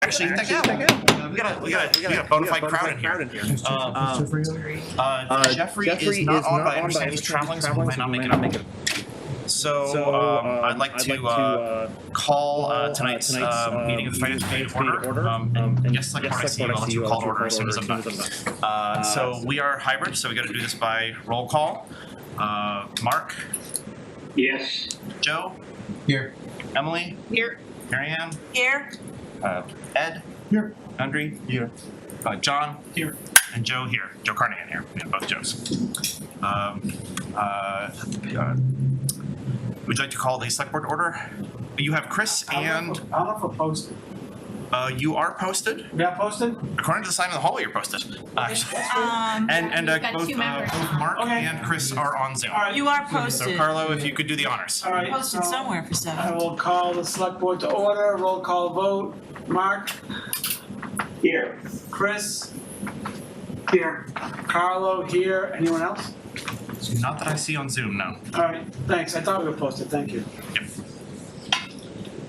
Actually, hit that gavel. We got a bona fide crowd in here. Jeffrey is not on, but I understand he's traveling, so he might not make it. So I'd like to call tonight's meeting of the Finance Committee to order. And yes, like what I see, I'll let you call to order as soon as I'm done. So we are hybrid, so we got to do this by roll call. Mark? Yes. Joe? Here. Emily? Here. Marianne? Here. Ed? Here. Andre? Here. John? Here. And Joe here. Joe Carnahan here. We have both Joes. Would you like to call the select board to order? You have Chris and I don't know if we're posted. you are posted. We are posted? According to the sign in the hallway, you're posted. And we've got both, two members. both Mark Okay. and Chris are on Zoom. All right. You are So posted. Carlo, if you could do the honors. All right. Posted so somewhere for I 7. will call the select board to order. Roll call vote. Mark? Here. Chris? Here. Carlo here. Anyone else? Not that I see on Zoom, no. All right. Thanks. I thought we were posted. Thank you. Yep.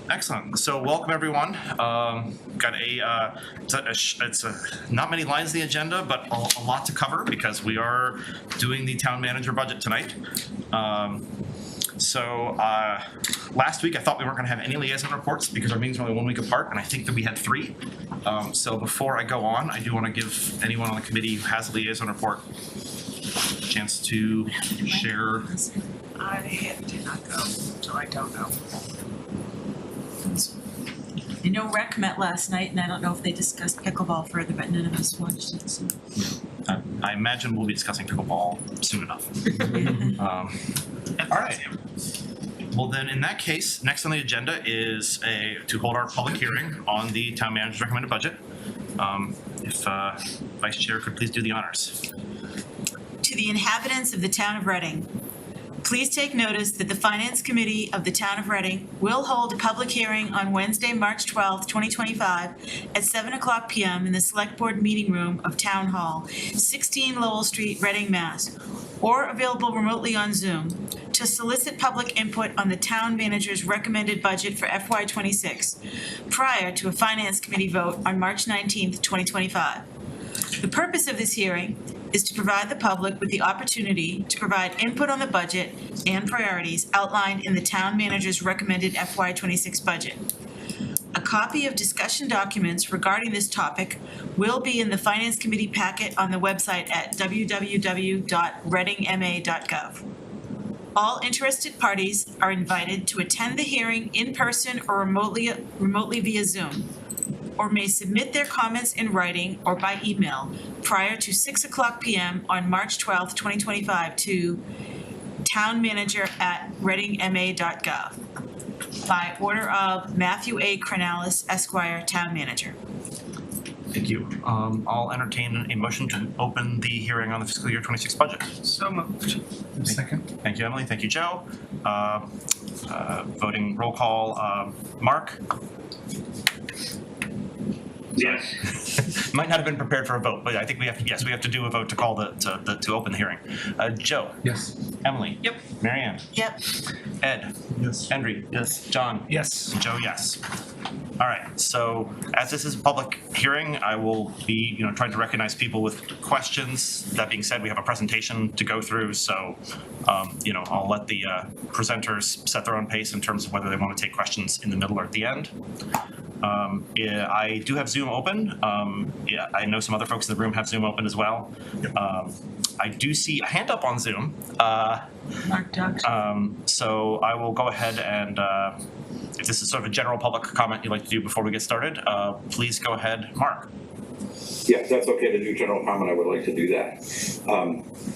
Excellent. So welcome everyone. Got it's not many lines in the agenda, but a lot to cover because we are doing the town manager budget tonight. So last week I thought we weren't going to have any liaison reports because our meetings were only 1 week apart, and I think that we had 3. So before I go on, I do want to give anyone on the committee who has a liaison report a chance to share. I did not go, so I don't know. I know Rec met last night, and I don't know if they discussed pickleball further, but none of us watched it, so. I imagine we'll be discussing pickleball soon enough. All right. Well, then, in that case, next on the agenda is to hold our public hearing on the town manager's recommended budget. If Vice Chair could please do the honors. To the inhabitants of the town of Reading, please take notice that the Finance Committee of the Town of Reading will hold a public hearing on Wednesday, March 12th, 2025 at 7:00 p.m. in the Select Board Meeting Room of Town Hall, 16 Lowell Street, Reading, Mass., or available remotely on Zoom, to solicit public input on the town manager's recommended budget for FY26 prior to a Finance Committee vote on March 19th, 2025. The purpose of this hearing is to provide the public with the opportunity to provide input on the budget and priorities outlined in the town manager's recommended FY26 budget. A copy of discussion documents regarding this topic will be in the Finance Committee packet on the website at www.readingma.gov. All interested parties are invited to attend the hearing in person or remotely via Zoom, or may submit their comments in writing or by email prior to 6:00 p.m. on March 12th, 2025 to townmanager@readingma.gov by order of Matthew A. Cronalis, Esquire, Town Manager. Thank you. I'll entertain a motion to open the hearing on the fiscal year 26 budget. So moved. Second. Thank you, Emily. Thank you, Joe. Voting roll call. Mark? Yes. Might not have been prepared for a vote, but I think we have to do a vote to call to open the hearing. Joe? Yes. Emily? Yep. Marianne? Yep. Ed? Yes. Henry? Yes. John? Yes. And Joe, yes. All right, so as this is a public hearing, I will be, trying to recognize people with questions. That being said, we have a presentation to go through, so, I'll let the presenters set their own pace in terms of whether they want to take questions in the middle or at the end. I do have Zoom open. I know some other folks in the room have Zoom open as well. I do see a hand up on Zoom. Mark Duck. So I will go ahead and, if this is sort of a general public comment you'd like to do before we get started, please go ahead, Mark. Yes, that's okay to do general comment. I would like to do that.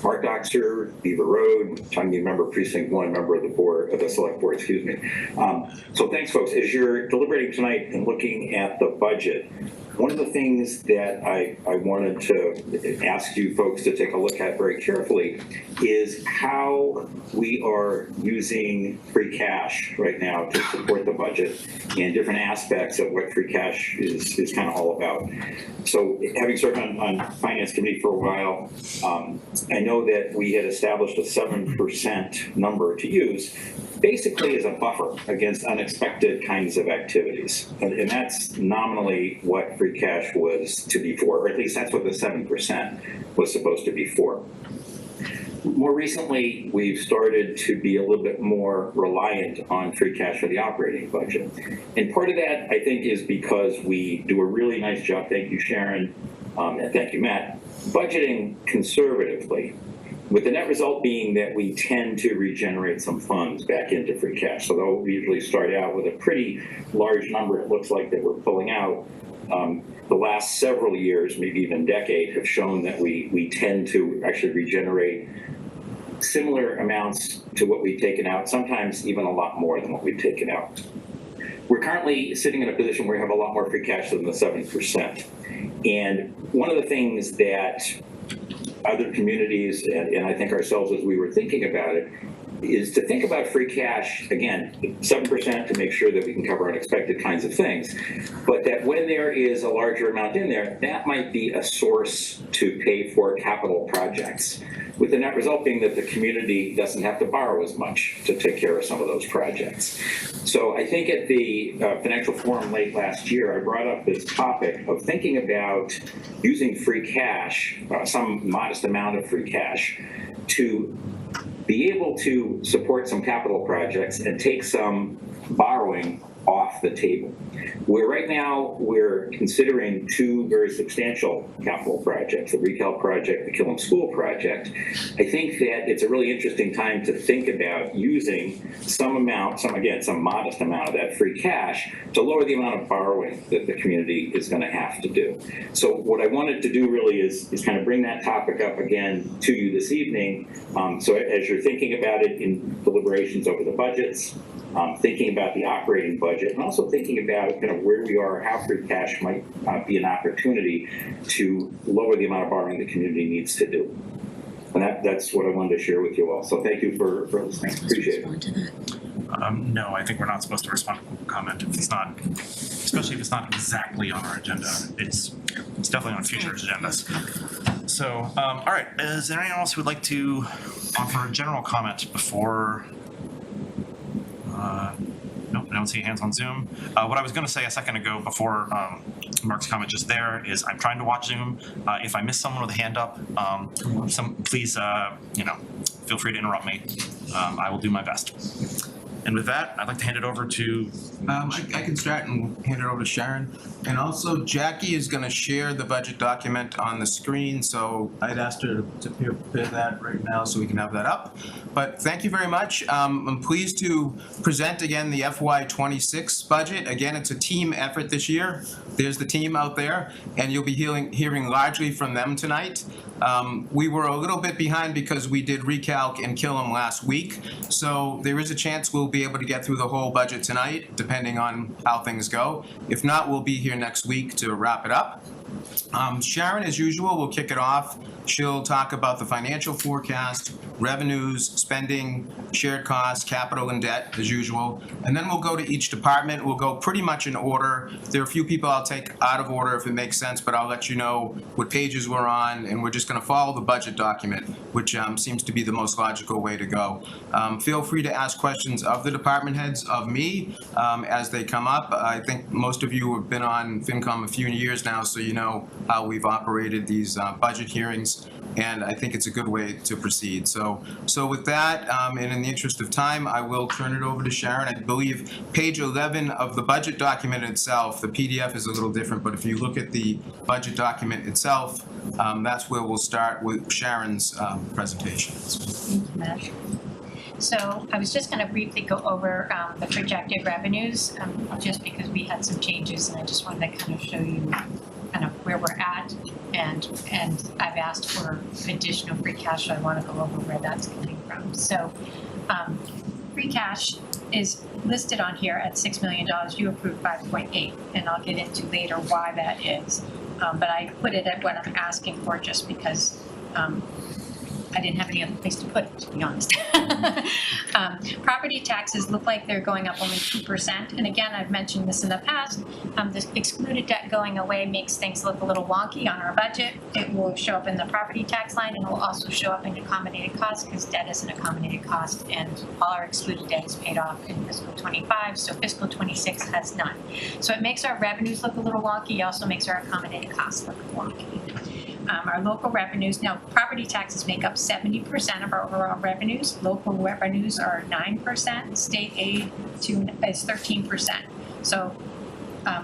Mark Doxter, Beaver Road, Town Meeting Member, Precinct 1, member of the board, of the Select Board, excuse me. So thanks, folks. As you're deliberating tonight and looking at the budget, one of the things that I wanted to ask you folks to take a look at very carefully is how we are using free cash right now to support the budget and different aspects of what free cash is kind of all about. So having served on Finance Committee for a while, I know that we had established a 7% number to use, basically as a buffer against unexpected kinds of activities. And that's nominally what free cash was to be for, or at least that's what the 7% was supposed to be for. More recently, we've started to be a little bit more reliant on free cash for the operating budget. And part of that, I think, is because we do a really nice job, thank you, Sharon, and thank you, Matt, budgeting conservatively, with the net result being that we tend to regenerate some funds back into free cash. So though we usually start out with a pretty large number, it looks like that we're pulling out, the last several years, maybe even decade, have shown that we tend to actually regenerate similar amounts to what we've taken out, sometimes even a lot more than what we've taken out. We're currently sitting in a position where we have a lot more free cash than the 7%. And one of the things that other communities, and I think ourselves as we were thinking about it, is to think about free cash, again, 7% to make sure that we can cover unexpected kinds of things, but that when there is a larger amount in there, that might be a source to pay for capital projects, with the net result being that the community doesn't have to borrow as much to take care of some of those projects. So I think at the Financial Forum late last year, I brought up this topic of thinking about using free cash, some modest amount of free cash, to be able to support some capital projects and take some borrowing off the table. Where right now we're considering two very substantial capital projects, the Recal project, the Killam School project. I think that it's a really interesting time to think about using some amount, some modest amount of that free cash to lower the amount of borrowing that the community is going to have to do. So what I wanted to do really is kind of bring that topic up again to you this evening. So as you're thinking about it in deliberations over the budgets, thinking about the operating budget, and also thinking about kind of where we are, how free cash might be an opportunity to lower the amount of borrowing the community needs to do. And that's what I wanted to share with you all. So thank you for listening. Appreciate it. No, I think we're not supposed to respond to comment if it's not, especially if it's not exactly on our agenda. It's definitely on future agendas. So, all right, is there anyone else who would like to offer a general comment before? Nope, I don't see hands on Zoom. What I was going to say a second ago before Mark's comment just there is I'm trying to watch Zoom. If I miss someone with a hand up, please, feel free to interrupt me. I will do my best. And with that, I'd like to hand it over to... I can start and hand it over to Sharon. And also, Jackie is going to share the budget document on the screen, so I'd asked her to prepare that right now so we can have that up. But thank you very much. I'm pleased to present again the FY26 budget. Again, it's a team effort this year. There's the team out there, and you'll be hearing largely from them tonight. We were a little bit behind because we did recalc and Killam last week, so there is a chance we'll be able to get through the whole budget tonight, depending on how things go. If not, we'll be here next week to wrap it up. Sharon, as usual, will kick it off. She'll talk about the financial forecast, revenues, spending, shared costs, capital and debt, as usual. And then we'll go to each department. We'll go pretty much in order. There are a few people I'll take out of order if it makes sense, but I'll let you know what pages we're on, and we're just going to follow the budget document, which seems to be the most logical way to go. Feel free to ask questions of the department heads, of me, as they come up. I think most of you have been on FinCom a few years now, so you know how we've operated these budget hearings, and I think it's a good way to proceed. So with that, and in the interest of time, I will turn it over to Sharon. I believe page 11 of the budget document itself, the PDF is a little different, but if you look at the budget document itself, that's where we'll start with Sharon's presentation. Thank you, Matt. So I was just going to briefly go over the projected revenues, just because we had some changes, and I just wanted to kind of show you kind of where we're at, and I've asked for additional free cash, so I want to go over where that's coming from. So free cash is listed on here at $6 million. You approved 5.8, and I'll get into later why that is. But I put it at what I'm asking for just because I didn't have any other place to put it, to be honest. Property taxes look like they're going up only 2%. And again, I've mentioned this in the past, the excluded debt going away makes things look a little wonky on our budget. It will show up in the property tax line, and it will also show up in accommodated costs, because debt is an accommodated cost, and all our excluded debt is paid off in fiscal 25, so fiscal 26 has none. So it makes our revenues look a little wonky. It also makes our accommodated costs look wonky. Our local revenues, now property taxes make up 70% of our overall revenues. Local revenues are 9%, state aid is 13%. So I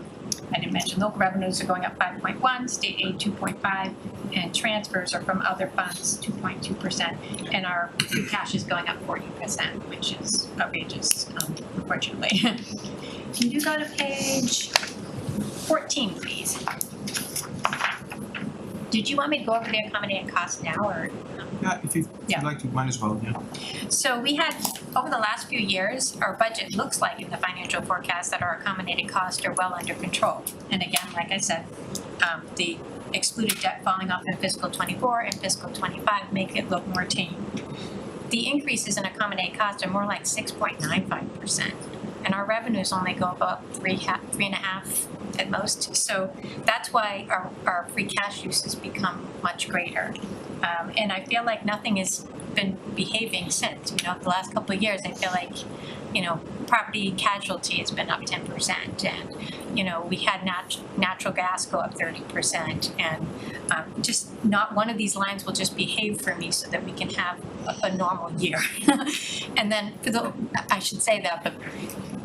didn't mention local revenues are going up 5.1, state aid 2.5, and transfers are from other funds 2.2%, and our free cash is going up 40%, which is outrageous, unfortunately. Can you go to page 14, please? Did you want me to go over the accommodated costs now, or? Yeah, if you'd like to, might as well, yeah. So we had, over the last few years, our budget looks like in the financial forecast that our accommodated costs are well under control. And again, like I said, the excluded debt falling off in fiscal 24 and fiscal 25 make it look more tame. The increases in accommodated costs are more like 6.95%. And our revenues only go about 3.5 at most. So that's why our free cash use has become much greater. And I feel like nothing has been behaving since. You know, the last couple of years, I feel like, you know, property casualty has been up 10%, and, you know, we had natural gas go up 30%, and just not one of these lines will just behave for me so that we can have a normal year. And then I should say that, but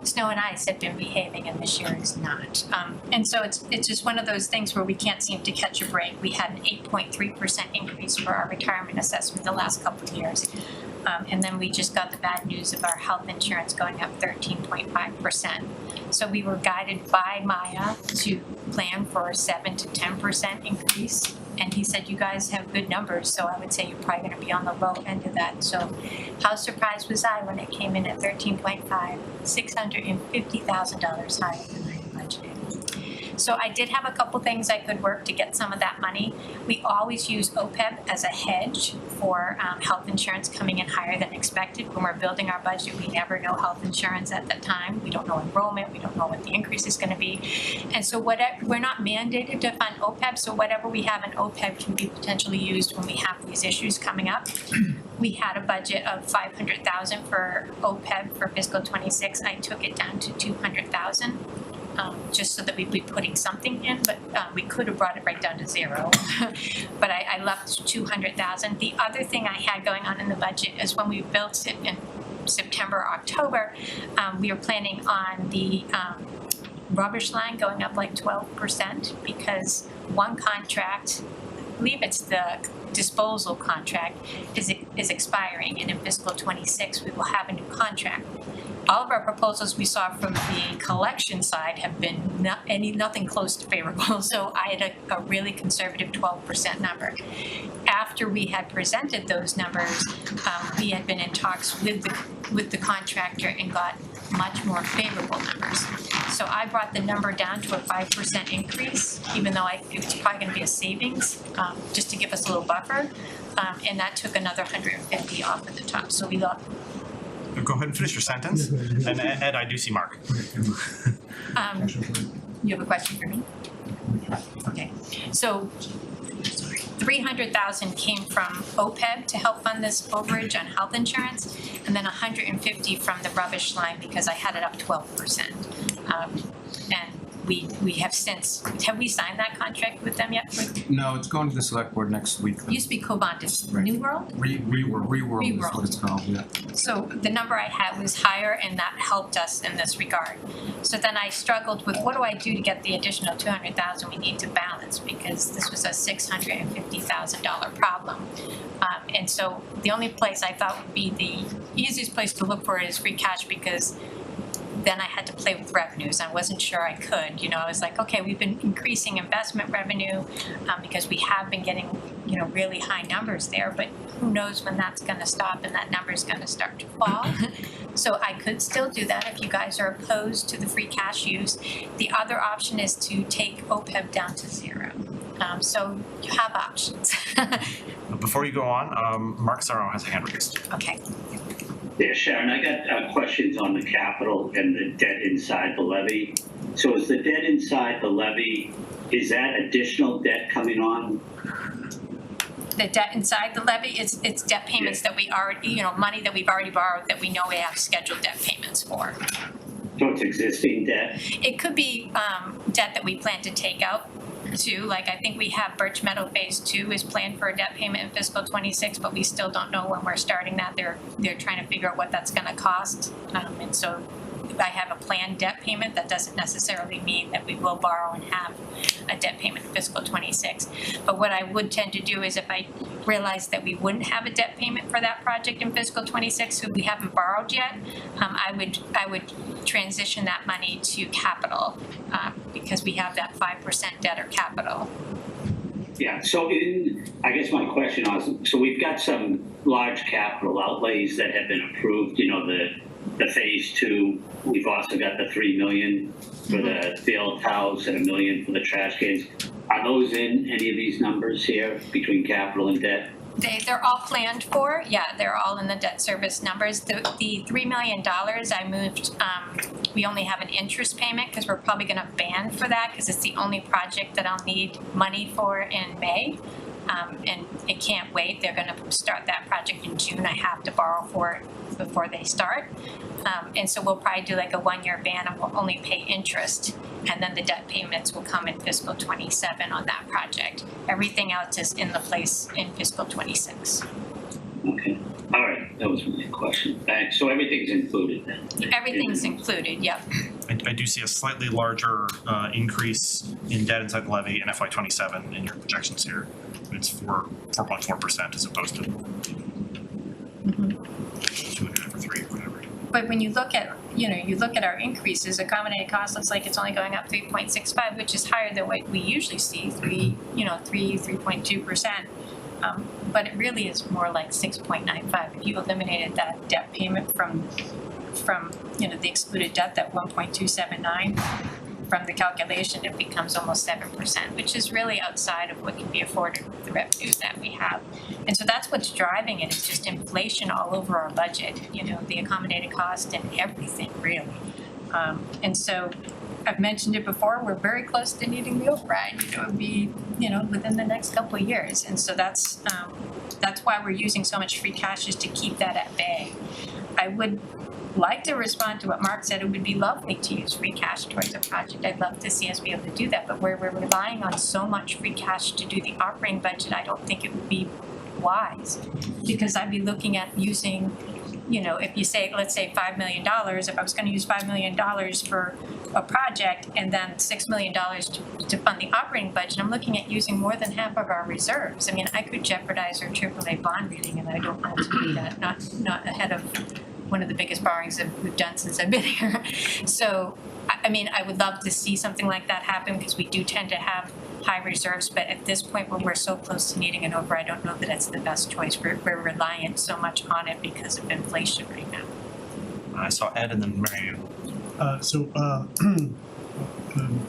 snow and ice have been behaving, and this year is not. And so it's just one of those things where we can't seem to catch a break. We had an 8.3% increase for our retirement assessment the last couple of years. And then we just got the bad news of our health insurance going up 13.5%. So we were guided by Maya to plan for a 7 to 10% increase. And he said, you guys have good numbers, so I would say you're probably going to be on the low end of that. So how surprised was I when it came in at 13.5, $650,000 higher than I budgeted. So I did have a couple things I could work to get some of that money. We always use OPEB as a hedge for health insurance coming in higher than expected. When we're building our budget, we never know health insurance at that time. We don't know enrollment. We don't know what the increase is going to be. And so we're not mandated to fund OPEB, so whatever we have in OPEB can be potentially used when we have these issues coming up. We had a budget of $500,000 for OPEB for fiscal 26. I took it down to $200,000. Just so that we'd be putting something in, but we could have brought it right down to zero. But I left $200,000. The other thing I had going on in the budget is when we built it in September, October, we were planning on the rubbish line going up like 12% because one contract, I believe it's the disposal contract, is expiring, and in fiscal 26 we will have a new contract. All of our proposals we saw from the collection side have been nothing close to favorable. So I had a really conservative 12% number. After we had presented those numbers, we had been in talks with the contractor and got much more favorable numbers. So I brought the number down to a 5% increase, even though it's probably going to be a savings, just to give us a little buffer. And that took another 150 off at the top. So we got. Go ahead and finish your sentence. And Ed, I do see Mark. You have a question for me? Okay. So $300,000 came from OPEB to help fund this overage on health insurance, and then $150 from the rubbish line because I had it up 12%. And we have since, have we signed that contract with them yet? No, it's going to the select board next week. It used to be Cobalt, it's Right. New World? Reworld is what it's called, yeah. So the number I had was higher, and that helped us in this regard. So then I struggled with what do I do to get the additional $200,000 we need to balance, because this was a $650,000 problem. And so the only place I thought would be the easiest place to look for it is free cash, because then I had to play with revenues. I wasn't sure I could. You know, I was like, okay, we've been increasing investment revenue because we have been getting, you know, really high numbers there, but who knows when that's going to stop and that number is going to start to fall. So I could still do that if you guys are opposed to the free cash use. The other option is to take OPEB down to zero. So you have options. Before you go on, Mark Sorrow has a hand raised. Okay. Yeah, Sharon, I got questions on the capital and the debt inside the levy. So is the debt inside the levy, is that additional debt coming on? The debt inside the levy, it's debt payments that we already, money that we've already borrowed that we know we have scheduled debt payments for. So it's existing debt? It could be debt that we plan to take out too, like I think we have Birch Meadow Phase 2 is planned for a debt payment in fiscal 26, but we still don't know when we're starting that. They're trying to figure out what that's gonna cost. And so I have a planned debt payment. That doesn't necessarily mean that we will borrow and have a debt payment in fiscal 26. But what I would tend to do is if I realize that we wouldn't have a debt payment for that project in fiscal 26, so we haven't borrowed yet, I would transition that money to capital because we have that 5% debt or capital. Yeah, so I guess my question was, so we've got some large capital outlays that have been approved, the phase 2, we've also got the 3 million for the field house and $1 million for the trash cans. Are those in any of these numbers here between capital and debt? They're all planned for, yeah, they're all in the debt service numbers. The $3 million I moved, we only have an interest payment because we're probably gonna ban for that because it's the only project that I'll need money for in May. And it can't wait, they're gonna start that project in June, I have to borrow for it before they start. And so we'll probably do like a 1-year ban and we'll only pay interest. And then the debt payments will come in fiscal 27 on that project. Everything else is in the place in fiscal 26. Okay, all right, that was my question. Thanks, so everything's included then? Everything's included, yep. I do see a slightly larger increase in debt inside the levy in FY 27 in your projections here. It's 4.4% as opposed to 2.5 or 3 or whatever. But when you look at, our increases, accommodated cost looks like it's only going up 3.65, which is higher than what we usually see, 3.2%. But it really is more like 6.95. If you eliminated that debt payment from the excluded debt, that 1.279 from the calculation, it becomes almost 7%, which is really outside of what can be afforded with the revenues that we have. And so that's what's driving it. It's just inflation all over our budget, the accommodated cost and everything really. And so I've mentioned it before, we're very close to needing the override. It would be, within the next couple of years. And so that's why we're using so much free cash, is to keep that at bay. I would like to respond to what Mark said. It would be lovely to use free cash towards a project. I'd love to see us be able to do that, but where we're relying on so much free cash to do the operating budget, I don't think it would be wise, because I'd be looking at using, if you say, let's say $5 million, if I was going to use $5 million for a project and then $6 million to fund the operating budget, I'm looking at using more than half of our reserves. I mean, I could jeopardize our AAA bond rating, and I don't want to do that, not ahead of one of the biggest borrowings that we've done since I've been here. So, I mean, I would love to see something like that happen because we do tend to have high reserves, but at this point when we're so close to needing an override, I don't know that it's the best choice. We're reliant so much on it because of inflation right now. I saw Ed and then Mary.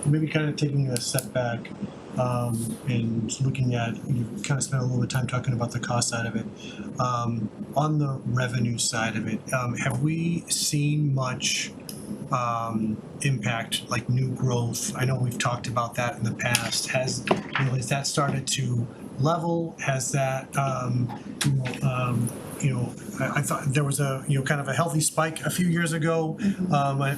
Maybe kind of taking a step back and looking at, you kind of spent a little bit of time talking about the cost side of it. On the revenue side of it, have we seen much impact, like new growth? I know we've talked about that in the past. Has that started to level? Has that, I thought there was a, kind of a healthy spike a few years ago.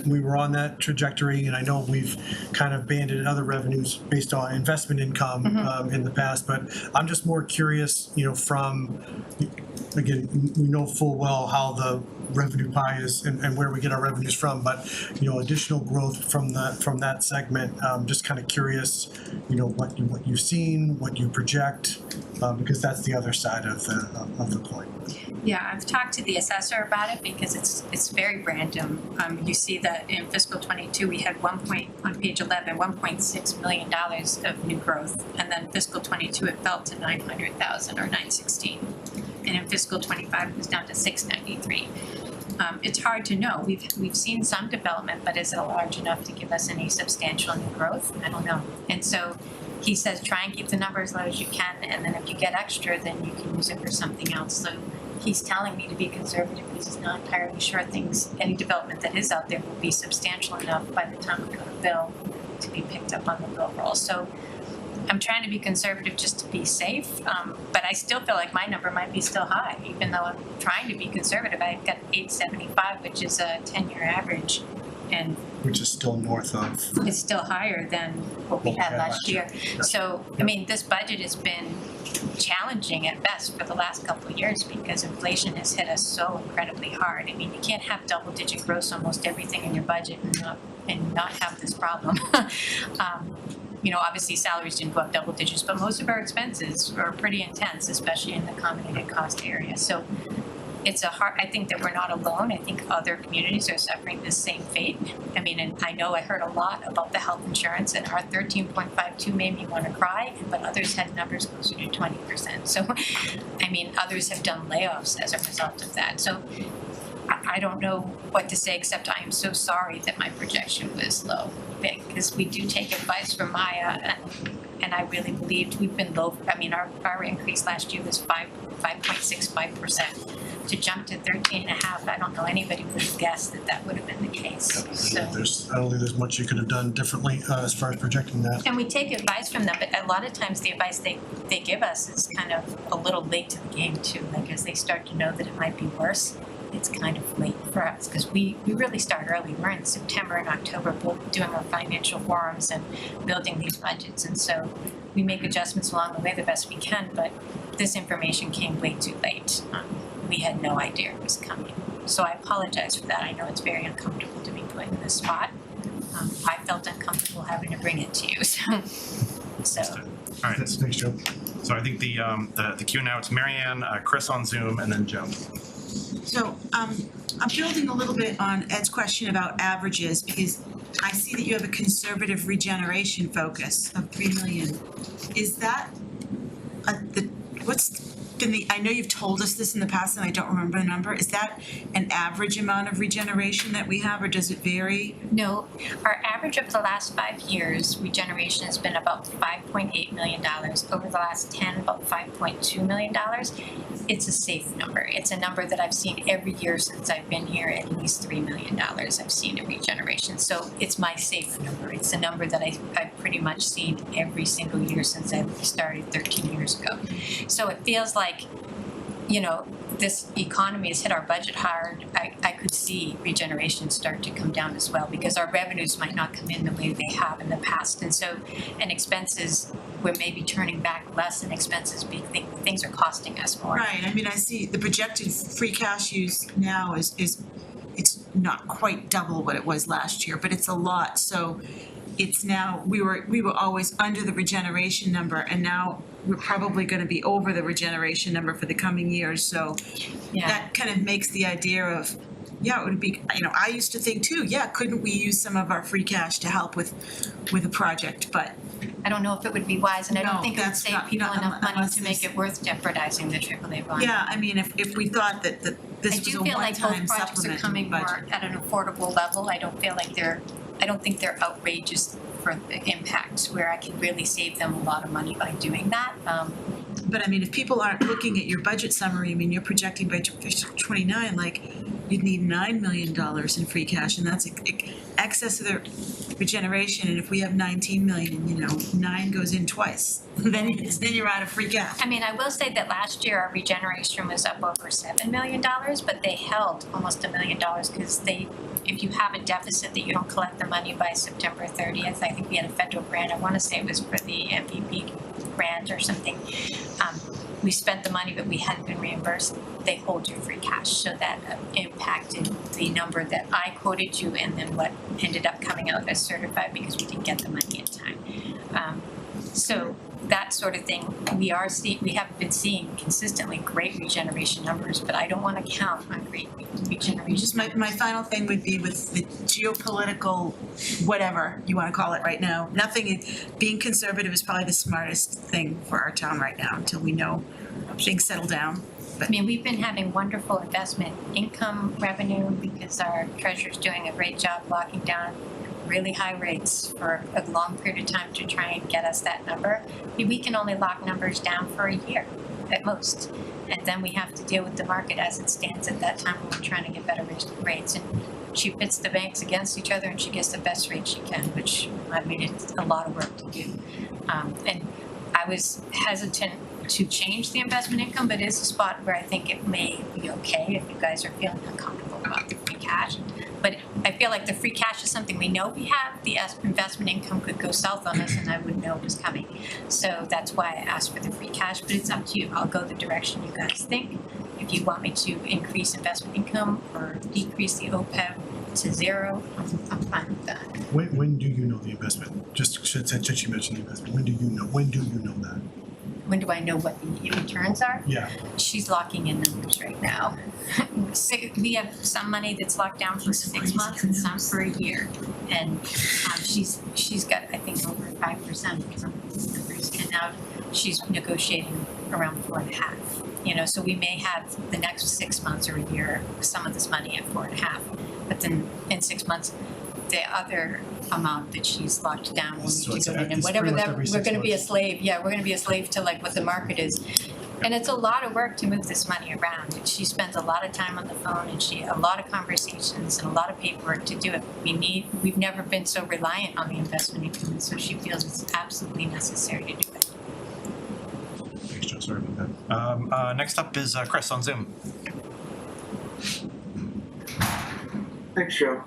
We were on that trajectory, and I know we've kind of banded other revenues based on investment income in the past, but I'm just more curious, from, again, we know full well how the revenue pie is and where we get our revenues from, but, additional growth from that segment, just kind of curious, what you've seen, what you project, because that's the other side of the coin. Yeah, I've talked to the assessor about it because it's very random. You see that in fiscal 22 we had on page 11, $1.6 million of new growth, and then fiscal 22 it fell to 900,000 or 916, and in fiscal 25 it was down to 693. It's hard to know. We've seen some development, but is it large enough to give us any substantial new growth? I don't know. And so he says try and keep the number as low as you can, and then if you get extra, then you can use it for something else. So he's telling me to be conservative because he's not entirely sure any development that is out there will be substantial enough by the time we go to bill to be picked up on the bill roll. So I'm trying to be conservative just to be safe, but I still feel like my number might be still high, even though I'm trying to be conservative. I've got 875, which is a 10-year average, and Which is still north of. it's still higher than what we had last year. So, I mean, this budget has been challenging at best for the last couple of years because inflation has hit us so incredibly hard. I mean, you can't have double-digit growth on almost everything in your budget and not have this problem. You know, obviously salaries didn't go up double digits, but most of our expenses are pretty intense, especially in the accommodated cost area. So it's I think that we're not alone. I think other communities are suffering the same fate. I mean, and I know I heard a lot about the health insurance, and our 13.52 made me want to cry, but others had numbers closer to 20%. So, I mean, others have done layoffs as a result of that. So I don't know what to say, except I am so sorry that my projection was low, because we do take advice from Maya, and I really believed we've been low. I mean, our increase last year was 5.65%. To jump to 13.5, I don't know anybody would have guessed that would have been the case. So. I don't think there's much you could have done differently as far as projecting that. And we take advice from them, but a lot of times the advice they give us is kind of a little late to the game too. Like as they start to know that it might be worse, it's kind of late for us because we really start early. We're in September and October doing our financial forums and building these budgets, and so we make adjustments along the way the best we can, but this information came way too late. We had no idea it was coming. So I apologize for that. I know it's very uncomfortable to be put in this spot. I felt uncomfortable having to bring it to you, so. All right, Thanks, Joe. so I think the queue now, it's Marianne, Chris on Zoom, and then Joe. So, I'm building a little bit on Ed's question about averages because I see that you have a conservative regeneration focus of 3 million. Is that I know you've told us this in the past and I don't remember the number. Is that an average amount of regeneration that we have or does it vary? No, our average of the last 5 years, regeneration has been about $5.8 million. Over the last 10, about $5.2 million. It's a safe number. It's a number that I've seen every year since I've been here, at least $3 million I've seen in regeneration. So it's my safe number. It's a number that I've pretty much seen every single year since I started 13 years ago. So it feels like, you know, this economy has hit our budget hard. I could see regeneration start to come down as well because our revenues might not come in the way they have in the past. And so, and expenses, we're maybe turning back less in expenses because things are costing us more. Right, I mean, I see the projected free cash use now is it's not quite double what it was last year, but it's a lot. So it's now, we were always under the regeneration number and now we're probably gonna be over the regeneration number for the coming years, so Yeah. that kind of makes the idea of, yeah, it would be, you know, I used to think too, yeah, couldn't we use some of our free cash to help with a project, but I don't know if it would be wise, and I No, don't think it would that's save not- people not enough money unless to make this- it worth jeopardizing the AAA bond. yeah, I mean, if we thought that I this was do a feel like one-time both projects are supplement to the coming budget. more at an affordable level. I don't think they're outrageous for the impact where I can really save them a lot of money by doing that. But I mean, if people aren't looking at your budget summary, I mean, you're projecting by 29, like, you'd need $9 million in free cash, and that's excess of the regeneration, and if we have 19 million, you know, 9 goes in twice, then you're out of free cash. I mean, I will say that last year our regeneration was up over $7 million, but they held almost $1 million because if you have a deficit that you don't collect the money by September 30th, I think we had a federal grant, I wanna say it was for the MVP grant or something. We spent the money but we hadn't been reimbursed, they hold your free cash. So that impacted the number that I quoted you and then what ended up coming out as certified because we didn't get the money in time. So that sort of thing, we have been seeing consistently great regeneration numbers, but I don't wanna count on great regeneration. Just my final thing would be with the geopolitical, whatever you wanna call it right now, being conservative is probably the smartest thing for our town right now until we know things settle down. I mean, we've been having wonderful investment income revenue because our treasurer's doing a great job locking down really high rates for a long period of time to try and get us that number. We can only lock numbers down for a year at most. And then we have to deal with the market as it stands at that time when we're trying to get better rates. And she pits the banks against each other and she gets the best rate she can, which I mean, it's a lot of work to do. And I was hesitant to change the investment income, but it's a spot where I think it may be okay if you guys are feeling uncomfortable about the free cash. But I feel like the free cash is something we know we have. The investment income could go south on us and I wouldn't know it was coming. So that's why I asked for the free cash, but it's up to you. I'll go the direction you guys think. If you want me to increase investment income or decrease the OPEB to zero, I'm fine with that. When do you know the investment? Just since you mentioned the investment, when do you know that? When do I know what the returns are? Yeah. She's locking in numbers right now. We have some money that's locked down for 6 months and some for a year. And she's got, I think, over 5% of some numbers. And now she's negotiating around 4.5. You know, so we may have the next 6 months or a year some of this money at 4.5. But then in 6 months, the other amount that she's locked down will need to go in, and whatever that, we're gonna be a slave, we're gonna be a slave to like what the market is. And it's a lot of work to move this money around. She spends a lot of time on the phone and a lot of conversations and a lot of paperwork to do it. We've never been so reliant on the investment income, and so she feels it's absolutely necessary to do it. Thanks, Joe. Sorry about that. Next up is Chris on Zoom. Thanks, Joe.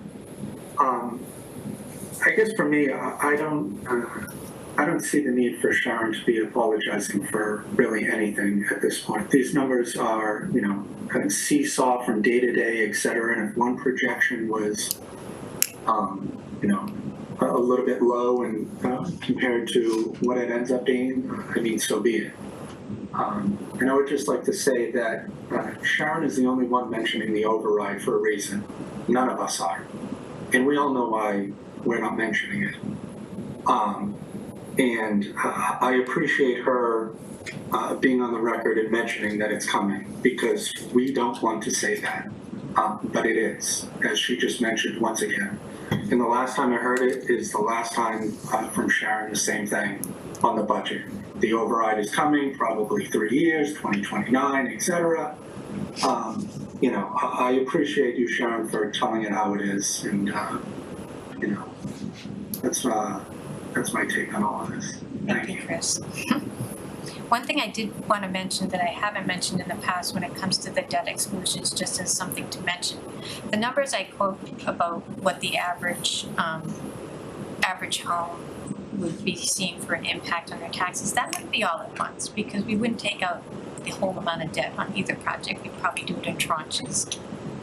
I guess for me, I don't see the need for Sharon to be apologizing for really anything at this point. These numbers are, you know, kind of seesaw from day to day, et cetera. And if one projection was, you know, a little bit low and compared to what it ends up being, I mean, so be it. And I would just like to say that Sharon is the only one mentioning the override for a reason. None of us are. And we all know why we're not mentioning it. And I appreciate her being on the record and mentioning that it's coming, because we don't want to say that, but it is, as she just mentioned once again. And the last time I heard it is the last time from Sharon, the same thing on the budget. The override is coming, probably 3 years, 2029, et cetera. You know, I appreciate you, Sharon, for telling it how it is, and you know, that's my take on all of this. Thank you, Chris. One thing I did want to mention that I haven't mentioned in the past when it comes to the debt exclusions, just as something to mention. The numbers I quote about what the average home would be seeing for an impact on their taxes, that wouldn't be all at once, because we wouldn't take out the whole amount of debt on either project. We'd probably do it in tranches,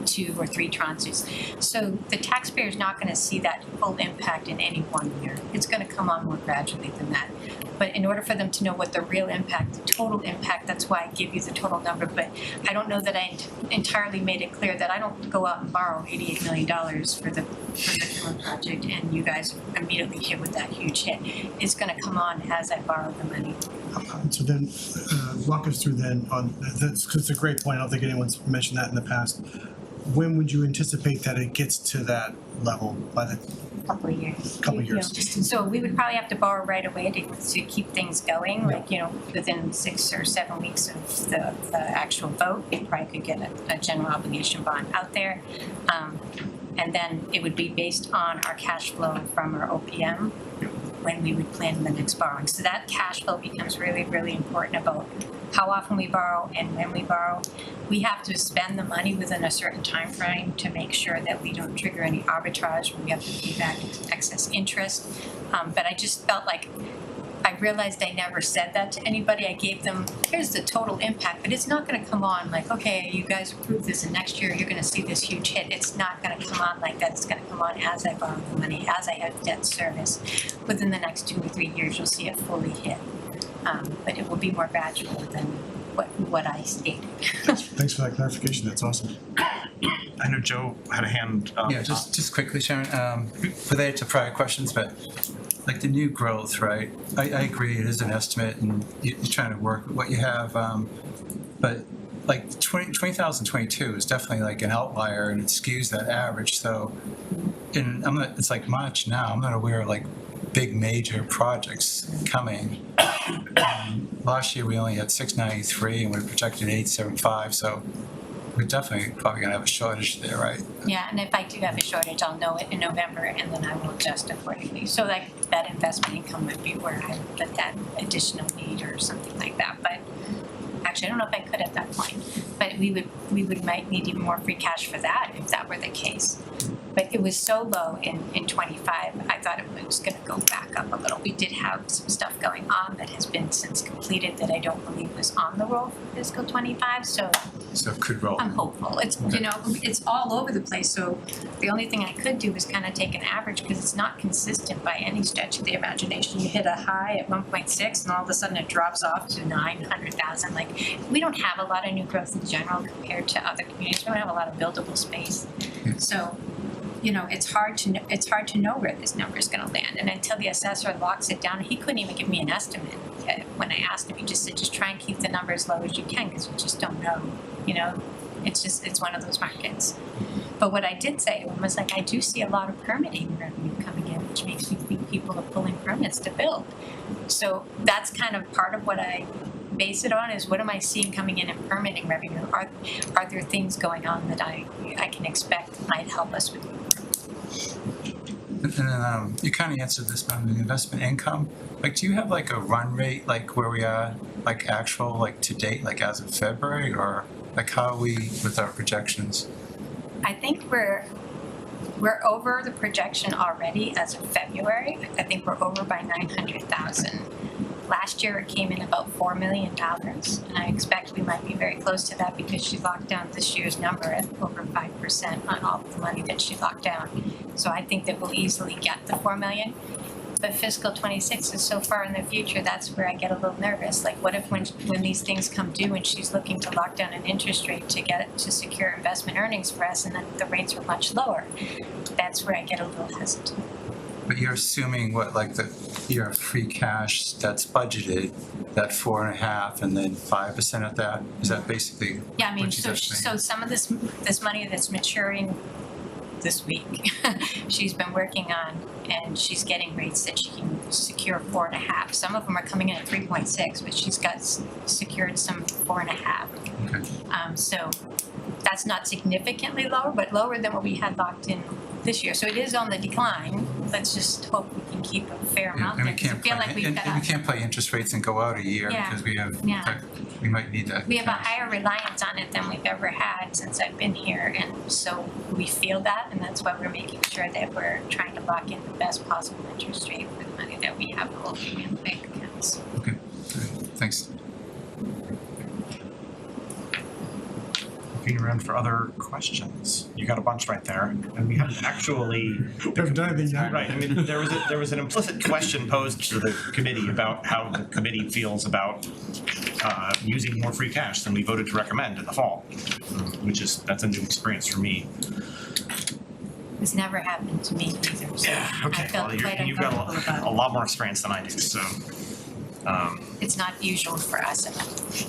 2 or 3 tranches. So the taxpayer is not going to see that full impact in any one year. It's going to come on more gradually than that. But in order for them to know what the real impact, the total impact, that's why I give you the total number. But I don't know that I entirely made it clear that I don't go out and borrow $88 million for the current project, and you guys immediately hit with that huge hit. It's going to come on as I borrow the money. So then, walk us through then on that's, because it's a great point. I don't think anyone's mentioned that in the past. When would you anticipate that it gets to that level? By the Couple of years. Couple of years. So we would probably have to borrow right away to keep things going, like, you know, within 6 or 7 weeks of the actual vote, we probably could get a general obligation bond out there. And then it would be based on our cash flow from our OPM when we would plan the next borrowing. So that cash flow becomes really, really important about how often we borrow and when we borrow. We have to spend the money within a certain time frame to make sure that we don't trigger any arbitrage when we have to pay back excess interest. But I just felt like I realized I never said that to anybody. I gave them, here's the total impact, but it's not going to come on like, okay, you guys approved this and next year you're going to see this huge hit. It's not going to come on like that. It's going to come on as I borrow the money, as I have debt service. Within the next 2 or 3 years, you'll see it fully hit. But it will be more gradual than what I stated. Thanks for that clarification. That's awesome. I know Joe had a hand. Yeah, just quickly, Sharon, related to prior questions, but like the new growth, right? I agree, it is an estimate and you're trying to work with what you have, but like 20,022 is definitely like an outlier and it skews that average. So it's like March now, I'm not aware of like big major projects coming. Last year, we only had 693 and we projected 875, so we're definitely probably gonna have a shortage there, right? Yeah, and if I do have a shortage, I'll know it in November and then I will adjust accordingly. So like that investment income would be where I would put that additional need or something like that. But actually, I don't know if I could at that point. But we might need even more free cash for that if that were the case. But it was so low in 25, I thought it was gonna go back up a little. We did have some stuff going on that has been since completed that I don't believe was on the roll for fiscal 25, so So it could roll. I'm hopeful. It's, you know, it's all over the place, so the only thing I could do is kind of take an average because it's not consistent by any stretch of the imagination. You hit a high at 1.6 and all of a sudden it drops off to 900,000. Like, we don't have a lot of new growth in general compared to other communities. We don't have a lot of buildable space. So, you know, it's hard to know where this number is going to land. And until the assessor locks it down, he couldn't even give me an estimate. When I asked him, he just said, just try and keep the number as low as you can because you just don't know. You know, it's one of those markets. But what I did say to him was like, I do see a lot of permitting revenue coming in, which makes me think people are pulling permits to build. So that's kind of part of what I base it on is what am I seeing coming in permitting revenue? Are there things going on that I can expect might help us with? And then you kind of answered this about the investment income. Like, do you have like a run rate, like where we are, like actual, like to date, like as of February, or like how are we with our projections? I think we're over the projection already as of February. I think we're over by 900,000. Last year it came in about $4 million, and I expect we might be very close to that because she locked down this year's number at over 5% on all of the money that she locked down. So I think that we'll easily get the $4 million. But fiscal 26 is so far in the future, that's where I get a little nervous. Like, what if when these things come due and she's looking to lock down an interest rate to secure investment earnings for us, and then the rates are much lower? That's where I get a little hesitant. But you're assuming what, like your free cash that's budgeted, that 4.5, and then 5% of that. Is that basically? Yeah, I mean, what she's estimating? so some of this money that's maturing this week, she's been working on, and she's getting rates that she can secure 4.5. Some of them are coming in at 3.6, but she's got secured some 4.5. Okay. So that's not significantly lower, but lower than what we had locked in this year. So it is on the decline. Let's just hope we can keep a fair amount And there. we 'Cause I can't feel play, like we've and got we can't play interest rates and go out a year Yeah. because we have, Yeah. we might need that. we have a cash. higher reliance on it than we've ever had since I've been here, and so we feel that, and that's why we're making sure that we're trying to lock in the best possible interest rate for the money that we have holding in the bank accounts. Okay, all right. Thanks. Looking around for other questions. You got a bunch right there, and we haven't actually. Haven't done anything yet. Right. I mean, there was an implicit question posed to the committee about how the committee feels about using more free cash than we voted to recommend in the fall, that's a new experience for me. It's never happened to me either, so Yeah. I Okay. felt Well, quite you've got uncomfortable about a it. lot more experience than I do, so. It's not usual for us.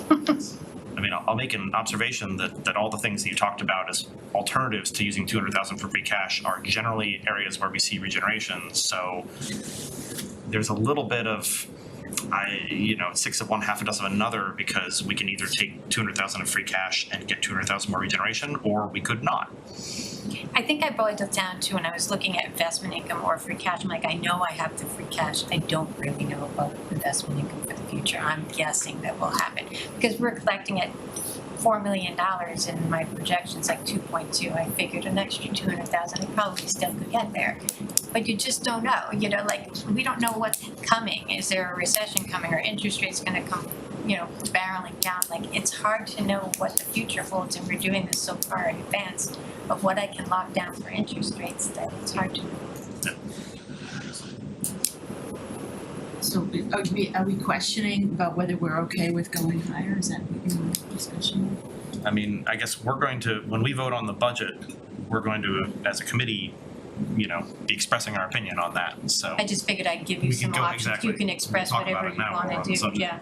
I mean, I'll make an observation that all the things that you talked about as alternatives to using 200,000 for free cash are generally areas where we see regeneration. So there's a little bit of, six of one, half a dozen of another, because we can either take 200,000 of free cash and get 200,000 more regeneration, or we could not. I think I boiled it down to when I was looking at investment income or free cash, I'm like, I know I have the free cash. I don't really know about investment income for the future. I'm guessing that will happen because we're collecting at $4 million in my projections, like 2.2. I figured an extra 200,000, I probably still could get there. But you just don't know, like we don't know what's coming. Is there a recession coming? Or interest rates going to come, barreling down? Like, it's hard to know what the future holds, and we're doing this so far in advance of what I can lock down for interest rates that it's hard to know. So are we questioning about whether we're okay with going higher? Is that what your discussion? I mean, I guess when we vote on the budget, we're going to, as a committee, be expressing our opinion on that, so. I just figured I'd give you We some can go- options. exactly. You can express Talk about whatever it you now while we're want on to the do, subject. yeah.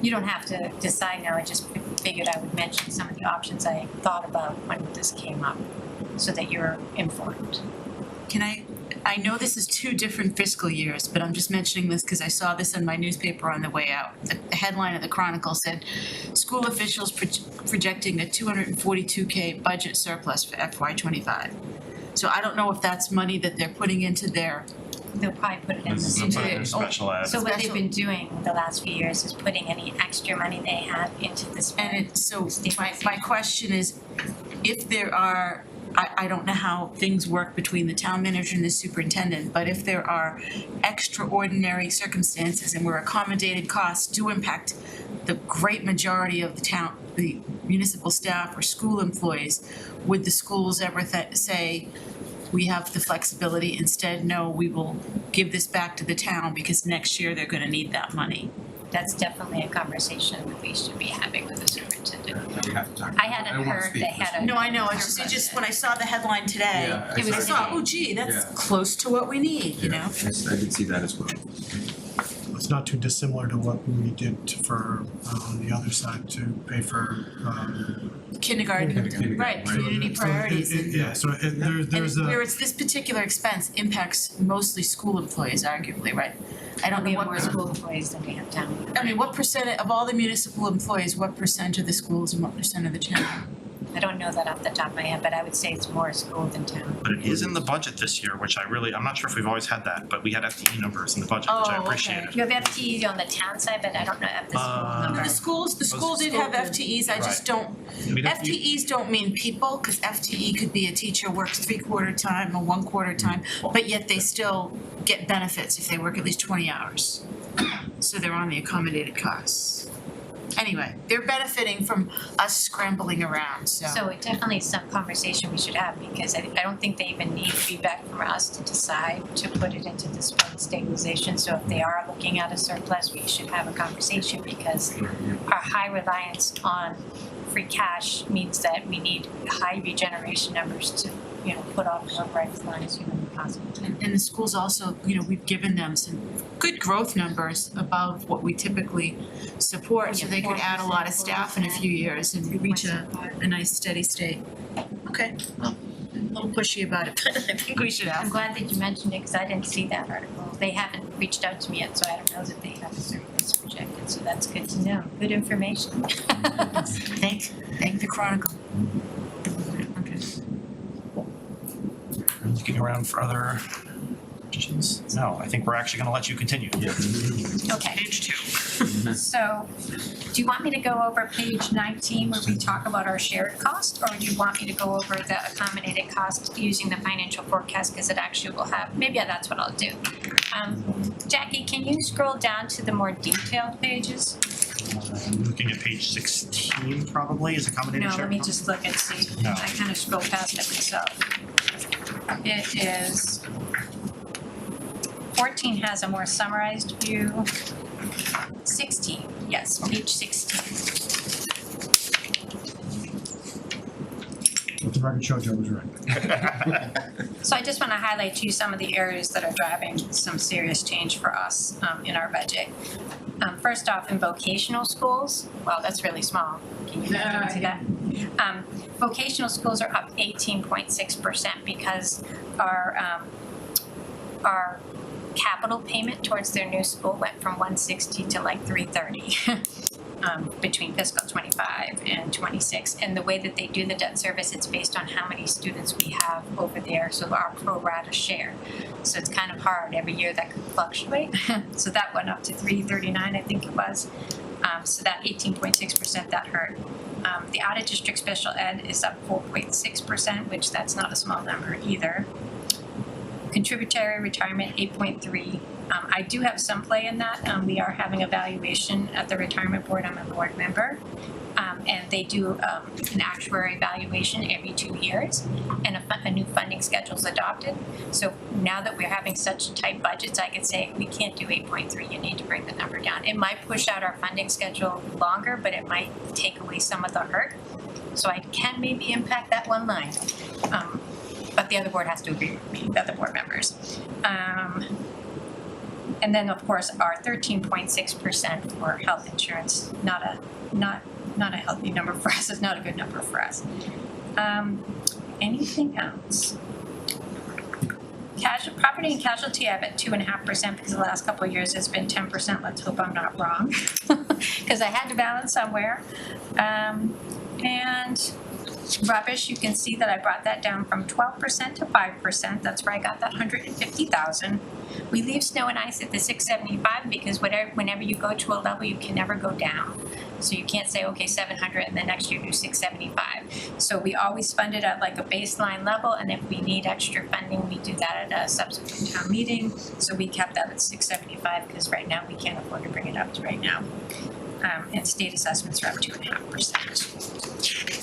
You don't have to decide now, I just figured I would mention some of the options I thought about when this came up, so that you're informed. I know this is 2 different fiscal years, but I'm just mentioning this because I saw this in my newspaper on the way out. The headline of the Chronicle said, school officials projecting a $242K budget surplus for FY25. So I don't know if that's money that they're putting into their, They'll probably put it in This is the. put it in special ed. So what they've Special- been doing the last few years is putting any extra money they have into this. and my question is, if there are, I don't know how things work between the town manager and the superintendent, but if there are extraordinary circumstances and where accommodated costs do impact the great majority of the municipal staff or school employees, would the schools ever say, we have the flexibility, instead, no, we will give this back to the town because next year they're gonna need that money? That's definitely a conversation that we should be having with the superintendent. We have to talk. I hadn't don't wanna heard speak they for had a. No, I know, it's just when I saw the headline today, Yeah, It was I saw, oh gee, that's Yeah. close to what we need, you know? I did see that as well. It's not too dissimilar to what we did for, on the other side to pay for, Kindergarten, Kindergarten, right, right. community So it- priorities. Yeah, so there's And a. whereas this particular expense impacts mostly school employees arguably, right? I don't We know have more what, school employees than we have town. I mean, what percent of all the municipal employees, what percent of the schools and what percent of the town? I don't know that off the top of my head, but I would say it's more school than town. But it is in the budget this year, which I'm not sure if we've always had that, but we had FTE numbers in the budget, which I Oh, okay. appreciated. You have FTE on the town side, but I don't know if the school Uh, number. The school did have FTEs, I just don't, We don't- you- FTEs don't mean people, cause FTE could be a teacher works 3/4 time or 1/4 time, but yet they still get benefits if they work at least 20 hours. So they're on the accommodated costs. Anyway, they're benefiting from us scrambling around, So it definitely is some conversation we should have, because I don't think they even need feedback from us to decide to put it into this fund stabilization. So if they are looking at a surplus, we should have a conversation, because our high reliance on free cash means that we need high regeneration numbers to, put off work right as long as humanly possible. And the schools also, we've given them some good growth numbers above what we typically support, so they could add a lot of staff in a few years and reach a nice steady state. Okay, well, a little pushy about it, but I think we should I'm ask. glad that you mentioned it, because I didn't see that article. They haven't reached out to me yet, so I don't know that they have a surplus projected, so that's good to know. Good information. Thank the Chronicle. Okay. Looking around for other questions? No, I think we're actually gonna let you continue. Okay. Page 2. So, do you want me to go over page 19 where we talk about our shared cost, or do you want me to go over the accommodated cost using the financial forecast, because it actually will have, maybe that's what I'll do. Jackie, can you scroll down to the more detailed pages? Looking at page 16 probably is accommodated No, share. let me just look and see. No. I kind of scrolled past it myself. It is, 14 has a more summarized view. 16, yes, page 16. Let the record show Joe was right. So I just want to highlight to you some of the areas that are driving some serious change for us in our budget. First off, in vocational schools, wow, that's really small. Can you see that? Vocational schools are up 18.6% because our capital payment towards their new school went from 160 to like 330 between fiscal 25 and 26. And the way that they do the debt service, it's based on how many students we have over there, so our pro rata share. So it's kind of hard, every year that could fluctuate. So that went up to 339, I think it was. So that 18.6%, that hurt. The out of district special ed is up 4.6%, which that's not a small number either. Contributory retirement, 8.3. I do have some play in that. We are having a valuation at the retirement board. I'm a board member. And they do an actuary valuation every 2 years, and a new funding schedule is adopted. So now that we're having such tight budgets, I could say, we can't do 8.3, you need to bring the number down. It might push out our funding schedule longer, but it might take away some of the hurt. So I can maybe impact that one line. But the other board has to agree with me, the other board members. And then, of course, our 13.6% for health insurance, not a healthy number for us, it's not a good number for us. Anything else? Property and casualty, I have at 2.5% because the last couple of years it's been 10%. Let's hope I'm not wrong. Because I had to balance somewhere. And rubbish, you can see that I brought that down from 12% to 5%. That's where I got that 150,000. We leave snow and ice at the 675 because whenever you go to a level, you can never go down. So you can't say, okay, 700 and the next year do 675. So we always fund it at like a baseline level, and if we need extra funding, we do that at a subsequent town meeting. So we kept that at 675 because right now we can't afford to bring it up to right now. And state assessments are up 2.5%.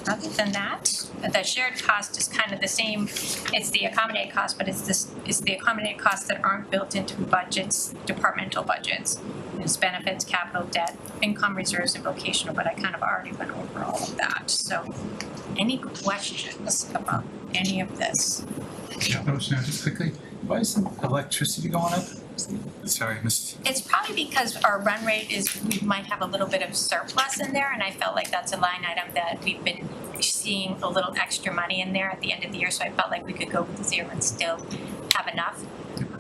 Other than that, the shared cost is kind of the same. It's the accommodate cost, but it's the accommodate costs that aren't built into budgets, departmental budgets. It's benefits, capital, debt, income reserves, and vocational, but I kind of already went over all of that. So any questions about any of this? Yeah, just quickly, why is electricity going up? Sorry, Miss. It's probably because our run rate is, we might have a little bit of surplus in there, and I felt like that's a line item that we've been seeing a little extra money in there at the end of the year, so I felt like we could go with zero and still have enough.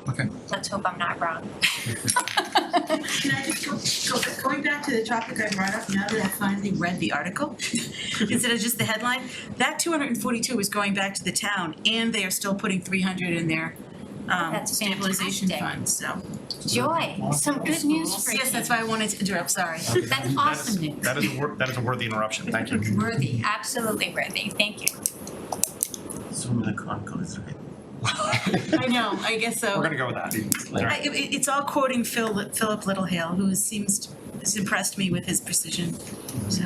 Okay. Let's hope I'm not wrong. Can I just going back to the topic I brought up, now that I finally read the article, instead of just the headline, that 242 is going back to the town, and they are still putting 300 in their That's stabilization fantastic. fund, so. Joy, some good news for you. Yes, that's why I wanted to interrupt, sorry. That's awesome news. That is a worthy interruption. Thank you. Worthy, absolutely worthy. Thank you. Some of the Concos, right? I know, I guess so. We're gonna go with that. All right. It's all quoting Philip Littlehale, who has impressed me with his precision, so.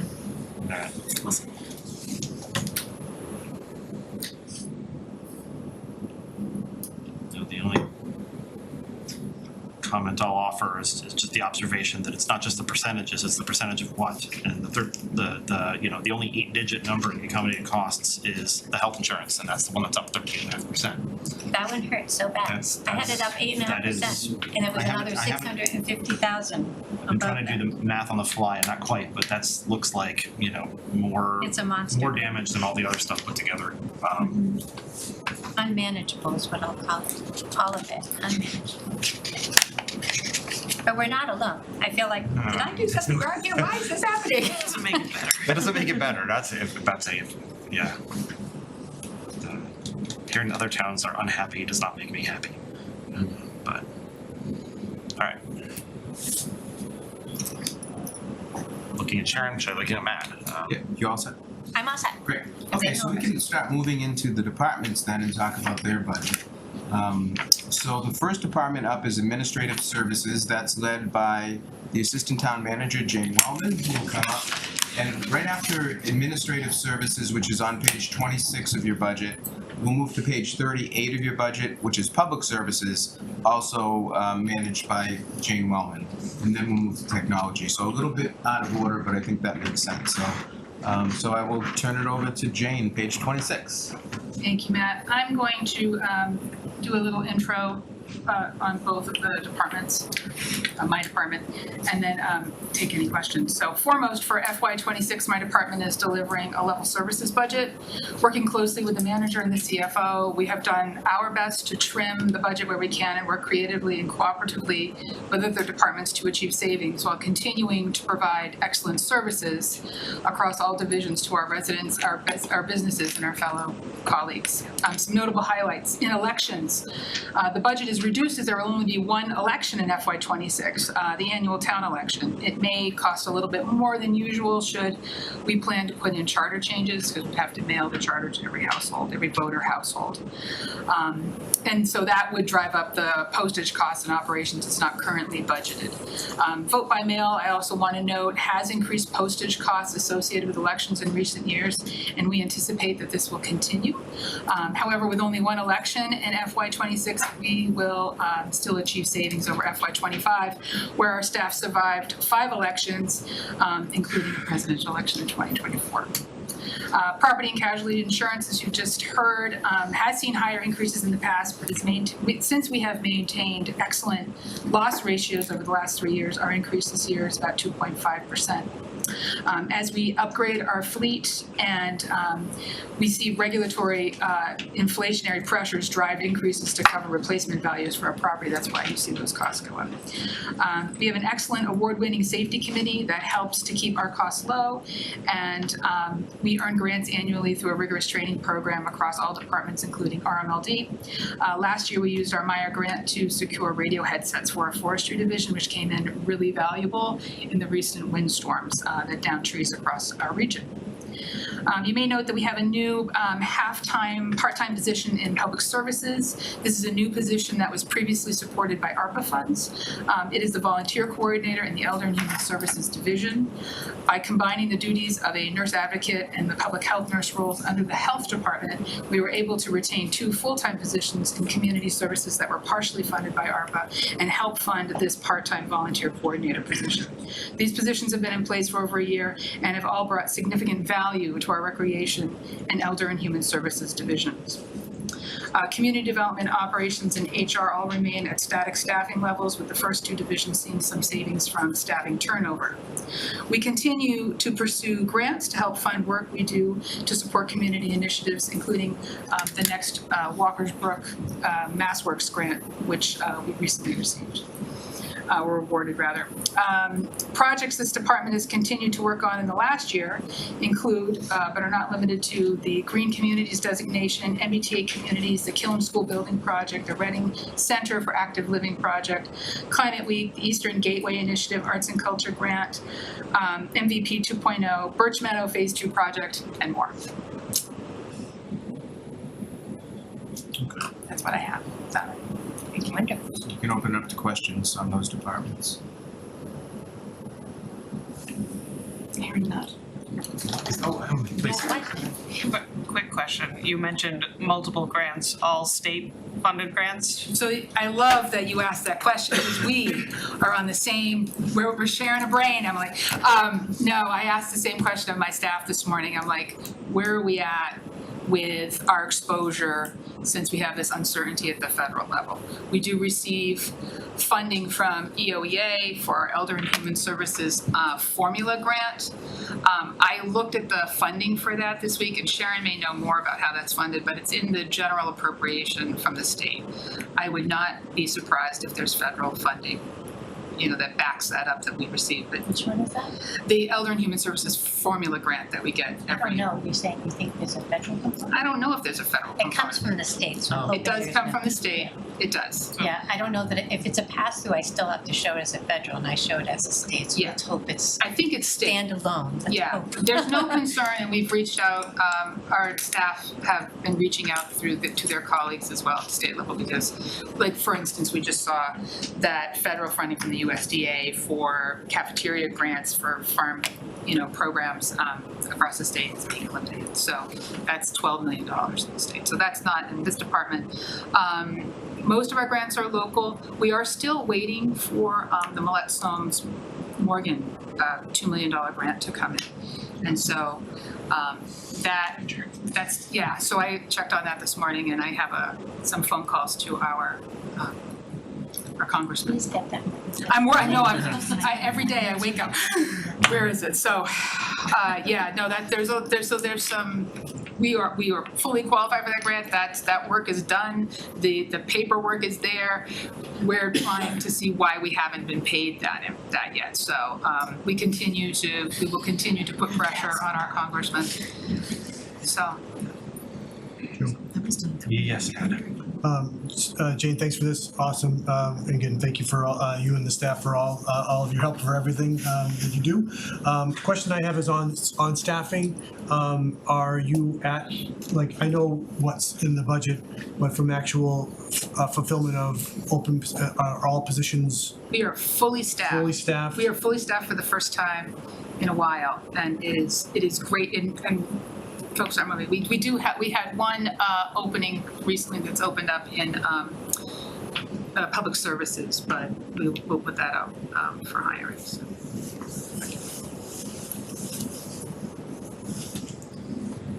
All right. We'll see. So the only comment I'll offer is just the observation that it's not just the percentages, it's the percentage of what. And the only 8-digit number in the accommodated costs is the health insurance, and that's the one that's up 13.5%. That one hurt so bad. I had it up 8.5%, and it was another 650,000 I'm above trying to that. do the math on the fly, and not quite, but looks like, more It's a monster. more damage than all the other stuff put together. Unmanageable is what I'll call it. All of it, unmanageable. But we're not alone. I feel like, did I do something wrong here? Why is this happening? Doesn't make it better. That doesn't make it better. Yeah. Hearing other towns are unhappy does not make me happy. But, all right. Looking at Sharon, should I looking at Matt? Yeah, you all set? I'm all set. Great. Okay, so we can start moving into the departments then and talk about their budget. So the first department up is administrative services. That's led by the assistant town manager, Jane Wellman, who will come up. And right after administrative services, which is on page 26 of your budget, we'll move to page 38 of your budget, which is public services, also managed by Jane Wellman. And then we'll move to technology. So a little bit out of order, but I think that makes sense. So I will turn it over to Jane, page 26. Thank you, Matt. I'm going to do a little intro on both of the departments, my department, and then take any questions. So foremost, for FY26, my department is delivering a level services budget. Working closely with the manager and the CFO, we have done our best to trim the budget where we can and work creatively and cooperatively with other departments to achieve savings while continuing to provide excellent services across all divisions to our residents, our businesses, and our fellow colleagues. Some notable highlights. In elections, the budget is reduced as there will only be one election in FY26, the annual town election. It may cost a little bit more than usual should we plan to put in charter changes, because we have to mail the charter to every household, every voter household. And so that would drive up the postage costs and operations. It's not currently budgeted. Vote by mail, I also want to note, has increased postage costs associated with elections in recent years, and we anticipate that this will continue. However, with only one election in FY26, we will still achieve savings over FY25, where our staff survived 5 elections, including the presidential election in 2024. Property and casualty insurance, as you just heard, has seen higher increases in the past, but since we have maintained excellent loss ratios over the last 3 years, our increase this year is about 2.5%. As we upgrade our fleet and we see regulatory inflationary pressures drive increases to cover replacement values for our property, that's why you see those costs go up. We have an excellent award-winning safety committee that helps to keep our costs low, and we earn grants annually through a rigorous training program across all departments, including RMLD. Last year, we used our Meyer grant to secure radio headsets for our forestry division, which came in really valuable in the recent windstorms that downed trees across our region. You may note that we have a new part-time position in public services. This is a new position that was previously supported by ARPA funds. It is the volunteer coordinator in the Elder and Human Services Division. By combining the duties of a nurse advocate and the public health nurse roles under the health department, we were able to retain 2 full-time positions in community services that were partially funded by ARPA and help fund this part-time volunteer coordinator position. These positions have been in place for over a year and have all brought significant value to our recreation and elder and human services divisions. Community development, operations, and HR all remain at static staffing levels, with the first 2 divisions seeing some savings from staffing turnover. We continue to pursue grants to help fund work we do to support community initiatives, including the next Walker's Brook MassWorks grant, which we recently received. Were awarded rather. Projects this department has continued to work on in the last year include, but are not limited to, the Green Communities designation, MBTA Communities, the Killam School Building Project, the Reading Center for Active Living Project, Climate Week, the Eastern Gateway Initiative Arts and Culture Grant, MVP 2.0, Birch Meadow Phase 2 Project, and more. Okay. That's what I have. Thank you. Wonderful. You can open it up to questions on those departments. Hearing none. Please. Quick question. You mentioned multiple grants, all state-funded grants? So I love that you asked that question, because we are on the same, we're sharing a brain. I'm like, no, I asked the same question of my staff this morning. I'm like, where are we at with our exposure since we have this uncertainty at the federal level? We do receive funding from EOEA for our Elder and Human Services formula grant. I looked at the funding for that this week, and Sharon may know more about how that's funded, but it's in the general appropriation from the state. I would not be surprised if there's federal funding, that backs that up that we receive. But Which one is that? the Elder and Human Services formula grant that we get every year. You're saying you think there's a federal component? I don't know if there's a federal It component. comes from the state, so I'm hoping It does there's come no- from the state. It does. Yeah, I don't know that if it's a pass-through, I still have to show it as a federal, and I show it as a state, so Yeah. let's hope it's I think it's state. standalone. Let's Yeah, hope. there's no concern, and we've reached out, our staff have been reaching out to their colleagues as well at the state level, because, like, for instance, we just saw that federal funding from the USDA for cafeteria grants for farm, programs across the state is being eliminated. So that's $12 million in the state. So that's not in this department. Most of our grants are local. We are still waiting for the Millette Soames Morgan $2 million grant to come in. And so that's, so I checked on that this morning, and I have some phone calls to our congressman. Please get that. Every day I wake up, where is it? So, there's some, we are fully qualified for that grant. That work is done. The paperwork is there. We're trying to see why we haven't been paid that yet. So, we will continue to put pressure on our congressman. So. Yes, Jane, thanks for this. Awesome. Again, thank you for you and the staff for all of your help for everything that you do. Question I have is on staffing. Are you at, I know what's in the budget, but from actual fulfillment of open, are all positions We are fully staffed. fully staffed? We are fully staffed for the first time in a while, and it is great. And folks, we had one opening recently that's opened up in public services, but we'll put that out for hiring. So.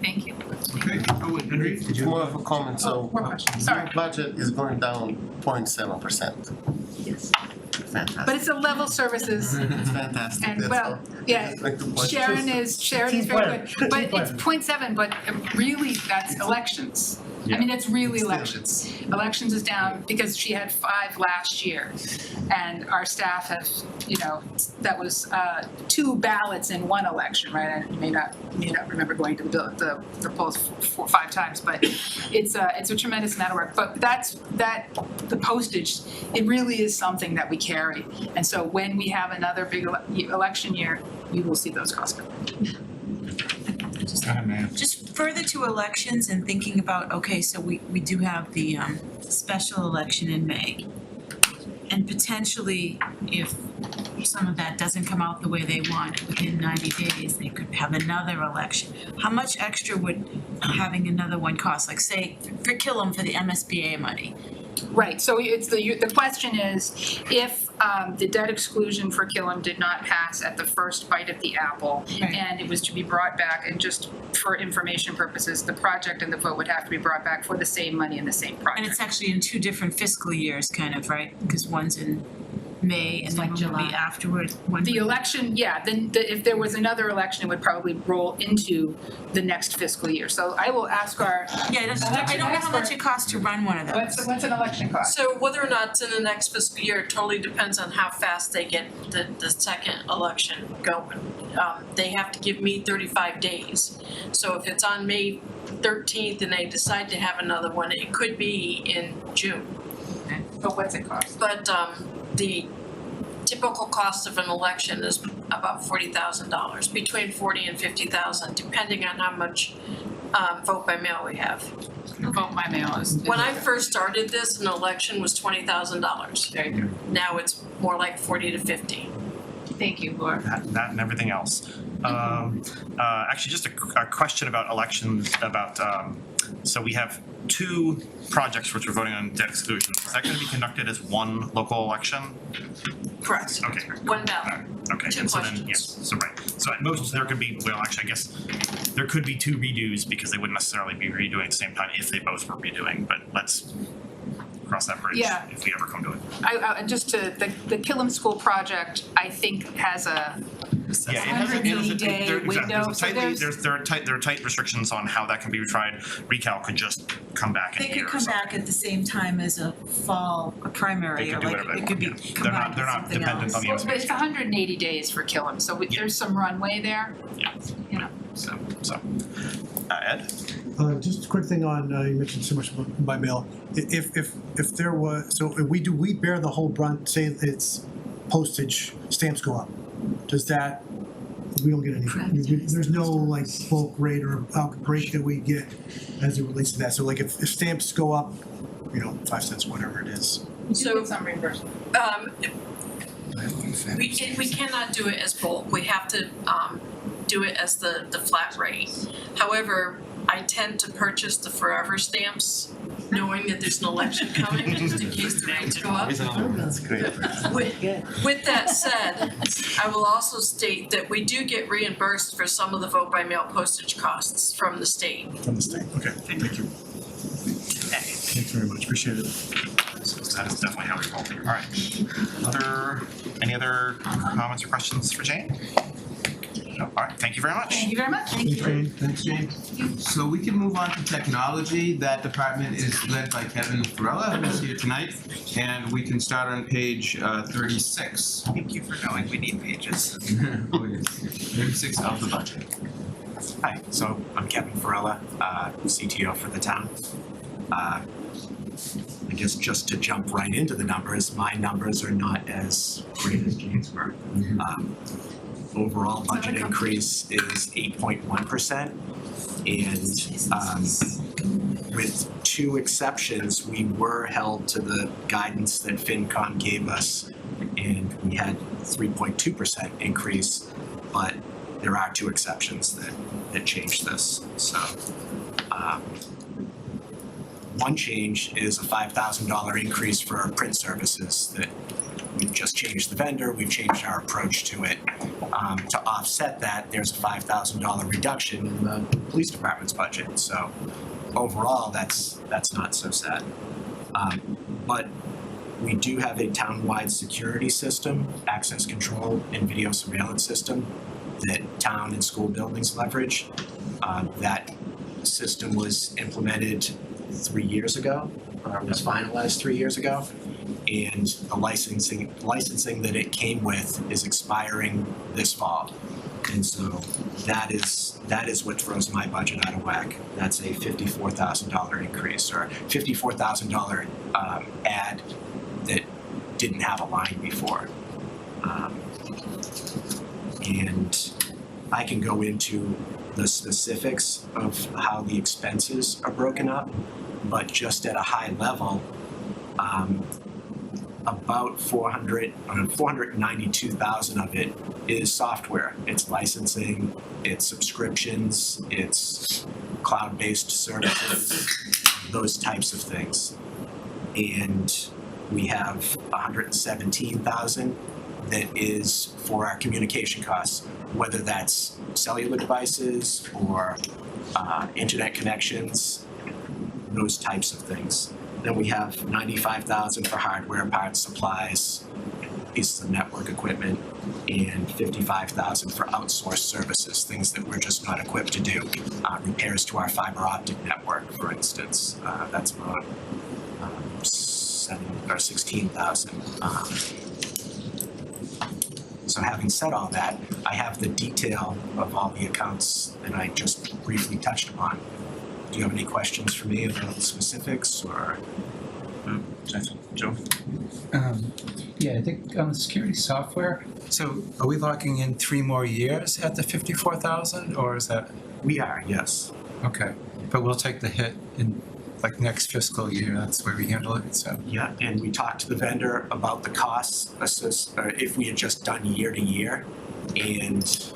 Thank you. Okay. Oh, wait, Henry, did you? More of a comment, so More questions. Sorry. your budget is going down 0.7%. Yes. fantastic. But it's a level services. It's fantastic. And That's well, yeah, Sharon is very good, but it's 0.7, but really that's elections. I mean, that's really elections. Elections is down because she had 5 last year. And our staff have, that was 2 ballots in 1 election, right? I may not remember going to the polls 4 or 5 times, but it's a tremendous amount of work. But the postage, it really is something that we carry. And so when we have another big election year, you will see those costs go. Go ahead, ma'am. Just further to elections and thinking about, okay, so we do have the special election in May. And potentially, if some of that doesn't come out the way they want within 90 days, they could have another election. How much extra would having another one cost? Like say, for Killam for the MSBA money? Right, so it's the question is, if the debt exclusion for Killam did not pass at the first bite of the apple, Right. and it was to be brought back, and just for information purposes, the project and the vote would have to be brought back for the same money in the same project. And it's actually in 2 different fiscal years, kind of, right? Because one's in May and then like one will be July. afterward. One The election, yeah, then if there was another election, it would probably roll into the next fiscal year. So I will ask our, Yeah, I don't know how much it costs to run one of those. what's an election cost? So whether or not it's in the next fiscal year totally depends on how fast they get the second election going. They have to give me 35 days. So if it's on May 13th and they decide to have another one, it could be in June. But what's it cost? But the typical cost of an election is about $40,000, between $40,000 and $50,000, depending on how much vote by mail we have. Vote by mail is. When I first started this, an election was $20,000. There you go. Now it's more like 40 to 50. Thank you, Laura. That and everything else. Actually, just a question about elections, so we have 2 projects which we're voting on debt exclusion. Is that going to be conducted as one local election? Correct. Okay. One ballot. Okay, 2 and so then, questions. yes, so right. So at most, there could be, well, actually, I guess, there could be 2 redos because they wouldn't necessarily be redoing at the same time if they both were redoing, but let's cross that bridge Yeah. if we ever come to it. I just the Killam School project, I think has a Yeah, it has a, 180-day there, exactly. window, so There are tight restrictions on how that can be retried. Recal could just come back in They a year could or come something. back at the same time as a fall, a primary, They or could do like whatever they it could be want, yeah. combined They're with not something dependent else. on the Well, but it's 180 days for Killam, so there's some runway there. So, Ed? Just a quick thing on, you mentioned so much by mail. If there was, so if we bear the whole brunt, say it's postage, stamps go up. Does that, we don't get any, there's no like bulk rate or break that we get as it relates to that. So like if stamps go up, 5 cents, whatever it is. So Some reimbursement. we cannot do it as bulk. We have to do it as the flat rate. However, I tend to purchase the forever stamps, knowing that there's an election coming, just in case the rates go up. That's great. With that said, I will also state that we do get reimbursed for some of the vote by mail postage costs from the state. From the state, okay, thank you. Thanks very much, appreciate it. So that is definitely how we roll. All right. Any other comments or questions for Jane? No? All right, thank you very much. Thank you very much. Thanks, Jane. Thanks, Jane. So we can move on to technology. That department is led by Kevin Farella, who's here tonight. And we can start on page 36. Thank you for knowing we need pages. 36 of the budget. Hi, so I'm Kevin Farella, CTO for the town. I guess just to jump right into the numbers, my numbers are not as great as Jane's were. Overall budget increase is 8.1%. And with 2 exceptions, we were held to the guidance that FinCom gave us, and we had 3.2% increase, but there are 2 exceptions that changed this. So one change is a $5,000 increase for our print services that we've just changed the vendor, we've changed our approach to it. To offset that, there's a $5,000 reduction in the police department's budget. So overall, that's not so sad. But We do have a town-wide security system, access control and video surveillance system that town and school buildings leverage. That system was implemented 3 years ago, or was finalized 3 years ago. And the licensing that it came with is expiring this fall. And so that is what throws my budget out of whack. That's a $54,000 increase, or $54,000 ad that didn't have a line before. And I can go into the specifics of how the expenses are broken up, but just at a high level, about 492,000 of it is software. It's licensing, it's subscriptions, it's cloud-based services, those types of things. And we have 117,000 that is for our communication costs, whether that's cellular devices or internet connections, those types of things. Then we have 95,000 for hardware, parts, supplies, pieces of network equipment, and 55,000 for outsourced services, things that we're just not equipped to do. Repairs to our fiber optic network, for instance, that's about 16,000. So having said all that, I have the detail of all the accounts that I just briefly touched upon. Do you have any questions for me about the specifics, or? Joe? Yeah, I think on the security software, so are we locking in 3 more years at the 54,000, or is that? We are, yes. Okay, but we'll take the hit in like next fiscal year, that's where we handle it, so. Yeah, and we talked to the vendor about the costs, if we had just done year to year, and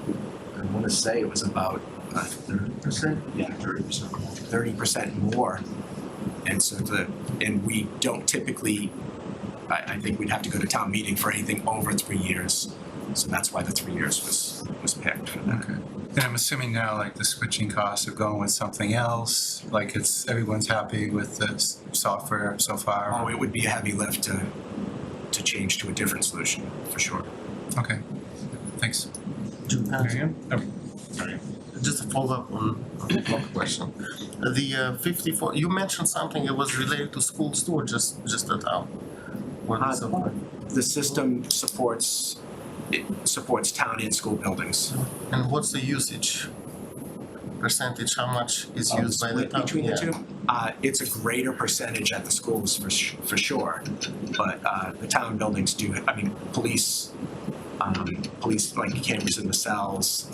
I want to say it was about 30%? Yeah, 30%. 30% more. And so and we don't typically, I think we'd have to go to town meeting for anything over 3 years. So that's why the 3 years was picked for that. Okay. And I'm assuming now, like, the switching costs of going with something else, like everyone's happy with the software so far? Oh, it would be a heavy lift to change to a different solution, for sure. Okay, thanks. Just a follow-up on one question. The 54, you mentioned something that was related to schools too, or just the town? Or the software? The system supports town and school buildings. And what's the usage percentage? How much is used by the Split town? between the two? It's a greater percentage at the schools for sure, but the town buildings do. I mean, police like cameras in the cells.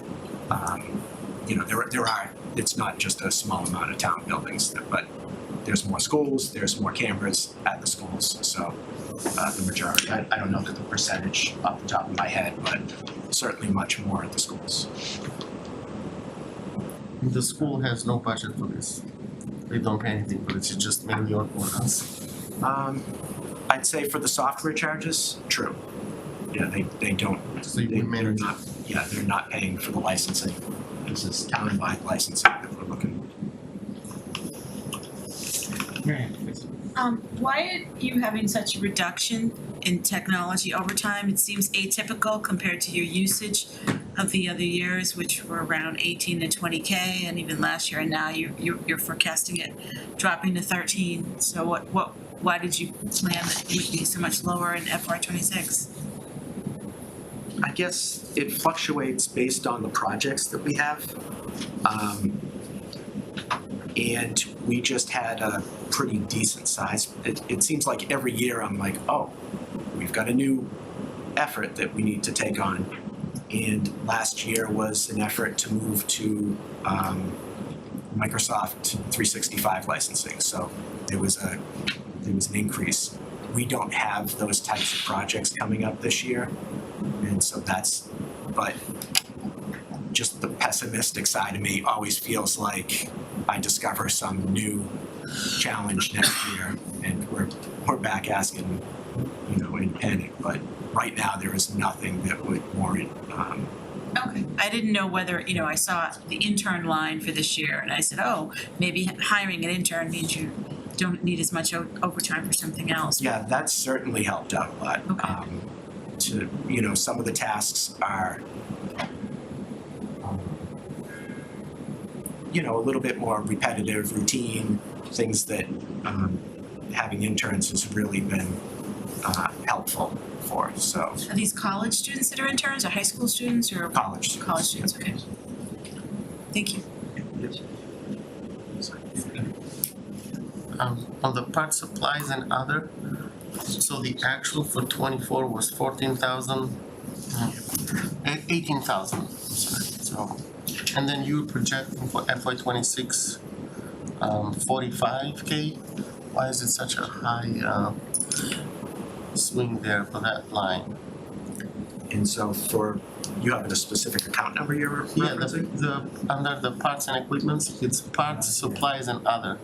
There are. It's not just a small amount of town buildings, but there's more schools. There's more cameras at the schools. So the majority. I don't know the percentage off the top of my head, but certainly much more at the schools. The school has no budget for this. They don't pay anything for it. It's just mainly on ordinance. I'd say for the software charges, true. Yeah, they don't. So you would manage. They're not paying for the licensing. This is town-wide licensing that we're looking. Why are you having such a reduction in technology over time? It seems atypical compared to your usage of the other years, which were around 18 to 20K, and even last year, and now you're forecasting it dropping to 13. So why did you plan that it would be so much lower in FY26? I guess it fluctuates based on the projects that we have. And we just had a pretty decent size. It seems like every year I'm like, oh, we've got a new effort that we need to take on. And last year was an effort to move to Microsoft 365 licensing. So there was an increase. We don't have those types of projects coming up this year. And so but just the pessimistic side of me always feels like I discover some new challenge next year and we're back asking, in panic. But right now there is nothing that would warrant. Okay, I didn't know whether, I saw the intern line for this year and I said, oh, maybe hiring an intern means you're don't need as much overtime for something else. Yeah, that's certainly helped out a lot. Okay. Some of the tasks are, a little bit more repetitive, routine, things that having interns has really been helpful for, so. Are these college students that are interns, or high school students, or? College students. College students, okay. Thank you. On the part supplies and other, so the actual for 24 was 14,000, 18,000, sorry, so. And then you were projecting for FY 26, 45K. Why is it such a high swing there for that line? And so you have a specific account number you're Yeah, referencing? the under the parts and equipments, it's parts, supplies and other.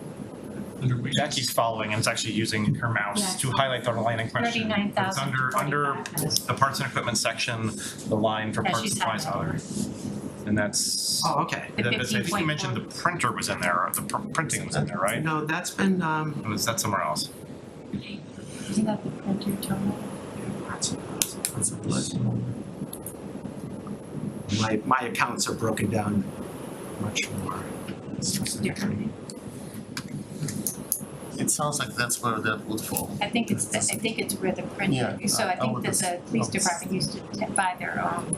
Jackie's following and is actually using her mouse to highlight the line in question. It's under the parts and equipment section, the line for Yeah, parts, she's supplies, highlighting. other. And that's. Oh, okay. I think you mentioned the printer was in there, or the printing was in there, right? No, that's been, Or was that somewhere else? Isn't that the printer total? my accounts are broken down much more specifically. It sounds like that's where that would fall. I think it's where the printer, Yeah, so I I think would that the police department used to buy their own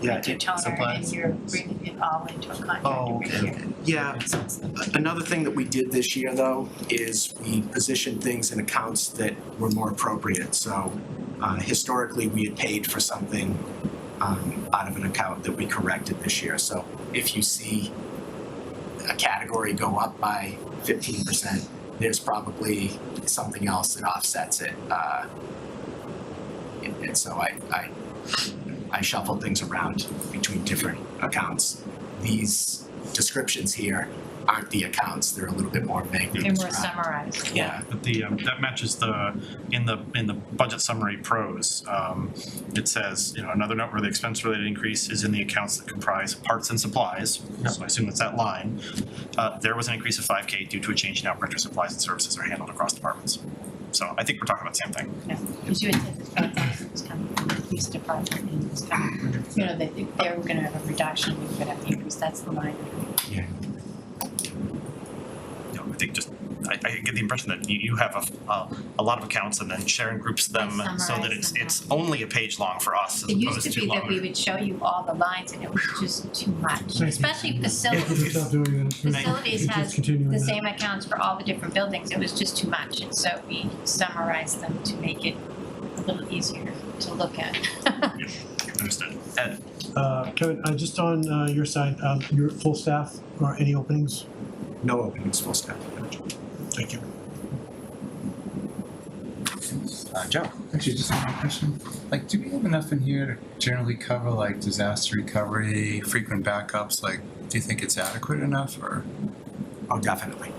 Yeah, printer toner, and supplies. you're bringing it all into a contract Oh, every okay, year. Yeah, another thing that we did this year though is we positioned things in accounts that were more appropriate. So historically, we had paid for something out of an account that we corrected this year. So if you see a category go up by 15%, there's probably something else that offsets it. And so I shuffled things around between different accounts. These descriptions here aren't the accounts, they're a little bit more vague. They're more summarized. Yeah. But that matches in the budget summary prose. It says, another noteworthy expense related increase is in the accounts that comprise parts and supplies. So I assume that's that line. There was an increase of 5K due to a change in how printer supplies and services are handled across departments. So I think we're talking about the same thing. Yeah, because you had said that it's coming from the police department, and it's coming, that they were gonna have a reduction, we were gonna have an increase, that's the line. Yeah. I think I get the impression that you have a lot of accounts and then Sharon groups them so that it's only a page long for us as It used opposed to to be that we longer. would show you all the lines, and it was just too much, especially facilities. Stop doing that. Facilities Just has continue the on that. same accounts for all the different buildings, it was just too much, and so we summarized them to make it a little easier to look at. Understood. Ed, Kevin, just on your side, your full staff or any openings? No openings, full staff. Thank you. Joe? Actually, just one more question. Like, do we have enough in here to generally cover like disaster recovery, frequent backups? Like, do you think it's adequate enough or? Oh, definitely.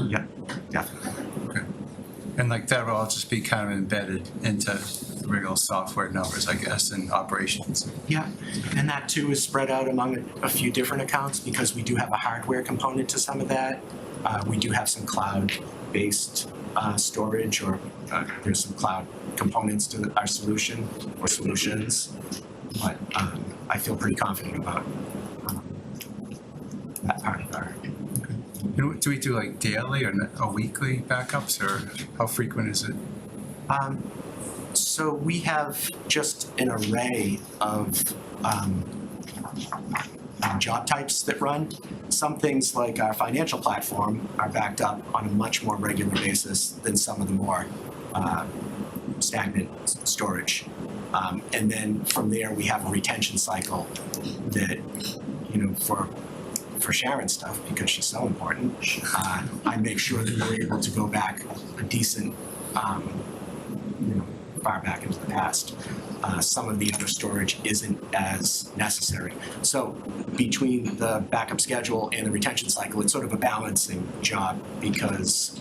Yeah, definitely. Okay. And like that will all just be kind of embedded into the regular software numbers, I guess, and operations. Yeah, and that too is spread out among a few different accounts because we do have a hardware component to some of that. We do have some cloud-based storage, or there's some cloud components to our solution or solutions. But I feel pretty confident about that part of our. Do we do like daily or weekly backups, or how frequent is it? So we have just an array of job types that run. Some things like our financial platform are backed up on a much more regular basis than some of the more stagnant storage. And then from there, we have a retention cycle that, for Sharon's stuff, because she's so important, I make sure that we're able to go back a decent, far back into the past. Some of the other storage isn't as necessary. So between the backup schedule and the retention cycle, it's sort of a balancing job because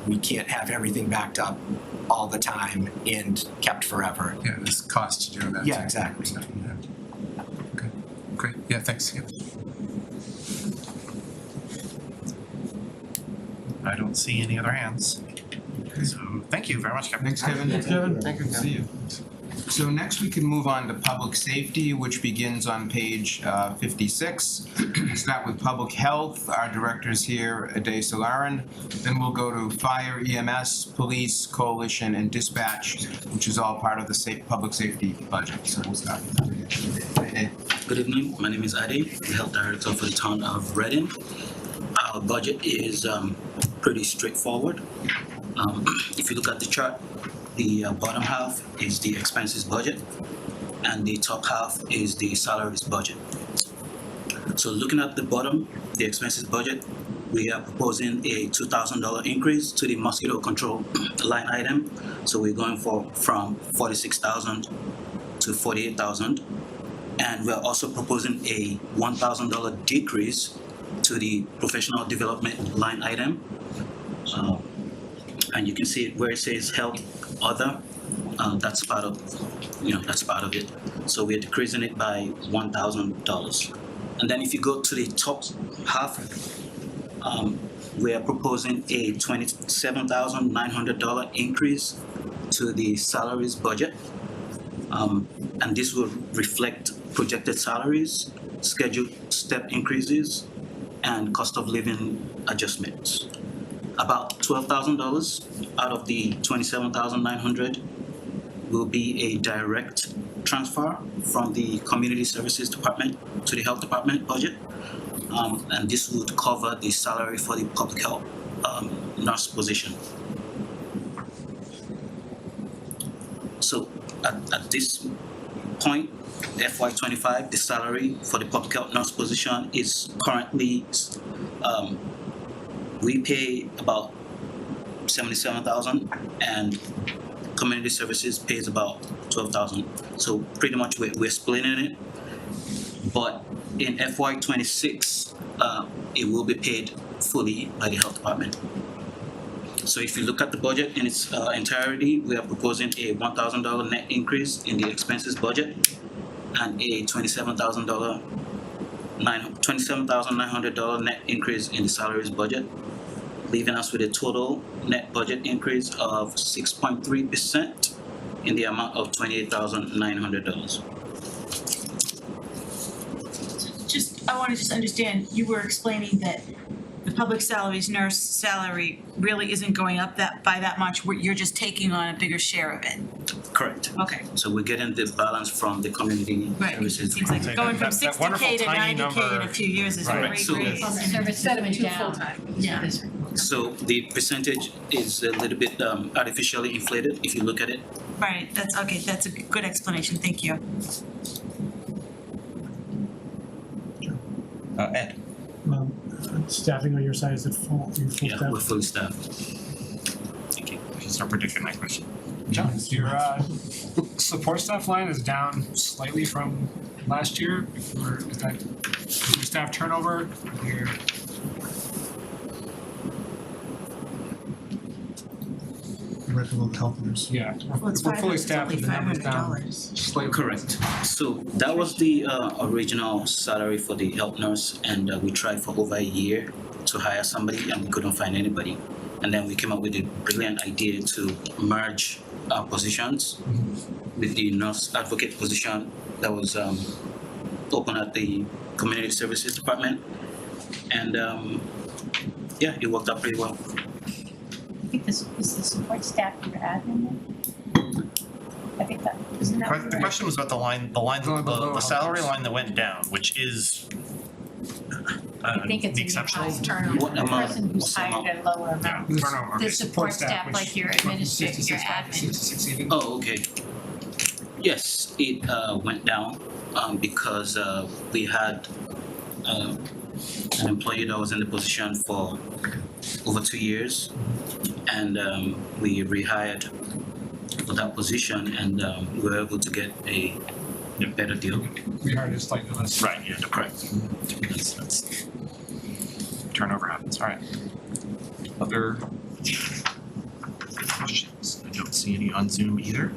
we can't have everything backed up all the time and kept forever. Yeah, there's cost to doing that. Yeah, too. exactly. Yeah. Okay, great. Yeah, thanks. Yeah. I don't see any other hands. So thank you very much, Kevin. Thanks, Kevin. Thanks, Kevin. Thank you, See you. So next we can move on to public safety, which begins on page 56. We'll start with public health. Our director's here, Ade Solarin. Then we'll go to fire, EMS, police, coalition, and dispatch, which is all part of the public safety budget. So we'll start with that. Ade. Good evening, my name is Ade, the health director for the town of Reading. Our budget is pretty straightforward. If you look at the chart, the bottom half is the expenses budget and the top half is the salaries budget. So looking at the bottom, the expenses budget, we are proposing a $2,000 increase to the mosquito control line item. So we're going from 46,000 to 48,000. And we're also proposing a $1,000 decrease to the professional development line item. And you can see it where it says health other, that's part of it. So we're decreasing it by $1,000. And then if you go to the top half, we are proposing a $27,900 increase to the salaries budget. And this will reflect projected salaries, scheduled step increases, and cost of living adjustments. About $12,000 out of the $27,900 will be a direct transfer from the community services department to the health department budget. And this would cover the salary for the public health nurse position. So at this point, FY25, the salary for the public health nurse position is currently, we pay about $77,000 and community services pays about $12,000. So pretty much we're splitting it. But in FY26, it will be paid fully by the health department. So if you look at the budget in its entirety, we are proposing a $1,000 net increase in the expenses budget and a $27,900 net increase in the salaries budget, leaving us with a total net budget increase of 6.3% in the amount of $28,900. I want to just understand, you were explaining that the public salaries, nurse salary really isn't going up by that much, you're just taking on a bigger share of it. Correct. Okay. So we're getting the balance from the community services. Seems like going from 60K to 90K in a few years is a Right. great So- raise. Instead of two down. full-time. Yeah. So the percentage is a little bit artificially inflated if you look at it. Right, that's a good explanation, thank you. Ed. Staffing on your side, is it full? Are you full Yeah, staff? we're fully staffed. Thank you. We should start predicting next question. John, your support staff line is down slightly from last year. Is your staff turnover? Your Recommend health nurse. yeah, Well, it's we're fully staffed, only but the number's down $500. slightly. Correct. So that was the original salary for the health nurse, and we tried for over a year to hire somebody, and we couldn't find anybody. And then we came up with a brilliant idea to merge our positions with the nurse advocate position that was open at the community services department, and yeah, it worked out pretty well. I think this is the support staff your admin. I think that, isn't that? The question was about the salary line that went down, which is I think it's the a exceptional. high turnover, What the amount? person who's What's the hired at a lower amount. The turnover. The support staff, which like your went from administrator, your 66 to admin. 66 even. Oh, okay. Yes, it went down because we had an employee that was in the position for over 2 years, and we rehired for that position, and we were able to get a better deal. We hired it slightly less. Right, yeah, correct. That's turnover happens, all right. Other questions? I don't see any on Zoom either.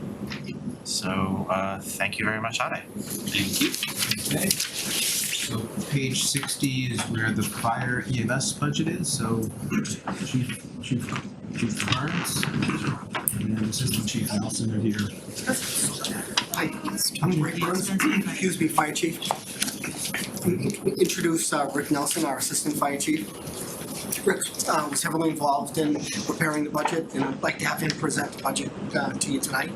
So thank you very much, Ade. Thank you. Okay. So page 60 is where the fire EMS budget is, so Chief Burns and Assistant Chief Nelson are here. Hi, I'm Rick Burns, excuse me, Fire Chief. Introduce Rick Nelson, our Assistant Fire Chief. Rick was heavily involved in preparing the budget, and I'd like to have him present the budget to you tonight.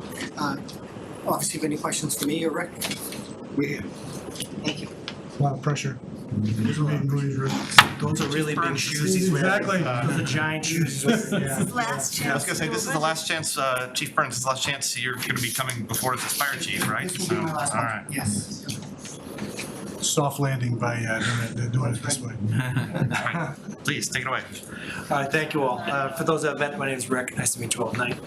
Obviously, if any questions for me or Rick, we're here. Thank you. A lot of pressure. Those are really big shoes he's wearing. Exactly. Those are giant shoes. Yeah. Last chance. I was gonna say, this is the last chance, Chief Burns, this is the last chance you're gonna be coming before us as fire chief, right? This will be my last So, all one. right. Yes. Soft landing by doing it this way. Please, take it away. All right, thank you all. For those that met, my name is Rick. Nice to meet you all tonight.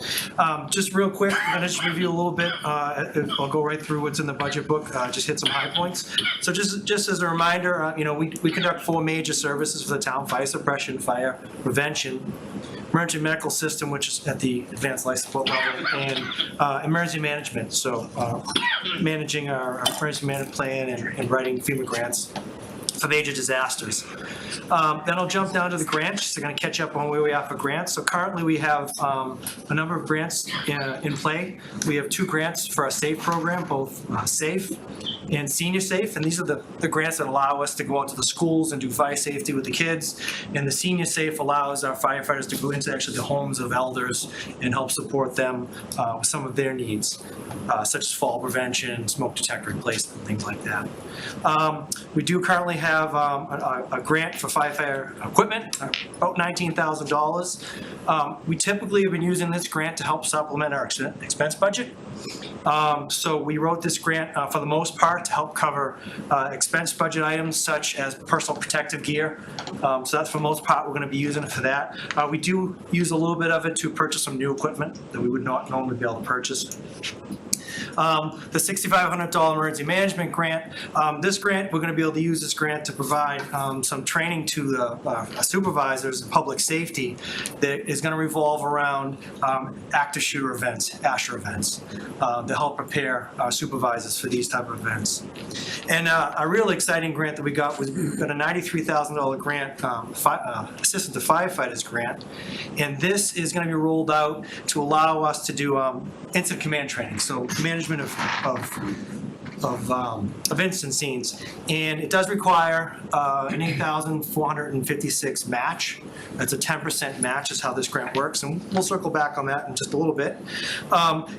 Just real quick, I'm going to just review a little bit. I'll go right through what's in the budget book, just hit some high points. So just as a reminder, we conduct 4 major services for the town: fire suppression, fire prevention, emergency medical system, which is at the advanced life support level, and emergency management. So managing our emergency management plan and writing FEMA grants for major disasters. Then I'll jump down to the grants. They're going to catch up on where we are for grants. So currently we have a number of grants in play. We have 2 grants for our SAFE program, both SAFE and Senior Safe, and these are the grants that allow us to go out to the schools and do fire safety with the kids. And the Senior Safe allows our firefighters to go into actually the homes of elders and help support them with some of their needs, such as fall prevention, smoke detector replacement, things like that. We do currently have a grant for firefighter equipment, about $19,000. We typically have been using this grant to help supplement our expense budget. So we wrote this grant for the most part to help cover expense budget items such as personal protective gear. So that's for the most part, we're going to be using it for that. We do use a little bit of it to purchase some new equipment that we would not normally be able to purchase. The $6,500 emergency management grant. This grant, we're going to be able to use this grant to provide some training to the supervisors in public safety that is going to revolve around active shooter events, ASHA events, to help prepare our supervisors for these type of events. And a really exciting grant that we got was we've got a $93,000 grant, Assistant to Firefighters grant, and this is going to be rolled out to allow us to do incident command training, so management of incident scenes, and it does require an $8,456 match. That's a 10% match is how this grant works, and we'll circle back on that in just a little bit.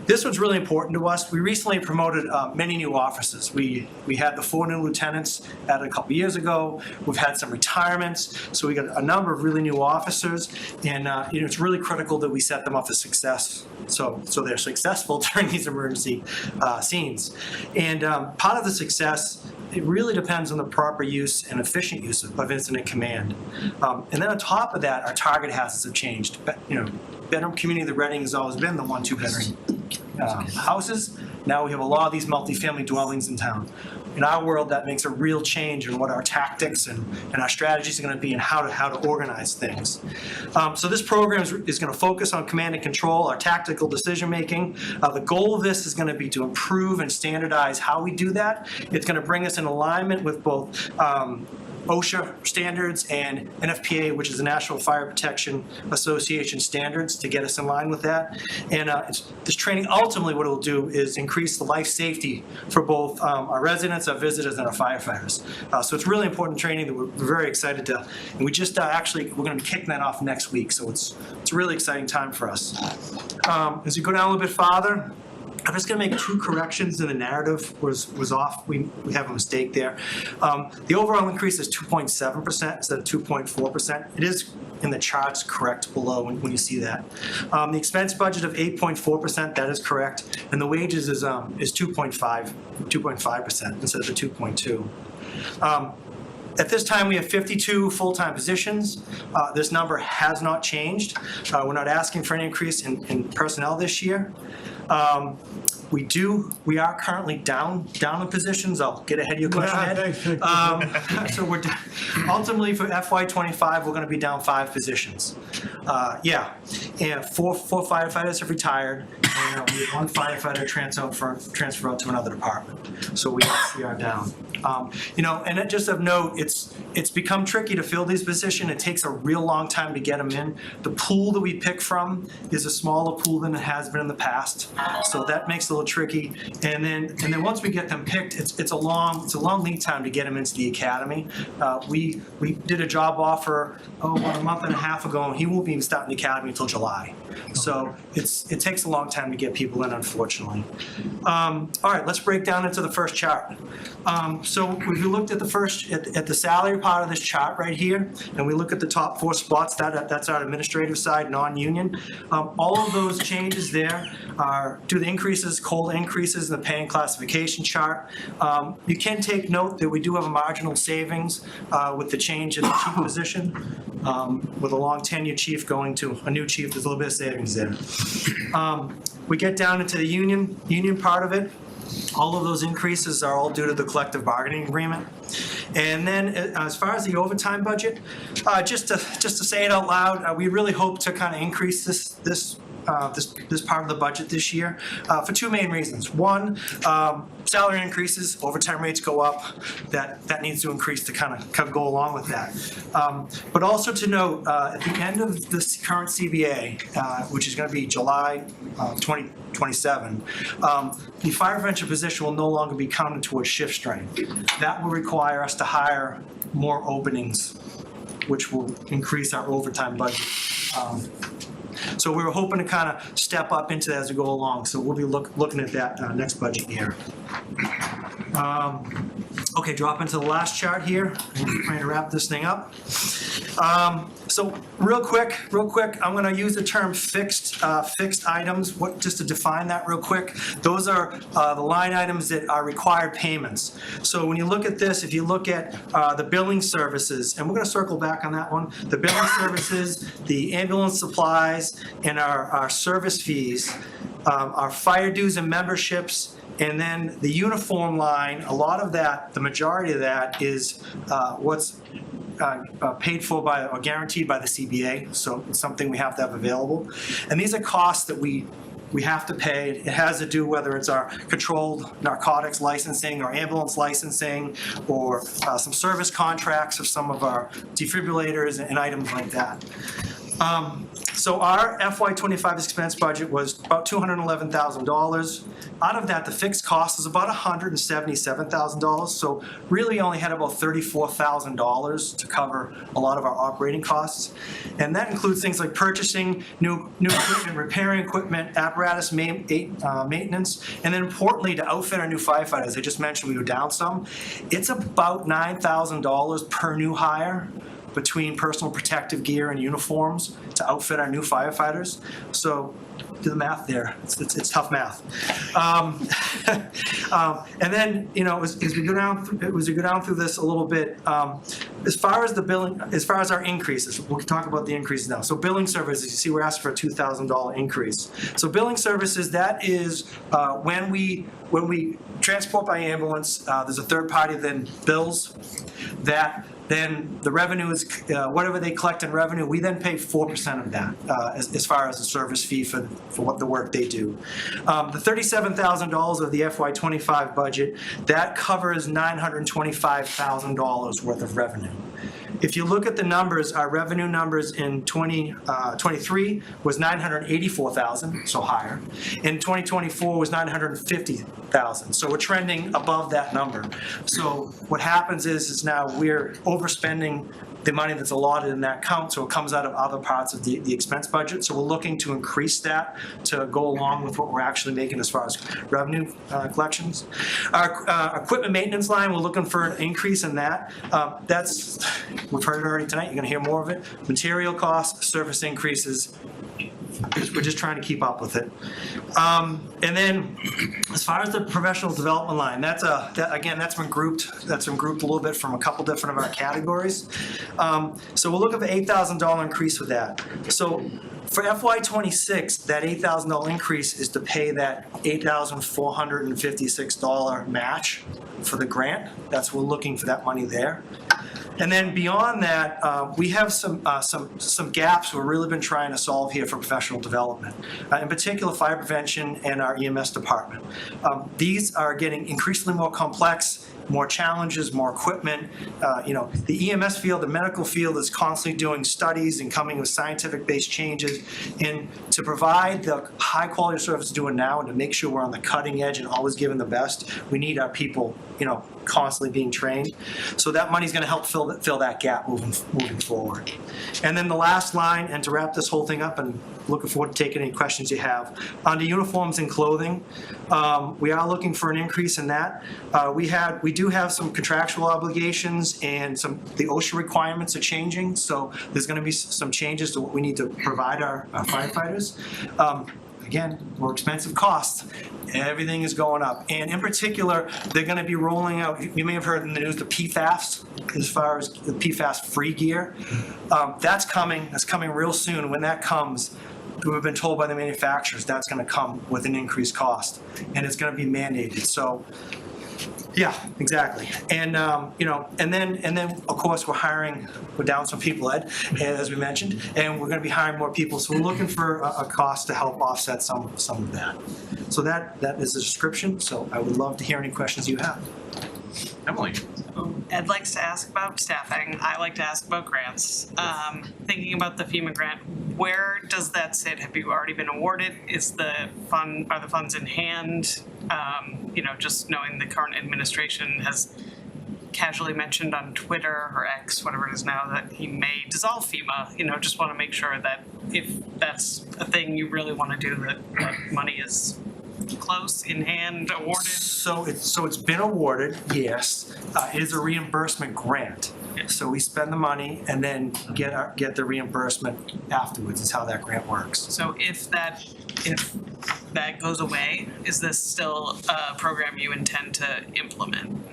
This one's really important to us. We recently promoted many new officers. We had the 4 new lieutenants added a couple years ago. We've had some retirements, so we got a number of really new officers, and it's really critical that we set them up for success, so they're successful during these emergency scenes. And part of the success, it really depends on the proper use and efficient use of incident command. And then on top of that, our target hazards have changed. Bedroom community of the Reading has always been the 1-2 bedroom houses. Now we have a lot of these multifamily dwellings in town. In our world, that makes a real change in what our tactics and our strategies are going to be and how to organize things. So this program is going to focus on command and control, our tactical decision making. The goal of this is going to be to improve and standardize how we do that. It's going to bring us in alignment with both OSHA standards and NFPA, which is the National Fire Protection Association standards, to get us in line with that. And this training, ultimately what it will do is increase the life safety for both our residents, our visitors, and our firefighters. So it's really important training that we're very excited to, and we just we're going to be kicking that off next week. So it's a really exciting time for us. As you go down a little bit farther, I'm just going to make 2 corrections in the narrative was off. We have a mistake there. The overall increase is 2.7% instead of 2.4%. It is in the charts correct below when you see that. The expense budget of 8.4%, that is correct, and the wages is 2.5% instead of the 2.2. At this time, we have 52 full-time positions. This number has not changed. We're not asking for an increase in personnel this year. We are currently down in positions. I'll get ahead of your question, Ed. So we're ultimately for FY25, we're going to be down 5 positions. And 4 firefighters have retired, and we had one firefighter transfer out to another department. So we are down. And it just of note, it's become tricky to fill these positions. It takes a real long time to get them in. The pool that we pick from is a smaller pool than it has been in the past, so that makes it a little tricky. And then once we get them picked, it's a long lead time to get them into the academy. We did a job offer about a month and a half ago, and he won't be even starting the academy until July. So it takes a long time to get people in, unfortunately. All right, let's break down into the first chart. So if you looked at at the salary part of this chart right here, and we look at the top 4 spots, that's our administrative side, non-union. All of those changes there are due to increases, COLA increases in the pay and classification chart. You can take note that we do have a marginal savings with the change in the chief position. With a long tenure chief going to a new chief, there's a little bit of savings there. We get down into the union part of it. All of those increases are all due to the collective bargaining agreement. And then as far as the overtime budget, just to say it out loud, we really hope to kind of increase this part of the budget this year for 2 main reasons. One, salary increases, overtime rates go up. That needs to increase to kind of go along with that. But also to note, at the end of this current CBA, which is going to be July 2027, the fire prevention position will no longer be counted towards shift strength. That will require us to hire more openings, which will increase our overtime budget. So we were hoping to kind of step up into that as we go along. So we'll be looking at that next budget year. Okay, drop into the last chart here. I'm trying to wrap this thing up. So real quick, I'm going to use the term fixed items. Just to define that real quick, those are the line items that are required payments. So when you look at this, if you look at the billing services, and we're going to circle back on that one, the billing services, the ambulance supplies, and our service fees, our fire dues and memberships, and then the uniform line, a lot of that, the majority of that is what's paid for by or guaranteed by the CBA, so it's something we have to have available. And these are costs that we have to pay. It has to do whether it's our controlled narcotics licensing or ambulance licensing or some service contracts of some of our defibrillators and items like that. So our FY25 expense budget was about $211,000. Out of that, the fixed cost is about $177,000. So really only had about $34,000 to cover a lot of our operating costs. And that includes things like purchasing new equipment, repairing equipment, apparatus maintenance, and then importantly to outfit our new firefighters. I just mentioned we were down some. It's about $9,000 per new hire between personal protective gear and uniforms to outfit our new firefighters. So do the math there. It's tough math. And then, as we go down through this a little bit, as far as the billing, as far as our increases, we'll talk about the increases now. So billing services, you see we're asking for a $2,000 increase. So billing services, that is when we transport by ambulance, there's a third party then bills that. Then the revenue is whatever they collect in revenue. We then pay 4% of that as far as the service fee for what the work they do. The $37,000 of the FY25 budget that covers $925,000 worth of revenue. If you look at the numbers, our revenue numbers in 2023 was $984,000, so higher. In 2024 was $950,000, so we're trending above that number. So what happens is now we're overspending the money that's allotted in that count, so it comes out of other parts of the expense budget. So we're looking to increase that to go along with what we're actually making as far as revenue collections. Our equipment maintenance line, we're looking for an increase in that. We've heard it already tonight, you're gonna hear more of it. Material costs, service increases, we're just trying to keep up with it. And then as far as the professional development line, that's been grouped a little bit from a couple different of our categories. So we're looking for $8,000 increase with that. So for FY26, that $8,000 increase is to pay that $8,456 match for the grant. We're looking for that money there. And then beyond that, we have some gaps we've really been trying to solve here for professional development. In particular, fire prevention and our EMS department. These are getting increasingly more complex, more challenges, more equipment. The EMS field, the medical field is constantly doing studies and coming with scientific-based changes. And to provide the high-quality service we're doing now and to make sure we're on the cutting edge and always giving the best, we need our people, constantly being trained. So that money's gonna help fill that gap moving forward. And then the last line, and to wrap this whole thing up, and looking forward to taking any questions you have, under uniforms and clothing, we are looking for an increase in that. We do have some contractual obligations and the OSHA requirements are changing, so there's gonna be some changes to what we need to provide our firefighters. Again, more expensive costs. Everything is going up. And in particular, they're gonna be rolling out, you may have heard in the news, the PFAS, as far as the PFAS-free gear. That's coming real soon. When that comes, we've been told by the manufacturers that's gonna come with an increased cost, and it's gonna be mandated. So, yeah, exactly. And, and then, of course, we're down some people, Ed, as we mentioned, and we're gonna be hiring more people. So we're looking for a cost to help offset some of that. So that is the description. So I would love to hear any questions you have. Emily. Ed likes to ask about staffing. I like to ask about grants. Thinking about the FEMA grant, where does that sit? Have you already been awarded? Are the funds in hand? Just knowing the current administration has casually mentioned on Twitter or X, whatever it is now, that he may dissolve FEMA. Just want to make sure that if that's a thing you really want to do, that money is close, in hand, awarded? So it's been awarded, yes. It is a reimbursement grant. So we spend the money and then get the reimbursement afterwards. Is how that grant works. So if that goes away, is this still a program you intend to implement?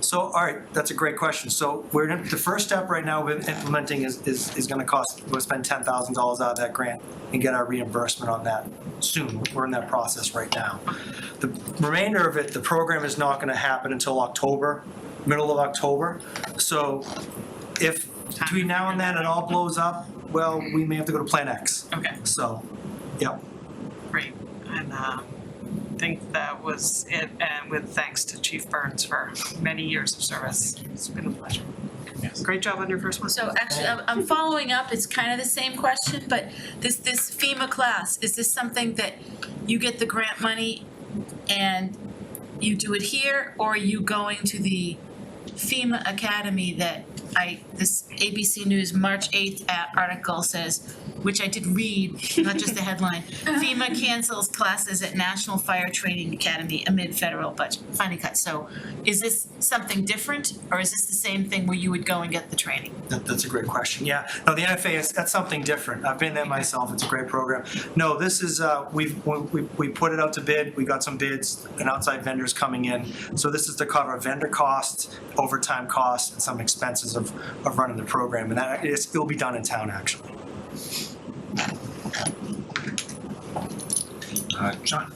So, all right, that's a great question. So the first step right now with implementing is going to cost, we'll spend $10,000 out of that grant and get our reimbursement on that soon. We're in that process right now. The remainder of it, the program is not going to happen until October, middle of October. So if between now and then it all blows up, well, we may have to go to Plan X. Okay. So, yep. Great. And I think that was it, and with thanks to Chief Burns for many years of service. It's been a pleasure. Yes. Great job on your first one. So actually, I'm following up, it's kind of the same question, but this FEMA class, is this something that you get the grant money and you do it here, or are you going to the FEMA Academy that this ABC News March 8th article says, which I did read, not just the headline, FEMA cancels classes at National Fire Training Academy amid federal budget funding cuts. So is this something different, or is this the same thing where you would go and get the training? That's a great question. Yeah, no, the NFA that's something different. I've been there myself. It's a great program. No, this is we put it out to bid. We got some bids and outside vendors coming in. So this is to cover vendor costs, overtime costs, and some expenses of running the program, and that it'll be done in town actually. John,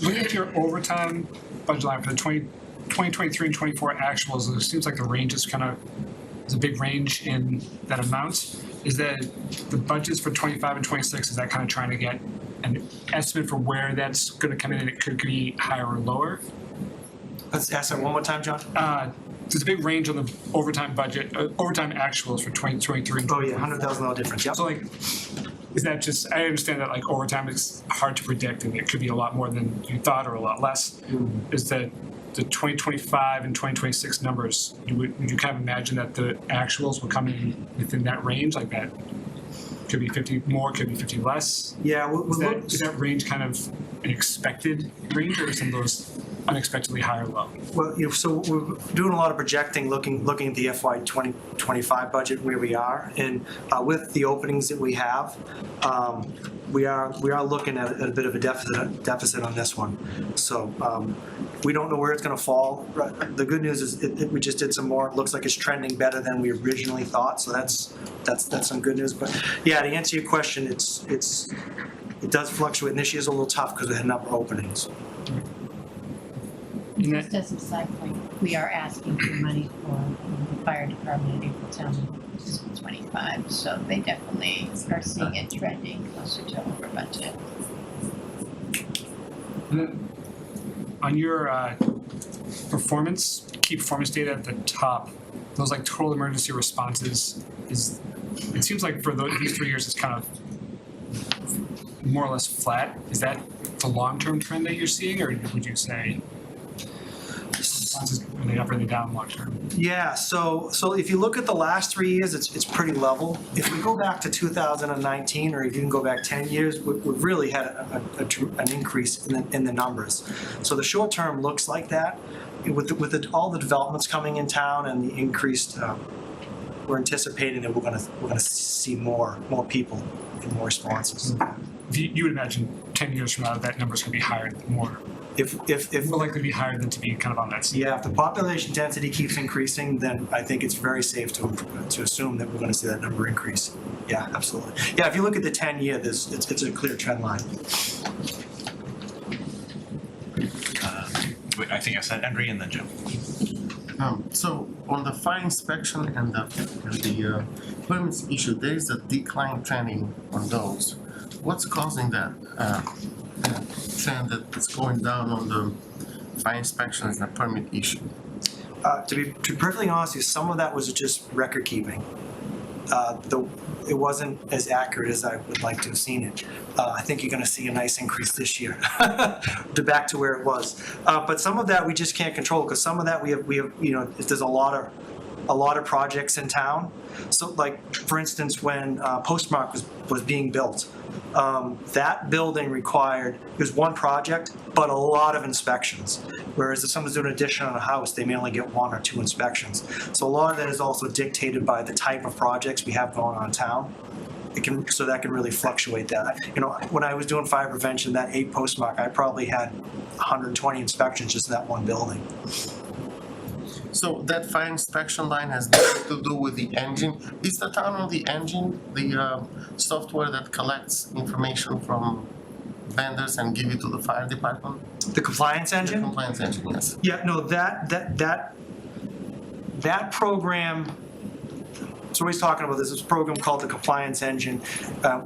looking at your overtime budget line for the 2023 and 24 actuals, it seems like the range is there's a big range in that amount. Is that the budgets for 25 and 26, is that kind of trying to get an estimate for where that's going to come in, and it could be higher or lower? Let's ask that one more time, John. There's a big range on the overtime budget, overtime actuals for 2023 and 24. Oh yeah, $100,000 difference. Yep. So is that just, I understand that overtime is hard to predict and it could be a lot more than you thought or a lot less. Is that the 2025 and 2026 numbers, would you kind of imagine that the actuals will come in within that range, like that? Could be 50 more, could be 50 less? Yeah. Is that range kind of an expected range, or some of those unexpectedly high or low? Well, so we're doing a lot of projecting, looking at the FY 2025 budget where we are, and with the openings that we have, we are looking at a bit of a deficit on this one. So we don't know where it's going to fall. The good news is we just did some more. It looks like it's trending better than we originally thought. So that's some good news. But yeah, to answer your question, it does fluctuate. And this year's a little tough because we had a number of openings. Just as a side point, we are asking for money for fire department in April Town fiscal 25, so they definitely are seeing it trending closer to over budget. On your key performance data at the top, those like total emergency responses it seems like for these 3 years it's kind of more or less flat. Is that the long-term trend that you're seeing, or would you say responses are they up or are they down long-term? Yeah, so if you look at the last 3 years, it's pretty level. If we go back to 2019, or if you can go back 10 years, we've really had an increase in the numbers. So the short term looks like that. With all the developments coming in town and the increased, we're anticipating that we're gonna see more people and more responses. You would imagine 10 years from now that number's gonna be higher, more. If more likely to be higher than to be kind of on that scene. Yeah, if the population density keeps increasing, then I think it's very safe to assume that we're going to see that number increase. Yeah, absolutely. Yeah, if you look at the 10-year, it's a clear trend line. I think I said Henry and then Jim. So on the fire inspection and the permits issue, there is a decline trending on those. What's causing that trend that it's going down on the fire inspections and the permit issue? To be perfectly honest with you, some of that was just record keeping. It wasn't as accurate as I would like to have seen it. I think you're going to see a nice increase this year, back to where it was. But some of that we just can't control, because some of that we have there's a lot of projects in town. So like for instance, when Postmark was being built, that building required, it was one project, but a lot of inspections. Whereas if someone's doing an addition on a house, they may only get 1 or 2 inspections. So a lot of that is also dictated by the type of projects we have going on in town. So that can really fluctuate that. When I was doing fire prevention, that 8 Postmark, I probably had 120 inspections just in that one building. So that fire inspection line has nothing to do with the engine. Is the town on the engine, the software that collects information from vendors and give it to the fire department? The compliance engine? The compliance engine, yes. Yeah, no, that program, so what he's talking about, this is a program called the Compliance Engine.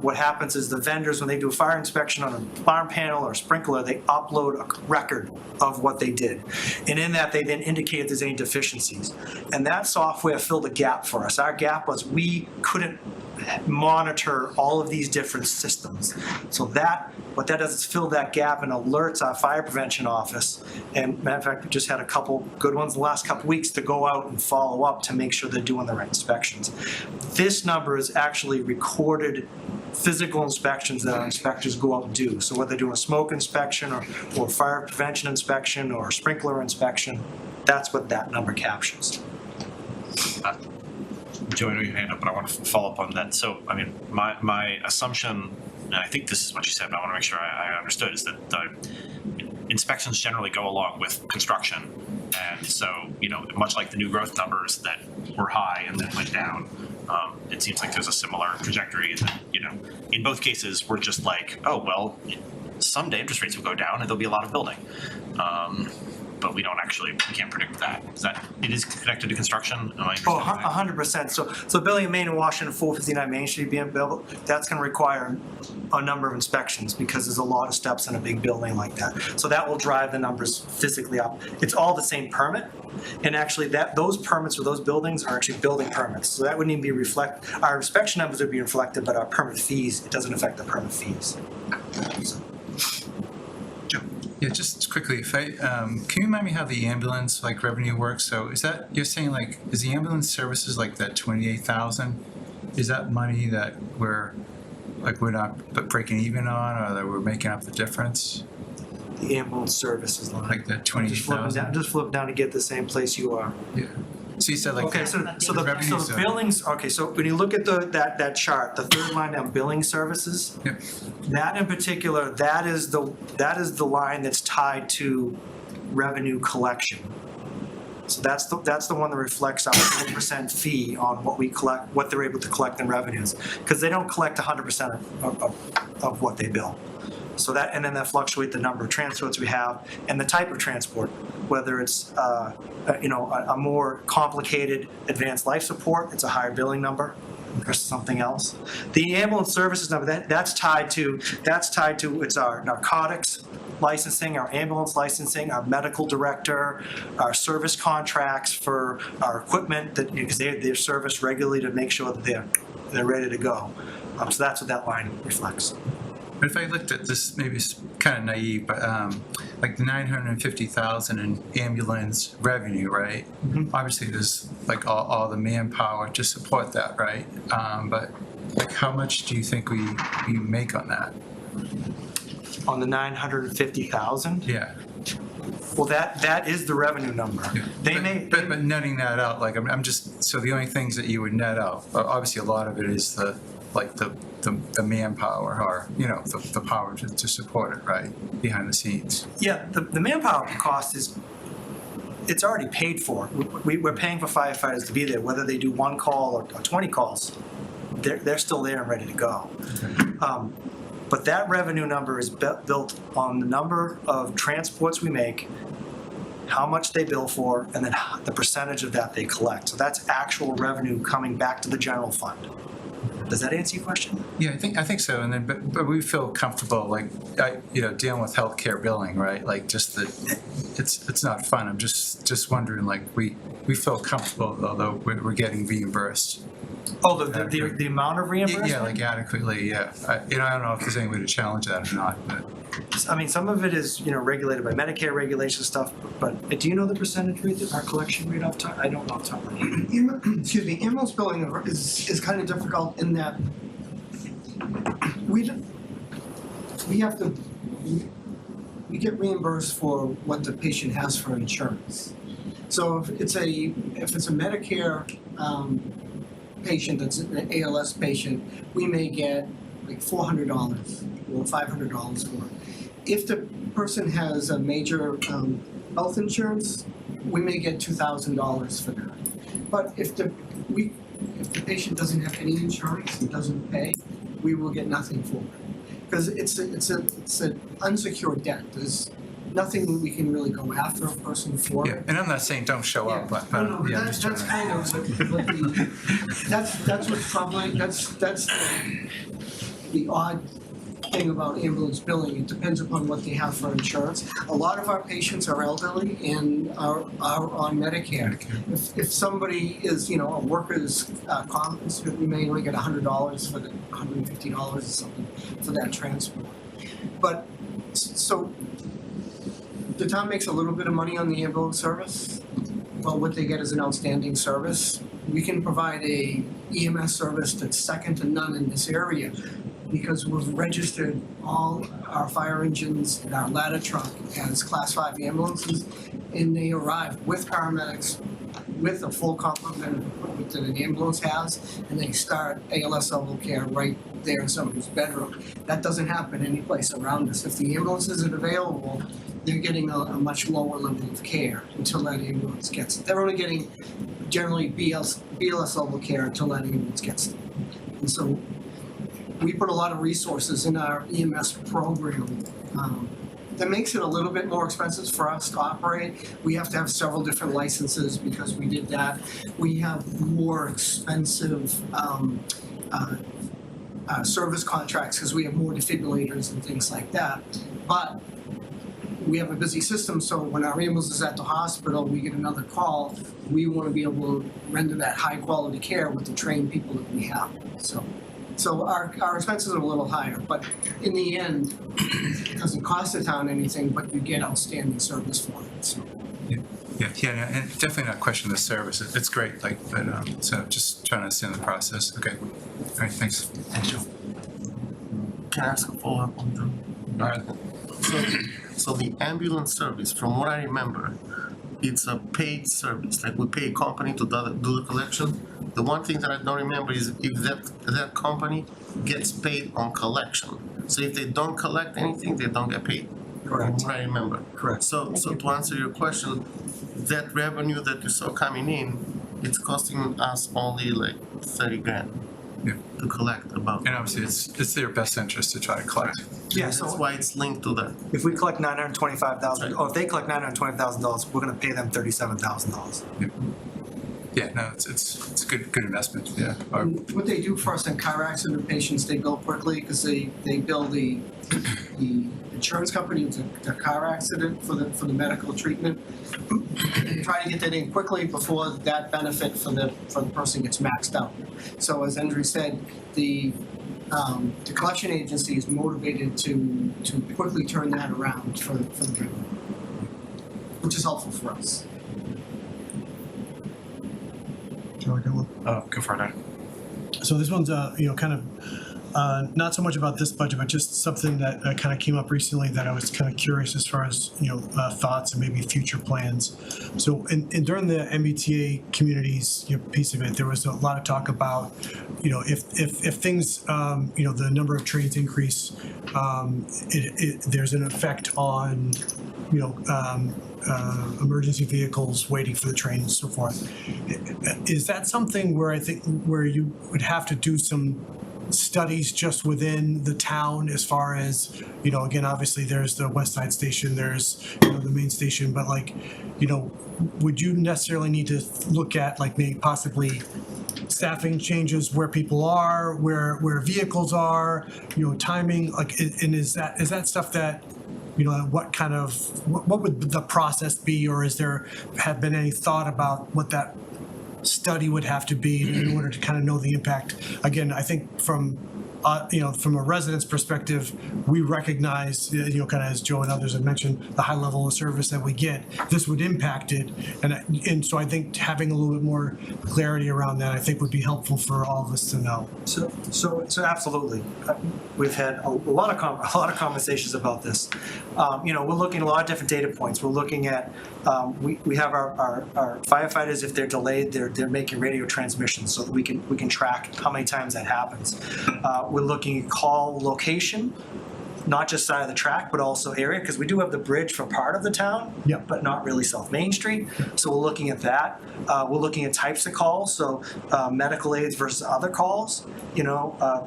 What happens is the vendors, when they do a fire inspection on a barn panel or a sprinkler, they upload a record of what they did. And in that, they then indicate if there's any deficiencies. And that software filled a gap for us. Our gap was we couldn't monitor all of these different systems. So what that does is fill that gap and alerts our fire prevention office. And matter of fact, we just had a couple good ones the last couple weeks to go out and follow up to make sure they're doing the right inspections. This number is actually recorded physical inspections that our inspectors go out and do. So whether they're doing a smoke inspection or fire prevention inspection or sprinkler inspection, that's what that number captures. Joe, I know you hand up, but I want to follow up on that. So, I mean, my assumption, and I think this is what you said, but I want to make sure I understood, is that the inspections generally go along with construction. And so, much like the new growth numbers that were high and then went down, it seems like there's a similar trajectory that, in both cases, we're just like, oh, well, someday interest rates will go down and there'll be a lot of building. But we can't predict that. It is connected to construction? 100%. So building in Maine and Washington, 459 Main Street being built, that's going to require a number of inspections because there's a lot of steps in a big building like that. So that will drive the numbers physically up. It's all the same permit. And actually those permits for those buildings are actually building permits. So that wouldn't even be our inspection numbers would be reflected, but our permit fees, it doesn't affect the permit fees. Yeah, just quickly, can you remind me how the ambulance revenue works? So is that, you're saying is the ambulance services that 28,000? Is that money that we're not breaking even on, or that we're making up the difference? The ambulance services line. Like the 28,000? Just flip down to get the same place you are. Yeah. So you said okay, so the billings. Okay, so when you look at that chart, the third line down, billing services. Yep. That in particular, that is the line that's tied to revenue collection. So that's the one that reflects our 100% fee on what we collect, what they're able to collect in revenues, because they don't collect 100% of what they bill. So that, and then that fluctuates the number of transports we have and the type of transport, whether it's, a more complicated advanced life support, it's a higher billing number versus something else. The ambulance services number, that's tied to, it's our narcotics licensing, our ambulance licensing, our medical director, our service contracts for our equipment, that, because they're serviced regularly to make sure that they're ready to go. So that's what that line reflects. But if I looked at this, maybe it's kind of naive, but like the 950,000 in ambulance revenue, right? Obviously, there's like all the manpower to support that, right? But like, how much do you think we make on that? On the 950,000? Yeah. Well, that is the revenue number. Yeah. But netting that out, like I'm just, so the only things that you would net out, obviously a lot of it is the manpower, or the power to support it, right, behind the scenes. Yeah, the manpower cost it's already paid for. We're paying for firefighters to be there, whether they do one call or 20 calls. They're still there and ready to go. But that revenue number is built on the number of transports we make, how much they bill for, and then the percentage of that they collect. So that's actual revenue coming back to the general fund. Does that answer your question? Yeah, I think so. And then, but we feel comfortable, like, dealing with healthcare billing, right? Like, just that it's not fun. I'm just wondering, like, we feel comfortable though we're getting reimbursed. Oh, the amount of reimbursement? Yeah, like adequately. Yeah. I don't know if there's any way to challenge that or not, but. I mean, some of it is, regulated by Medicare regulation stuff, but do you know the percentage rate, our collection rate off top? I don't know off the top of my head. Excuse me, ambulance billing is kind of difficult in that we get reimbursed for what the patient has for insurance. So if it's a Medicare patient that's an ALS patient, we may get like $400 or $500 for it. If the person has a major health insurance, we may get $2,000 for that. But if the patient doesn't have any insurance and doesn't pay, we will get nothing for it. Because it's an unsecured debt. There's nothing we can really go after a person for. Yeah, and I'm not saying don't show up, but yeah, that's kind of that's what's troubling. That's the odd thing about ambulance billing. It depends upon what they have for insurance. A lot of our patients are elderly and are on Medicare. If somebody is, a worker's comp, we may only get $100 for the $150 or something for that transport. But so the town makes a little bit of money on the ambulance service. Well, what they get is an outstanding service. We can provide a EMS service that's second to none in this area, because we've registered all our fire engines and our ladder truck as Class 5 ambulances, and they arrive with paramedics, with a full complement of equipment that an ambulance has, and they start ALS level care right there in somebody's bedroom. That doesn't happen anyplace around us. If the ambulance isn't available, they're getting a much lower level of care until that ambulance gets it. They're only getting generally BLS level care until that ambulance gets them. And so we put a lot of resources in our EMS program that makes it a little bit more expensive for us to operate. We have to have several different licenses because we did that. We have more expensive service contracts because we have more defibrillators and things like that. But we have a busy system, so when our ambulance is at the hospital, we get another call. We want to be able to render that high quality care with the trained people that we have. So our expenses are a little higher, but in the end, it doesn't cost the town anything, but you get outstanding service for it. So. Yeah, and definitely not question the service. It's great, so just trying to understand the process. Okay, all right, thanks. Thanks, Joe. Can I ask a follow-up on them? All right. So the ambulance service, from what I remember, it's a paid service. Like we pay a company to do the collection. The one thing that I don't remember is if that company gets paid on collection. So if they don't collect anything, they don't get paid. Correct. From what I remember. Correct. So to answer your question, that revenue that you saw coming in, it's costing us only like $30,000. to collect about. And obviously, it's their best interest to try to collect. Yeah, That's so why it's linked to that. if we collect $925,000, or if they collect $925,000, we're gonna pay them $37,000. Yeah, no, it's a good investment, yeah. What they do for us in car accident patients, they bill quickly because they bill the insurance company the car accident for the medical treatment. They try to get that in quickly before that benefit for the person gets maxed out. So as Andrew said, the collection agency is motivated to quickly turn that around for the driver, which is helpful for us. Go further. So this one's, kind of, not so much about this budget, but just something that kind of came up recently that I was kind of curious as far as, thoughts and maybe future plans. So and during the MBTA communities piece of it, there was a lot of talk about, if things, the number of trains increase, there's an effect on, emergency vehicles waiting for the train and so forth. Is that something where you would have to do some studies just within the town as far as, again, obviously there's the West Side Station, there's, the main station, but would you necessarily need to look at maybe possibly staffing changes where people are, where vehicles are, timing, and is that stuff that, what would the process be, or have been any thought about what that study would have to be in order to kind of know the impact? Again, I think from a resident's perspective, we recognize, kind of as Joe and others have mentioned, the high level of service that we get. This would impact it, and so I think having a little bit more clarity around that, I think, would be helpful for all of us to know. So absolutely. We've had a lot of conversations about this. We're looking at a lot of different data points. We're looking at, we have our firefighters, if they're delayed, they're making radio transmissions so that we can track how many times that happens. We're looking at call location, not just side of the track, but also area, because we do have the bridge for part of the town, but not really South Main Street. So we're looking at that. We're looking at types of calls, so medical aids versus other calls,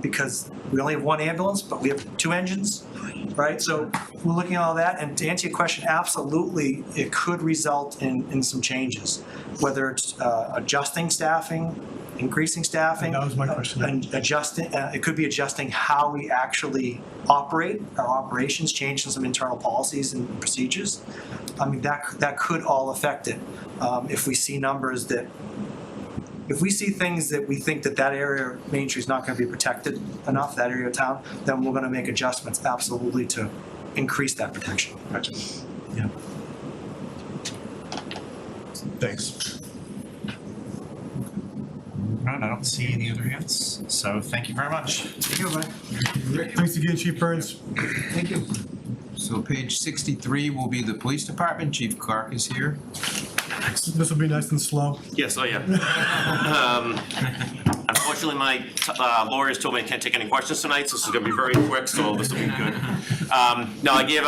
because we only have one ambulance, but we have two engines, right? So we're looking at all that, and to answer your question, absolutely, it could result in some changes, whether it's adjusting staffing, increasing staffing. That was my question. And adjusting, it could be adjusting how we actually operate, our operations, changing some internal policies and procedures. I mean, that could all affect it. If we see numbers if we see things that we think that area, Main Street, is not going to be protected enough, that area of town, then we're going to make adjustments absolutely to increase that protection. Gotcha. Yeah. Thanks. I don't see any other hands, so thank you very much. Thank you, Mike. Thanks again, Chief Burns. Thank you. So page 63 will be the police department. Chief Clark is here. This will be nice and slow. Yes, oh yeah. Unfortunately, my lawyers told me I can't take any questions tonight, so this is gonna be very quick, so this will be good. No, I gave,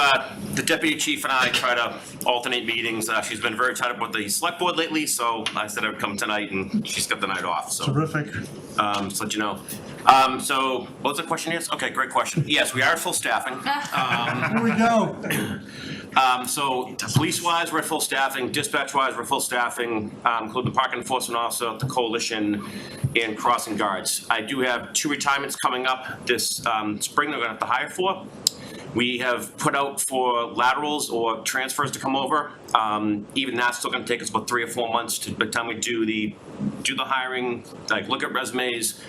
the deputy chief and I try to alternate meetings. She's been very tied up with the select board lately, so I said I'd come tonight, and she's got the night off, so. Terrific. Just let you know. So, what was the question, yes? Okay, great question. Yes, we are at full staffing. Here we go. So police-wise, we're at full staffing. Dispatch-wise, we're full staffing, including the parking enforcement officer, the coalition, and crossing guards. I do have 2 retirements coming up this spring that we're gonna have to hire for. We have put out for laterals or transfers to come over. Even that's still gonna take us about 3 or 4 months by the time we do the hiring, look at resumes,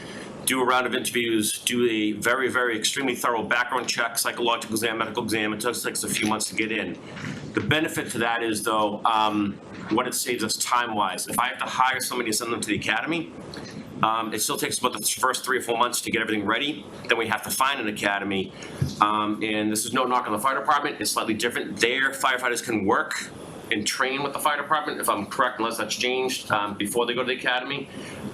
do a round of interviews, do a very, very extremely thorough background check, psychological exam, medical exam. It just takes a few months to get in. The benefit to that is, though, what it saves us time-wise. If I have to hire somebody to send them to the academy, it still takes about the first 3 or 4 months to get everything ready. Then we have to find an academy. And this is no knock on the fire department. It's slightly different. Their firefighters can work and train with the fire department, if I'm correct, unless that's changed, before they go to the academy.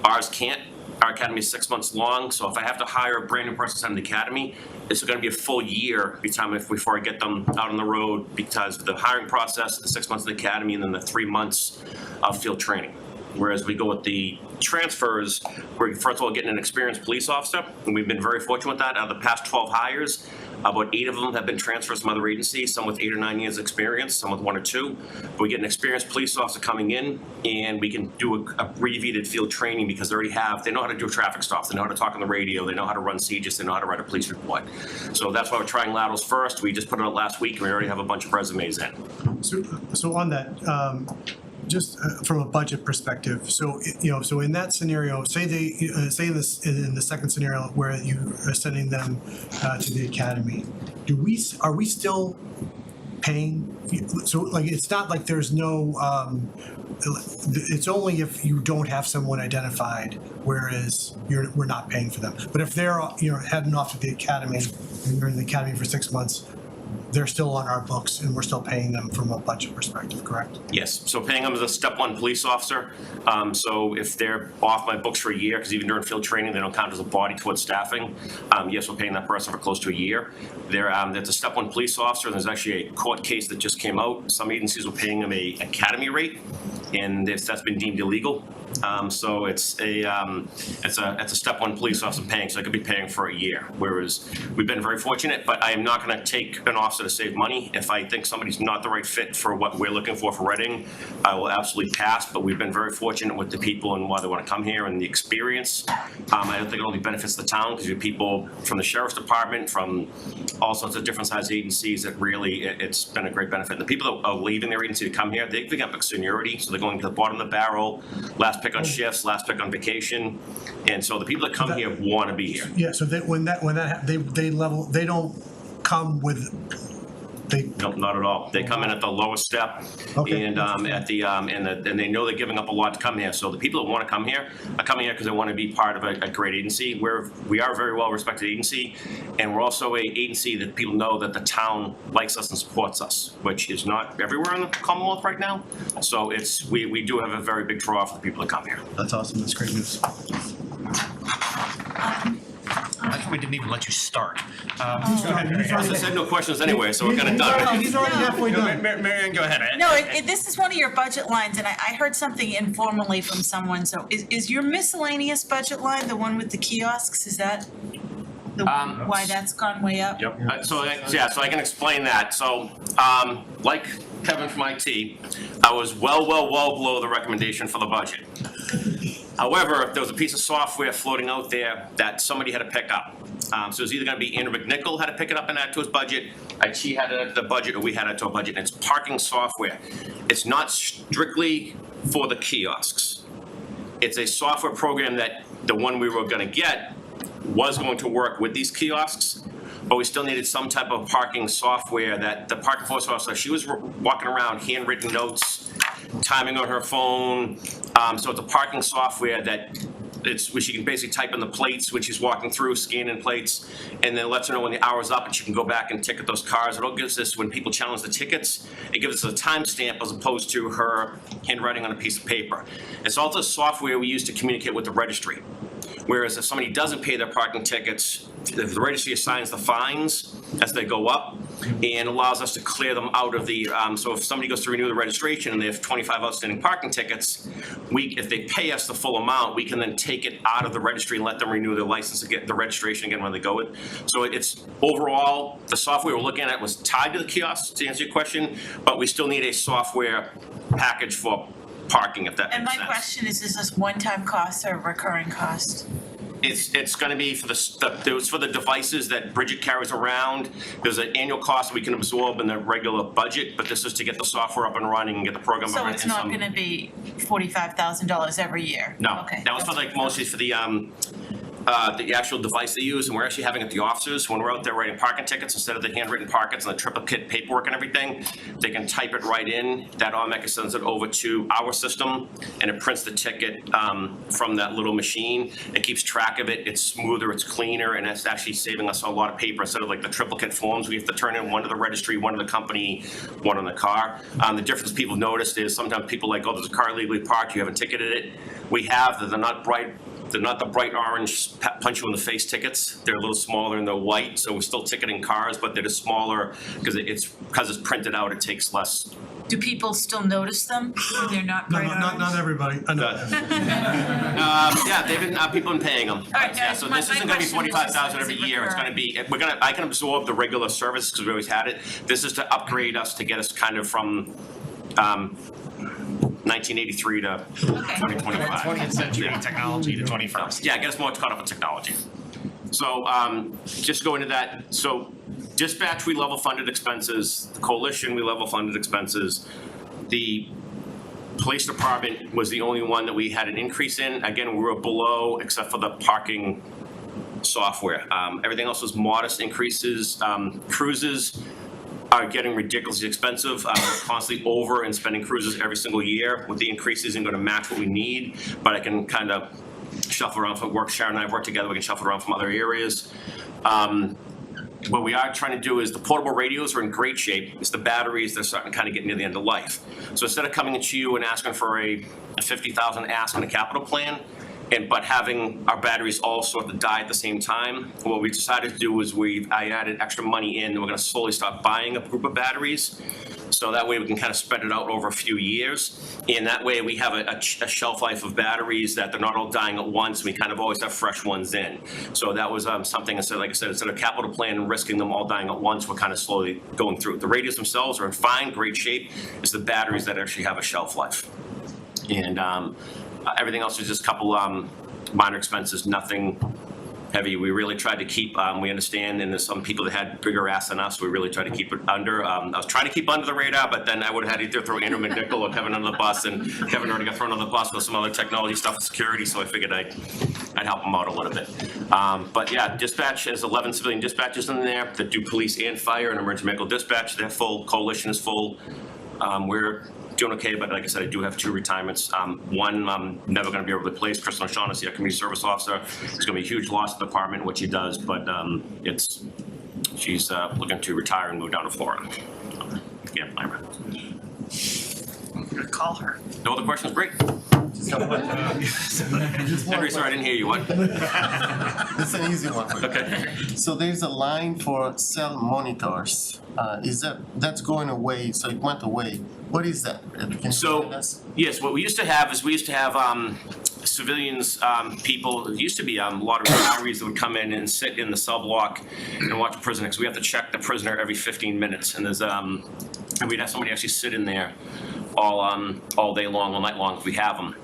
Ours can't. Our academy is 6 months long, so if I have to hire a brand new person to send the academy, it's going to be a full year before I get them out on the road, because of the hiring process, the 6 months of the academy, and then the 3 months of field training. Whereas we go with the transfers, we're first of all getting an experienced police officer, and we've been very fortunate with that. Out of the past 12 hires, about 8 of them have been transfers from other agencies, some with 8 or 9 years experience, some with 1 or 2. But we get an experienced police officer coming in, and we can do a abbreviated field training because they know how to do traffic stops, they know how to talk on the radio, they know how to run sieges, they know how to write a police report. So that's why we're trying laterals first. We just put it out last week, and we already have a bunch of resumes in. So on that, just from a budget perspective, so, so in that scenario, say in the second scenario where you are sending them to the academy, are we still paying? So like, it's not like there's no, it's only if you don't have someone identified, whereas we're not paying for them. But if they're, heading off to the academy and you're in the academy for 6 months, they're still on our books and we're still paying them from a budget perspective, correct? Yes, so paying them as a step 1 police officer. So if they're off my books for a year, because even during field training, they don't count as a body towards staffing. Yes, we're paying that person for close to a year. That's a step 1 police officer, and there's actually a court case that just came out. Some agencies were paying them a academy rate, and that's been deemed illegal. So it's a step 1 police officer paying, so I could be paying for a year. Whereas we've been very fortunate, but I am not going to take an officer to save money. If I think somebody's not the right fit for what we're looking for Reading, I will absolutely pass. But we've been very fortunate with the people and why they want to come here and the experience. I don't think it only benefits the town because you have people from the sheriff's department, from all sorts of different size agencies that really, it's been a great benefit. And the people that are leaving their agency to come here, they pick up seniority, so they're going to the bottom of the barrel, last pick on shifts, last pick on vacation, and so the people that come here want to be here. Yeah, so they don't come with. No, not at all. They come in at the lowest step, and and they know they're giving up a lot to come here. So the people that want to come here are coming here because they want to be part of a great agency. We are a very well respected agency, and we're also an agency that people know that the town likes us and supports us, which is not everywhere in the Commonwealth right now. So we do have a very big draw for the people that come here. That's awesome. That's great news. I think we didn't even let you start. I said no questions anyway, so we're kind of done. He's already halfway done. Mary Ann, go ahead. No, this is one of your budget lines, and I heard something informally from someone. So is your miscellaneous budget line the one with the kiosks? Is that why that's gone way up? Yep. So I can explain that. So like Kevin from IT, I was well below the recommendation for the budget. However, there was a piece of software floating out there that somebody had to pick up. So it was either going to be Andrew McNichol had to pick it up and add to his budget, IT had it to the budget, or we had it to a budget. And it's parking software. It's not strictly for the kiosks. It's a software program that the one we were going to get was going to work with these kiosks, but we still needed some type of parking software that the parking enforcement officer, she was walking around handwritten notes, timing on her phone. So it's a parking software that where she can basically type in the plates when she's walking through, scanning plates, and then lets her know when the hour's up and she can go back and ticket those cars. It all gives us, when people challenge the tickets, it gives us a timestamp as opposed to her handwriting on a piece of paper. It's also software we use to communicate with the registry. Whereas if somebody doesn't pay their parking tickets, the registry assigns the fines as they go up and allows us to clear them out of the, so if somebody goes to renew the registration and they have 25 outstanding parking tickets, if they pay us the full amount, we can then take it out of the registry and let them renew their license again, the registration again when they go in. So it's overall, the software we're looking at was tied to the kiosks, to answer your question, but we still need a software package for parking, if that makes sense. And my question is this one-time cost or recurring cost? It's going to be for the devices that Bridget carries around. There's an annual cost we can absorb in the regular budget, but this is to get the software up and running and get the program up and running. So it's not going to be $45,000 every year? No, okay. That was for mostly for the actual device they use, and we're actually having it the officers when we're out there writing parking tickets, instead of the handwritten packets and the triplicate paperwork and everything, they can type it right in. That automatically sends it over to our system, and it prints the ticket from that little machine. It keeps track of it. It's smoother, it's cleaner, and it's actually saving us a lot of paper instead of like the triplicate forms. We have to turn in one to the registry, one to the company, one on the car. The difference people noticed is sometimes people like, oh, there's a car illegally parked, you haven't ticketed it. We have that. They're not bright. They're not the bright orange punch you in the face tickets. They're a little smaller and they're white, so we're still ticketing cars, but they're just smaller because it's printed out. It takes less Do people still notice them when they're not No, bright not orange? everybody. Yeah, they've been, people been paying them. right, Yeah, so this my isn't gonna be question is just, 25,000 does every it year, it's recur? gonna be, I can absorb the regular service, because we always had it. This is to upgrade us, to get us kind of from, 1983 to 2025. 20th century Yeah. technology to 21st. Yeah, get us more caught up with technology. So, just go into that, so dispatch, we level funded expenses, the coalition, we level funded expenses. The police department was the only one that we had an increase in. Again, we were below, except for the parking software. Everything else was modest increases. Cruises are getting ridiculously expensive. We're constantly over and spending cruises every single year. With the increases, isn't going to match what we need, but I can kind of shuffle around for work. Sharon and I have worked together. We can shuffle around from other areas. What we are trying to do is the portable radios are in great shape. It's the batteries that are starting to kind of get near the end of life. So instead of coming to you and asking for a 50,000 ask on a capital plan, but having our batteries all sort of die at the same time, what we decided to do was I added extra money in, and we're going to slowly start buying a group of batteries. So that way we can kind of spread it out over a few years. And that way we have a shelf life of batteries that they're not all dying at once. We kind of always have fresh ones in. So that was something, like I said, instead of capital plan and risking them all dying at once, we're kind of slowly going through. The radios themselves are in fine, great shape. It's the batteries that actually have a shelf life. And everything else is just a couple minor expenses, nothing heavy. We really tried to keep, we understand, and there's some people that had bigger ass than us, we really tried to keep it under. I was trying to keep under the radar, but then I would have had to either throw Andrew McNichol or Kevin under the bus, and Kevin already got thrown under the bus with some other technology stuff and security, so I figured I'd help him out a little bit. But yeah, dispatch has 11 civilian dispatchers in there that do police and fire and emergency medical dispatch. They're full, coalition is full. We're doing okay, but like I said, I do have 2 retirements. One I'm never going to be able to replace. Kristen O'Shaughnessy, our community service officer. It's going to be a huge loss to the department, what she does, but she's looking to retire and move down to Florida. Yeah, blame her. Call her. No other questions? Great. Henry, sorry, I didn't hear you. What? It's an easy one. Okay. So there's a line for cell monitors. That's going away? So it went away. What is that? Can you explain us? Yes, what we used to have civilians, people, it used to be a lot of retirees that would come in and sit in the cell block and watch a prisoner, because we have to check the prisoner every 15 minutes, and there's and we'd have somebody actually sit in there all day long, all night long, if we have them.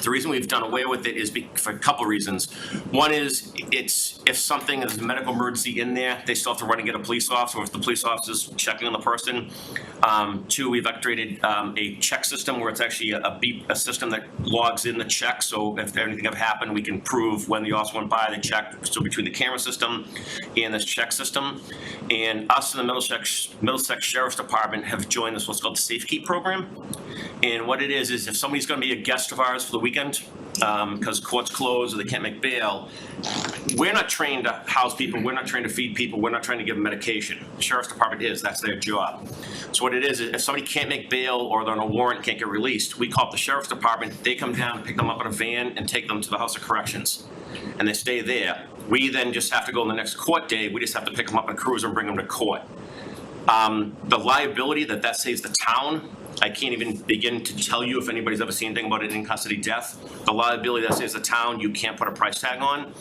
The reason we've done away with it is for a couple of reasons. One is if something is a medical emergency in there, they still have to run and get a police officer, or if the police officer's checking on the person. 2, we've upgraded a check system where it's actually a system that logs in the check. So if anything ever happened, we can prove when the officer went by the check. So between the camera system and this check system, and us in the Middlesex Sheriff's Department have joined this what's called the Safe Keep program. And what it is if somebody's going to be a guest of ours for the weekend, because court's closed or they can't make bail, we're not trained to house people, we're not trained to feed people, we're not trained to give them medication. The Sheriff's Department is, that's their job. So what it is if somebody can't make bail or they're on a warrant, can't get released, we call up the Sheriff's Department, they come down, pick them up in a van, and take them to the House of Corrections. And they stay there. We then just have to go on the next court day, we just have to pick them up in a cruiser and bring them to court. The liability that saves the town, I can't even begin to tell you if anybody's ever seen anything about an in-custody death. The liability that saves the town, you can't put a price tag on.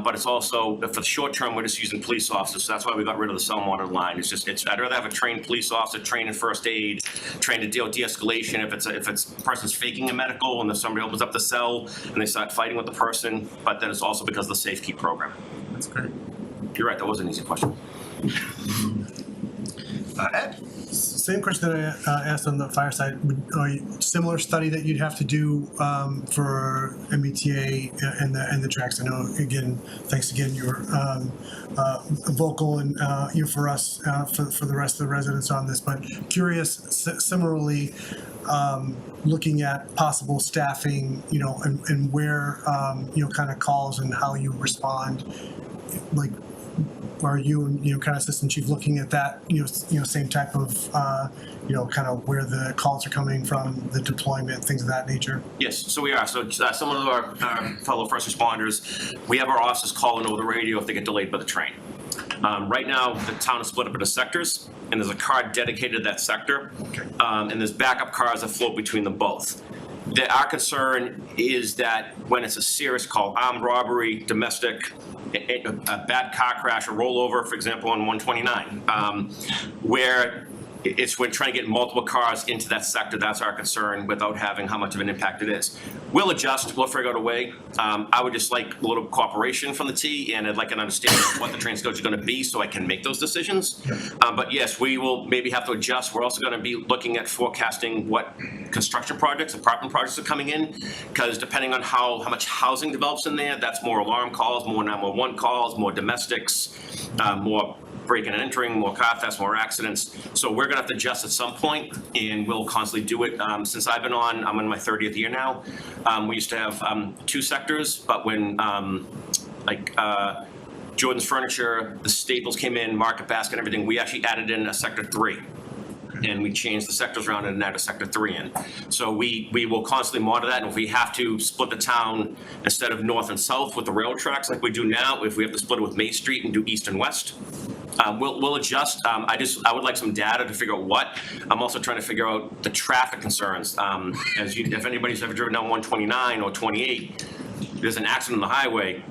But it's also, for the short term, we're just using police officers. So that's why we got rid of the cell monitor line. I'd rather have a trained police officer, trained in first aid, trained to deal with de-escalation. If it's a person's faking a medical and if somebody opens up the cell and they start fighting with the person, but then it's also because of the Safe Keep program. That's great. You're right, that was an easy question. Ed? Same question that I asked on the fire side. Similar study that you'd have to do for MBTA and the tracks. I know, again, thanks again, you were vocal and for us, for the rest of the residents on this, but curious, similarly, looking at possible staffing, and where, kind of calls and how you respond, like, are you kind of assistant chief looking at that, same type of, kind of where the calls are coming from, the deployment, things of that nature? Yes, so we are. So some of our fellow first responders, we have our officers calling over the radio if they get delayed by the train. Right now, the town is split up into sectors. and there's a car dedicated to that sector. And there's backup cars that float between them both. Our concern is that when it's a serious call, armed robbery, domestic, a bad car crash, a rollover, for example, on 129, where we're trying to get multiple cars into that sector. That's our concern without having how much of an impact it is. We'll adjust, we'll figure out a way. I would just like a little cooperation from the T, and I'd like an understanding of what the train schedule is going to be so I can make those decisions. But yes, we will maybe have to adjust. We're also going to be looking at forecasting what construction projects, apartment projects are coming in, because depending on how much housing develops in there, that's more alarm calls, more 911 calls, more domestics, more breaking and entering, more car thefts, more accidents. So we're gonna have to adjust at some point, and we'll constantly do it. Since I've been on, I'm in my 30th year now. We used to have 2 sectors, but when Jordan's Furniture, the Staples came in, Market Basket, everything, we actually added in a sector 3. And we changed the sectors around and added a sector 3 in. So we will constantly monitor that, and if we have to split the town instead of north and south with the railroad tracks like we do now, if we have to split it with Main Street and do east and west, we'll adjust. I would like some data to figure out what. I'm also trying to figure out the traffic concerns. If anybody's ever driven down 129 or 28, there's an accident on the highway,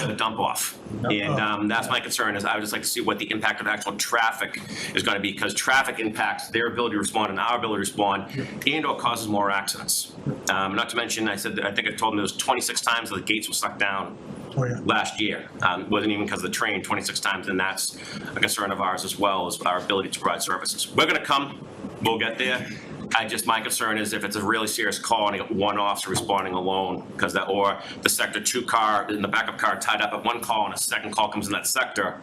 the dump off. And that's my concern, is I would just like to see what the impact of actual traffic is going to be, because traffic impacts their ability to respond and our ability to respond, and or causes more accidents. Not to mention, I think I told them there was 26 times that the gates were stuck down last year. Wasn't even because of the train, 26 times, and that's a concern of ours as well, as our ability to provide services. We're going to come, we'll get there. My concern is if it's a really serious call and you got one officer responding alone, because or the sector 2 car and the backup car tied up at one call and a second call comes in that sector,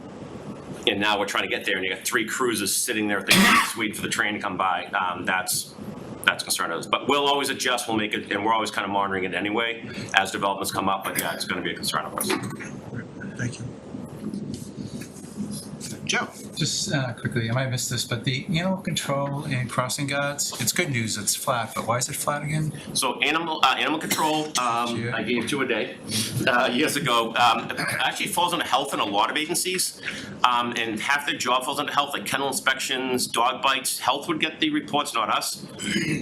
and now we're trying to get there and you got 3 cruisers sitting there waiting for the train to come by. That's a concern of us. But we'll always adjust, we'll make it, and we're always kind of monitoring it anyway as developments come up. But yeah, it's going to be a concern of ours. Thank you. Joe. Just quickly, I might have missed this, but the animal control and crossing guards, it's good news, it's flat, but why is it flat again? So animal control, I gave 2 a day years ago. Actually falls under health in a lot of agencies, and half their job falls under health, like kennel inspections, dog bites. Health would get the reports, not us.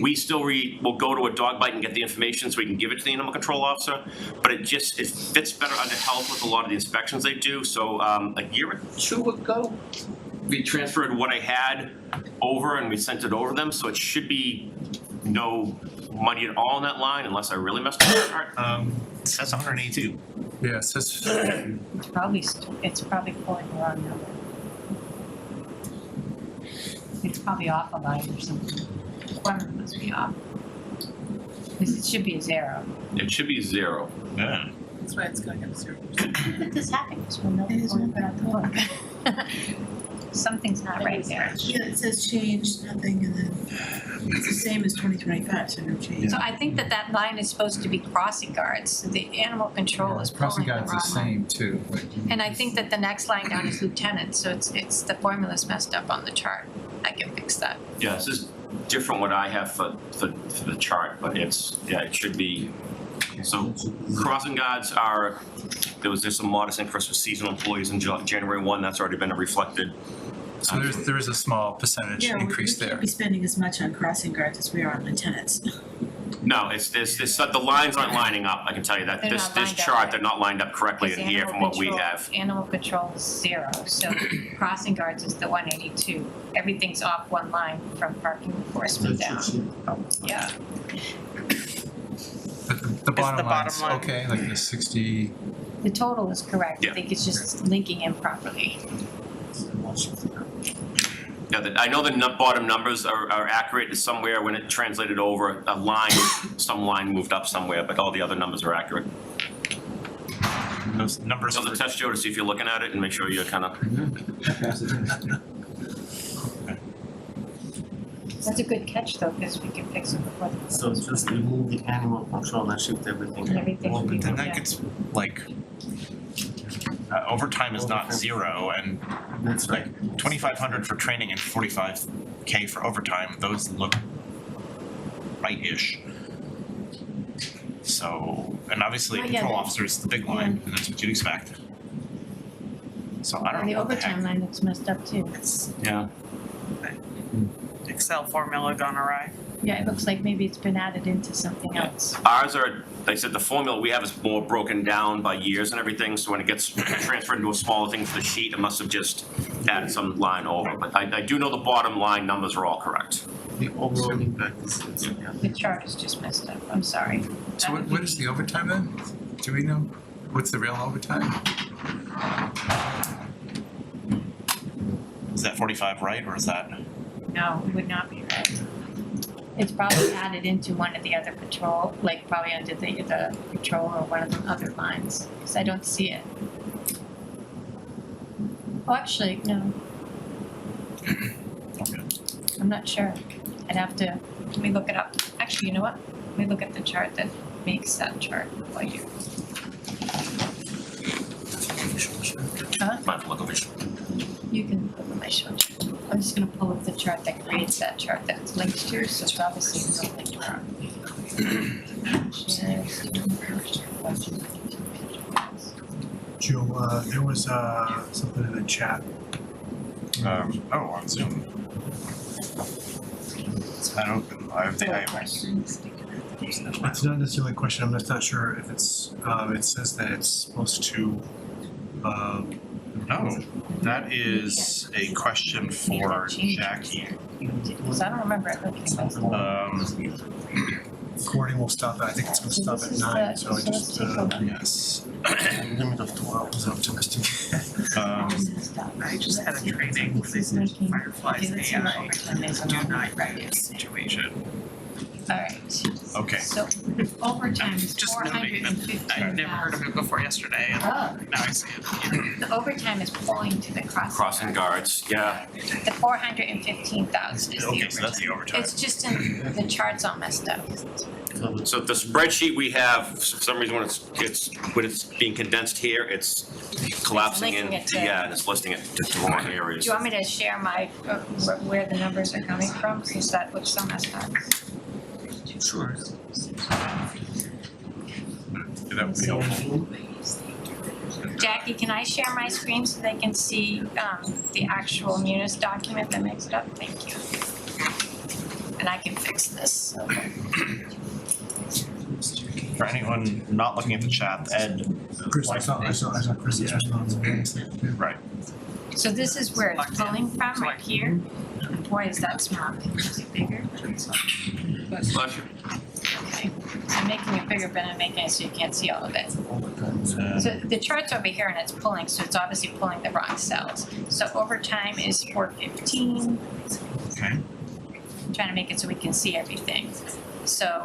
We still will go to a dog bite and get the information so we can give it to the animal control officer, but it fits better under health with a lot of the inspections they do. So a year or 2 ago, we transferred what I had over and we sent it over to them, so it should be no money at all in that line unless I really messed up the chart. It says 182. Yeah, it says. It's probably pulling the wrong number. It's probably off a line or something. One must be off. Because it should be a 0. It should be 0. Yeah. That's why it's going up 0%. How did this happen? Because we're not going to put Something's not right there. Yeah, it says change, nothing, and then it's the same as 2025, so no change. So I think that line is supposed to be crossing guards. So the animal control is Crossing pulling the guard's wrong the line. same too. And I think that the next line down is lieutenant, so it's the formula's messed up on the chart. I can fix that. Yeah, this is different what I have for the chart, but it should be. So crossing guards there's some modest increase for seasonal employees in January 1. That's already been reflected. So there is a small percentage increase Yeah, we there. can't be spending as much on crossing guards as we are on lieutenants. No, the lines aren't lining up. I can tell you that. They're This not lined up, chart, right? they're not lined up correctly in here from what we have. Animal control is 0, so crossing guards is the 182. Everything's off one line from parking enforcement down. Yeah. The bottom line's line. okay, like the 60. The total is correct. Yeah. I think it's just linking improperly. Yeah, I know the bottom numbers are accurate. It's somewhere when it translated over a line, some line moved up somewhere, but all the other numbers are accurate. Those numbers. So the test, Joe, to see if you're looking at it and make sure you're kind of. That's a good catch though, because we can fix it before the. So just remove the animal control and shift everything. And everything should be Then good, that yeah. gets like overtime is not 0, and That's right. 2,500 for training and 45K for overtime. Those look right-ish. So, and obviously, Oh, yeah, control the- officer is the big line, and that's what you'd expect. So I don't And the know what the heck. overtime line looks messed up too. Yeah. Excel formula gone awry. Yeah, it looks like maybe it's been added into something else. Ours are, like I said, the formula we have is more broken down by years and everything, so when it gets transferred into a smaller thing for the sheet, it must have just added some line over. But I do know the bottom line numbers are all correct. The overall impact is, yeah. The chart is just messed up, I'm sorry. So what is the overtime then? Do we know? What's the real overtime? Is that 45 right, or is that? No, it would not be right. It's probably added into one of the other patrol, like probably under the patrol or one of the other lines, because I don't see it. Oh, actually, no. I'm not sure. I'd have to, let me look it up. Actually, you know what? Let me look at the chart that makes that chart right here. Huh? Might have to look over here. You can look at my chart. I'm just gonna pull up the chart that creates that chart that it's linked to, so it's obviously not linked to our. Joe, there was something in the chat. On Zoom. I think I It's not necessarily a question, I'm just not sure if it's, it says that it's supposed to, Oh, that is a question for Jackie. Because I don't remember it looking like that. recording will stop at, I think it's gonna stop at 9, so I just, Yes. Limit of 2 hours. was optimistic. I just had a training where they said Firefly's AI do not write situation. Alright. Okay. So overtime is Just four noting hundred and that fifteen I've never heard of it before yesterday, and Oh. now I see it. The overtime is pulling to the crossing. Guards, yeah. The 415,000 is the Okay, so that's the overtime. It's just in, the chart's all messed up. So the spreadsheet we have, for some reason when it's being condensed here, it's collapsing in, linking it to- yeah, and it's listing it to wrong Do areas. you want me to share my, where the numbers are coming from, because that looks so messed up? Sure. That would be helpful. Jackie, can I share my screen so they can see the actual Munis document that makes it up? Thank you. And I can fix this. For anyone not looking at the chat, Ed. Chris, I saw Chris's response. Right. So this is where it's pulling from, right here. Boy, is that small. Is it bigger? Bless you. Okay. So I'm making it bigger, but I'm making it so you can't see all of it. So the chart's over here and it's pulling, so it's obviously pulling the wrong cells. So overtime is 415. Okay. I'm trying to make it so we can see everything. So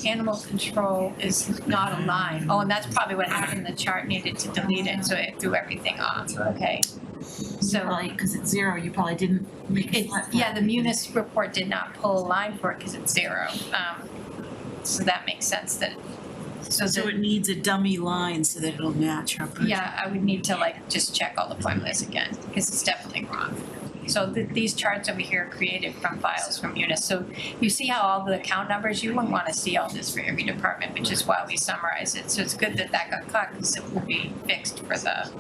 animal control is not a line. Oh, and that's probably what happened. The chart needed to delete it, so it threw everything off. Okay. So Probably, because it's 0, you probably didn't make it flat. yeah, the Munis report did not pull a line for it because it's 0. So that makes sense that, So it needs a dummy line so that it'll match our budget. yeah, I would need to like just check all the formulas again because it's definitely wrong. So these charts over here are created from files from Munis. So you see how all the account numbers, you wouldn't want to see all this for every department, which is why we summarize it. So it's good that that got cut because it will be fixed for the,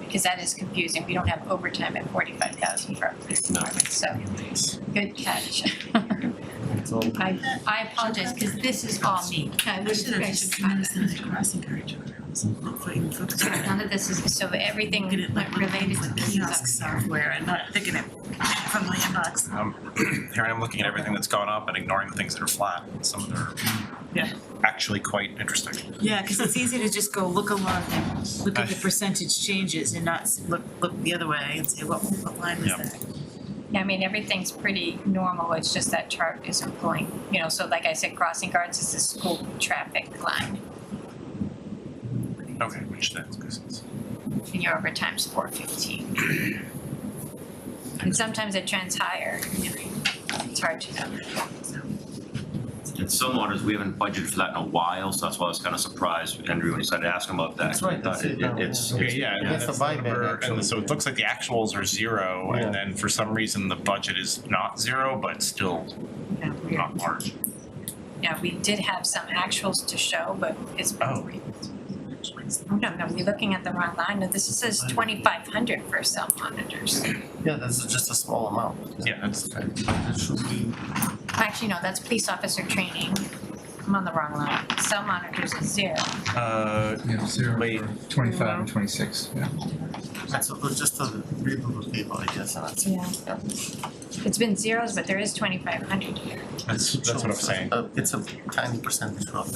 because that is confusing. We don't have overtime at 45,000 for our police department, so good catch. I apologize because this is all me. We should have just minutes in the crossing guard. None of this is, so everything Looking at like related to this is up kiosk software and not picking it from the inbox. Here I am looking at everything that's gone up and ignoring the things that are flat. Some of them Yeah. are actually quite interesting. Yeah, because it's easy to just go look along and look at the percentage changes and not look the other way and say, what line was Yep. that? Yeah, I mean, everything's pretty normal, it's just that chart isn't pulling, so like I said, crossing guards is the school traffic line, Okay, which that's and your overtime's 415. And sometimes it trends higher, it's hard to know. In some orders, we haven't budgeted for that in a while, so that's why I was kind of surprised, Andrew, when you started asking about that. That's right, I thought that's it. it's. Okay, yeah, and That's that's the the buyback, number, actually. and so it looks like the actuals are 0, Yeah. and then for some reason the budget is not 0, but still Yeah, weird. not large. Yeah, we did have some actuals to show, but it's. Oh. Oh, no, you're looking at the wrong line. No, this says 2,500 for cell monitors. Yeah, that's just a small amount. Yeah, that's. But it should be, Actually, no, that's police officer training. I'm on the wrong line. Cell monitors is 0. Yeah, 0 for 25 and 26, yeah. that's just a readable table, I guess, and that's. Yeah. It's been zeros, but there is 2,500 here. That's what I'm saying. It's a tiny percentage drop.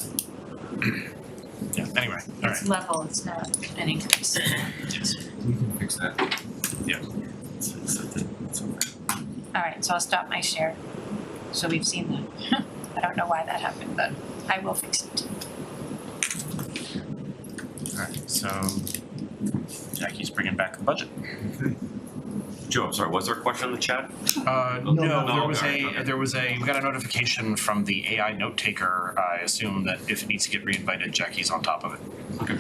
Yeah, anyway, all It's right. level, it's not an increase. We can fix that. Yeah. All right, so I'll stop my share. So we've seen that. I don't know why that happened, but I will fix it. All right, so Jackie's bringing back the budget. Joe, I'm sorry, was there a question in the chat? No, okay. there was a, we got a notification from the AI note taker. I assume that if it needs to get reinvited, Jackie's on top of it. Okay.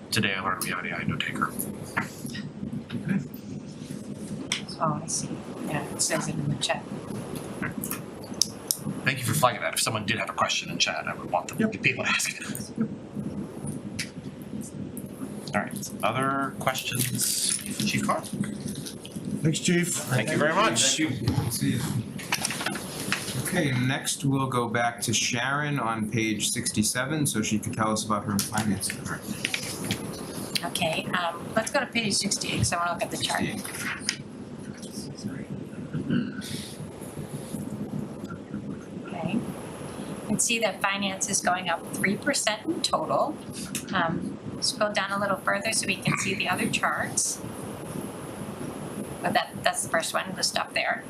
Today I learned we have an AI note taker. Oh, I see. Yeah, it says it in the chat. Thank you for flagging that. If someone did have a question in chat, I would want them to be able to ask it. All right, other questions, Chief Carr? Thanks, Chief. Thank you very much. See you. Okay, next we'll go back to Sharon on page 67, so she can tell us about her finance department. Okay, let's go to page 68, because I want to look at the chart. Okay. You can see that finance is going up 3% in total. Scroll down a little further so we can see the other charts. But that's the first one, we'll stop there.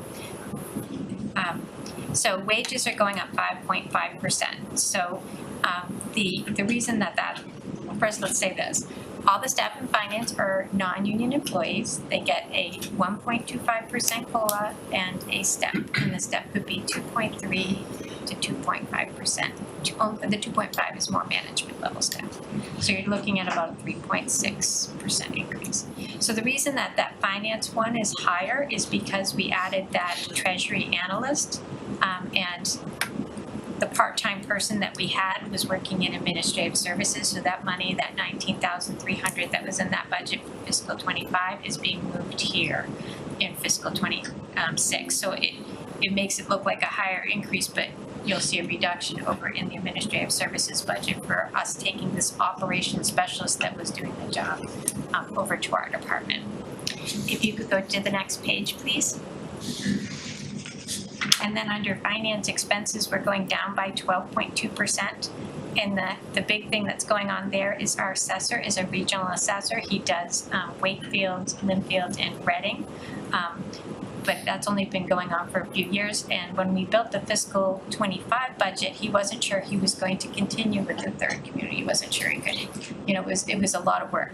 So wages are going up 5.5%. So the reason that first let's say this. All the staff in finance are non-union employees. They get a 1.25% COLA and a step. And the step could be 2.3 to 2.5%. The 2.5 is more management level staff. So you're looking at about a 3.6% increase. So the reason that finance one is higher is because we added that treasury analyst and the part-time person that we had was working in administrative services, so that money, that $19,300 that was in that budget for fiscal 25 is being moved here in fiscal 26. So it makes it look like a higher increase, but you'll see a reduction over in the administrative services budget for us taking this operations specialist that was doing the job over to our department. If you could go to the next page, please. And then under finance expenses, we're going down by 12.2%. And the big thing that's going on there is our assessor is a regional assessor. He does Wakefield, Linfield, and Reading. But that's only been going on for a few years. And when we built the fiscal 25 budget, he wasn't sure he was going to continue with the third community. He wasn't sure he could. You know, it was a lot of work.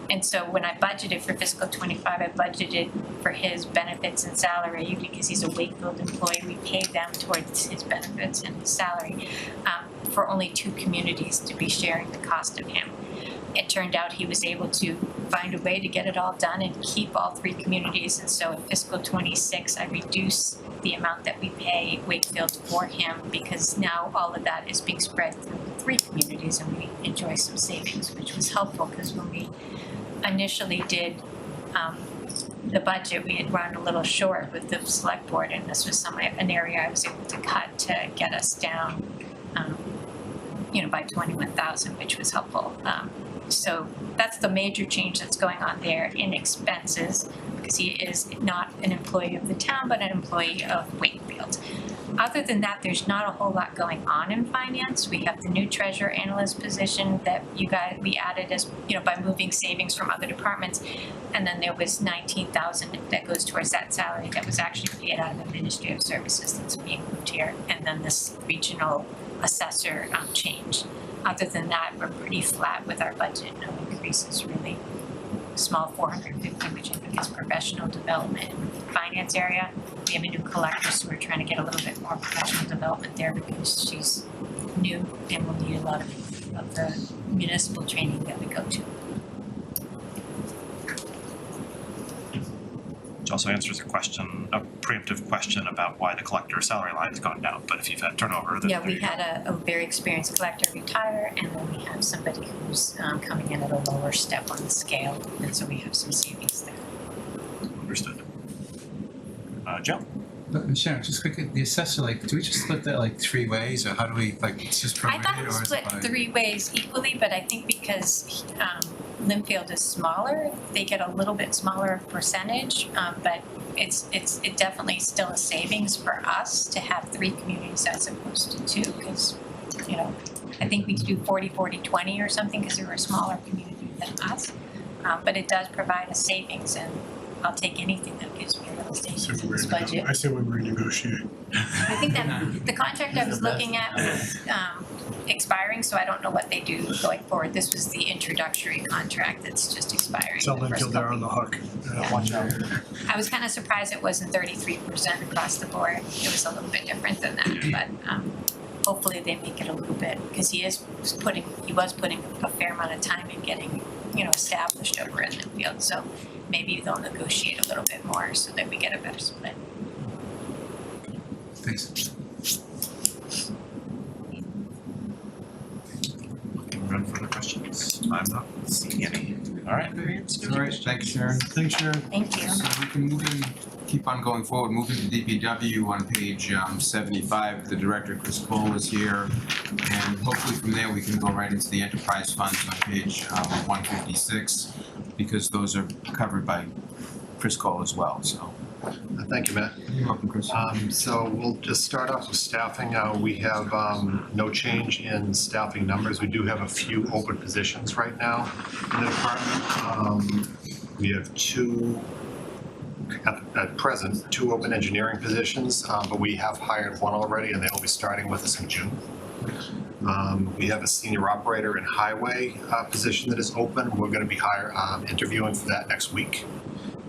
And so when I budgeted for fiscal 25, I budgeted for his benefits and salary because he's a Wakefield employee. We paid them towards his benefits and his salary for only 2 communities to be sharing the cost of him. It turned out he was able to find a way to get it all done and keep all 3 communities. And so in fiscal 26, I reduced the amount that we pay Wakefield for him because now all of that is being spread through 3 communities and we enjoy some savings, which was helpful because when we initially did the budget, we had run a little short with the select board, and this was an area I was able to cut to get us down, by 21,000, which was helpful. So that's the major change that's going on there in expenses because he is not an employee of the town, but an employee of Wakefield. Other than that, there's not a whole lot going on in finance. We have the new treasurer analyst position that we added as, by moving savings from other departments. And then there was 19,000 that goes towards that salary that was actually paid out of administrative services that's being moved here. And then this regional assessor change. Other than that, we're pretty flat with our budget. No increases really. Small 450, which I think is professional development in the finance area. We have a new collector, so we're trying to get a little bit more professional development there because she's new and will need a lot of the municipal training that we go to. also answers a preemptive question about why the collector salary line has gone down, but if you've had turnover, then Yeah, there we you go. had a very experienced collector retire, and then we have somebody who's coming in at a lower step on the scale, and so we have some savings there. Understood. Joe? But Sharon, just quickly, the assessor, like, do we just split that like 3 ways, or how do we, like, it's just I prorated, thought it or was is split it by? 3 ways equally, but I think because Linfield is smaller, they get a little bit smaller percentage, but it definitely still a savings for us to have 3 communities as opposed to 2, because, you know, I think we could do 40-40-20 or something, because we're a smaller community than us, but it does provide a savings, and I'll take anything that gives me a little savings in this budget. I say we renegotiate. I think that the contract I was looking at was expiring, so I don't know what they do going forward. This was the introductory contract that's just expiring. Tell the first Linfield they're couple on the hook. Yeah. Watch out. I was kind of surprised it wasn't 33% across the board. It was a little bit different than that, but hopefully they make it a little bit, because he was putting a fair amount of time in getting, you know, established over in the field. So maybe they'll negotiate a little bit more so that we get a better split. Thanks. Run further questions? I'm not seeing any. All right. All right, thanks, Sharon. Thanks, Sharon. Thank you. So we can move in, keep on going forward, moving to DPW on page 75. The director, Chris Cole, is here. And hopefully from there, we can go right into the enterprise funds on page 156, because those are covered by Chris Cole as well, so. Thank you, Matt. You're welcome, Chris. So we'll just start off with staffing. We have no change in staffing numbers. We do have a few open positions right now in the department. We have at present, 2 open engineering positions, but we have hired 1 already, and they will be starting with us in June. We have a senior operator in highway position that is open. We're going to be interviewing for that next week.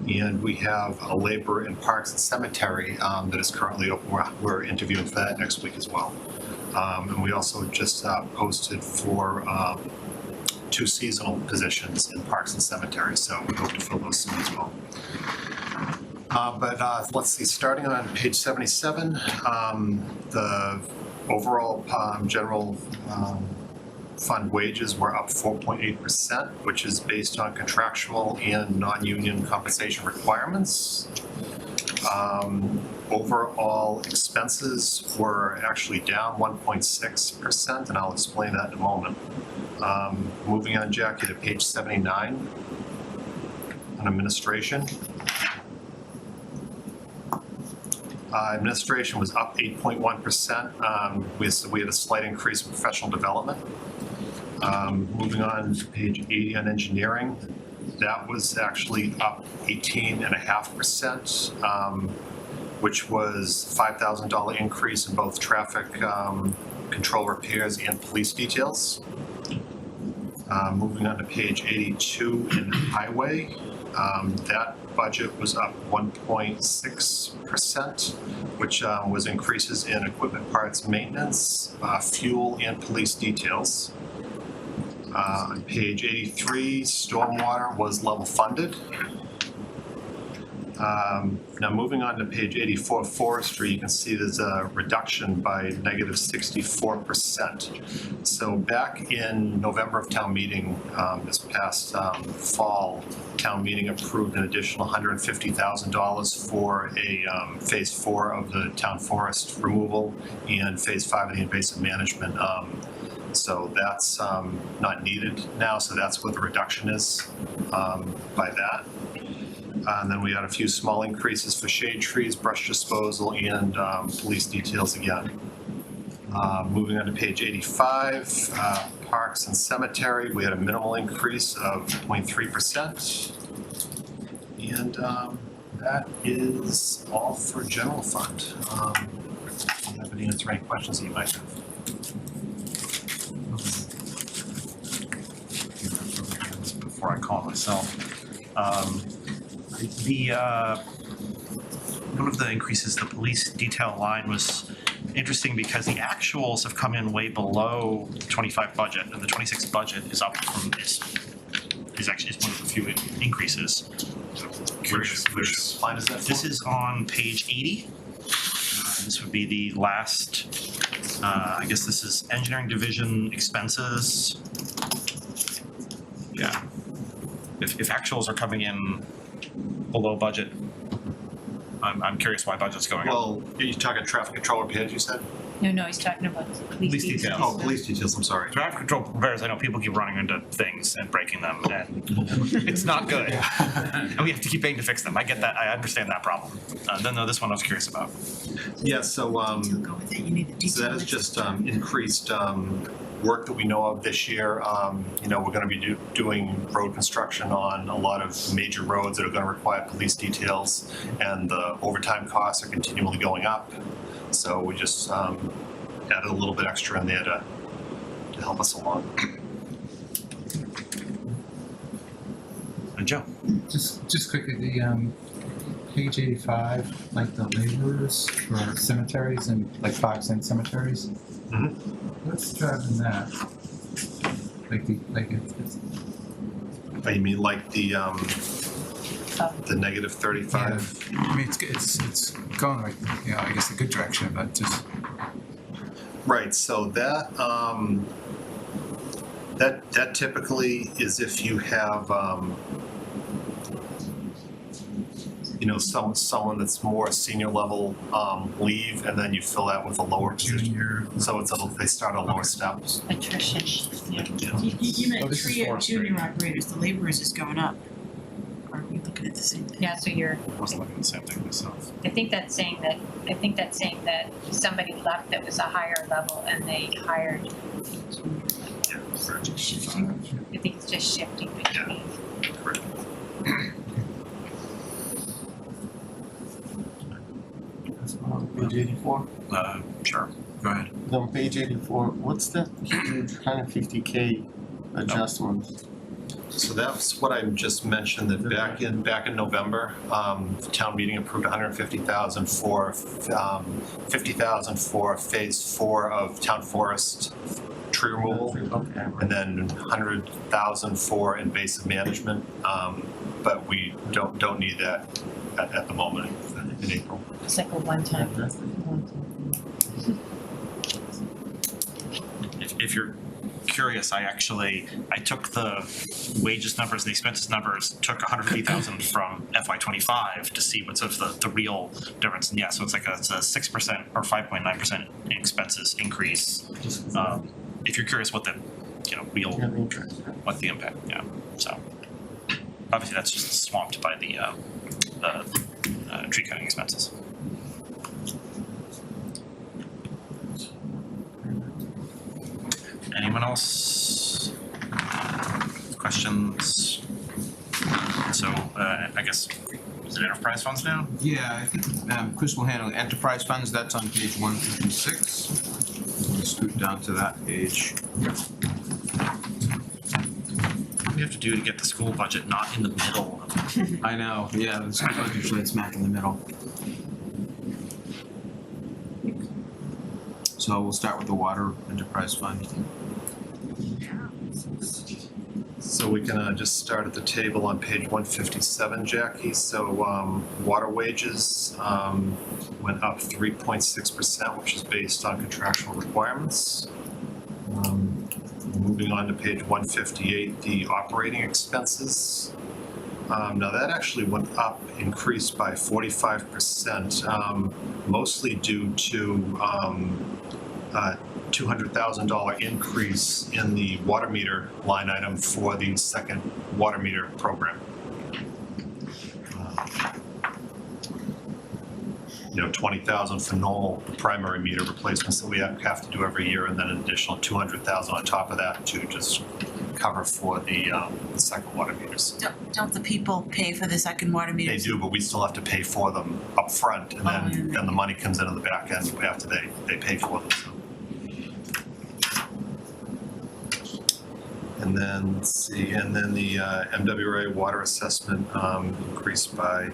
And we have a laborer in Parks and Cemetery that is currently open. We're interviewing for that next week as well. And we also just posted for 2 seasonal positions in Parks and Cemetery, so we hope to fill those soon as well. But let's see, starting on page 77, the overall general fund wages were up 4.8%, which is based on contractual and non-union compensation requirements. Overall expenses were actually down 1.6%, and I'll explain that in a moment. Moving on, Jackie, to page 79 on administration. Administration was up 8.1%. We had a slight increase in professional development. Moving on to page 80 on engineering, that was actually up 18.5%, which was $5,000 increase in both traffic control repairs and police details. Moving on to page 82 in highway, that budget was up 1.6%, which was increases in equipment parts maintenance, fuel, and police details. On page 83, stormwater was level funded. Now moving on to page 84, forestry, you can see there's a reduction by negative 64%. So back in November of town meeting, this past fall, town meeting approved an additional $150,000 for a phase 4 of the town forest removal and phase 5 of the invasive management. So that's not needed now, so that's what the reduction is by that. And then we had a few small increases for shade trees, brush disposal, and police details again. Moving on to page 85, parks and cemetery, we had a minimal increase of 0.3%. And that is all for general fund. I don't have any answer any questions that you might have. Before I call myself. One of the increases, the police detail line, was interesting because the actuals have come in way below the 25 budget, and the 26 budget is up from, it's is actually just one of the few increases. Which line is that for? This is on page 80. This would be the last, I guess this is engineering division expenses. Yeah. If actuals are coming in below budget, I'm curious why budget's going up. Well, you're talking traffic control repairs, you said? No, he's talking about police details. Oh, police details, I'm sorry. Traffic control repairs, I know people keep running into things and breaking them, and it's not good. And we have to keep paying to fix them. I get that, I understand that problem. No, this one I was curious about. Yeah, so, so that is just increased work that we know of this year. You know, we're gonna be doing road construction on a lot of major roads that are gonna require police details, and the overtime costs are continually going up. So we just added a little bit extra in there to help us along. And Joe? Just quickly, the page 85, like the laborers for cemeteries and like 5-cent cemeteries. What's driving that? It's Oh, you mean like the negative 35? I mean, it's going like, you know, I guess the good direction, but just. Right, so that, that typically is if you have, you know, someone that's more senior level leave, and then you fill that with a lower position. So they start at lower steps. Attrition. You meant trio junior operators, the laborers is going up. Or are we looking at the same thing? Yeah, so you're, I wasn't looking at the same thing myself. I think that's saying that somebody left that was a higher level and they hired. I think it's just shifting between. Page 84? Sure, go ahead. On page 84, what's that huge 150K adjustment? So that's what I just mentioned, that back in November, the town meeting approved $150,000 for, $50,000 for phase 4 of town forest tree removal, and then $100,000 for invasive management, but we don't need that at the moment in April. It's like a one-time. If you're curious, I took the wages numbers and the expenses numbers, took 150,000 from FY25 to see what's the real difference. And yeah, so it's a 6% or 5.9% expenses increase. If you're curious what the what the impact, yeah. So obviously that's just swamped by the tree cutting expenses. Anyone else? Questions? So I guess, is it enterprise funds now? Yeah, I think Chris will handle enterprise funds. That's on page 156. We'll scoot down to that page. What do we have to do to get the school budget not in the middle? I know, yeah, the school budget usually smack in the middle. So we'll start with the water enterprise fund. So we can just start at the table on page 157, Jackie. So water wages went up 3.6%, which is based on contractual requirements. Moving on to page 158, the operating expenses. Now that actually went up, increased by 45%, mostly due to $200,000 increase in the water meter line item for the second water meter program. You know, 20,000 for normal primary meter replacements that we have to do every year, and then an additional 200,000 on top of that to just cover for the second water meters. Don't the people pay for the second water They meters? do, but we still have to pay for them up front, and then the money comes into the back end after they pay for them. So. And then, let's see, and then the MWRA water assessment increased by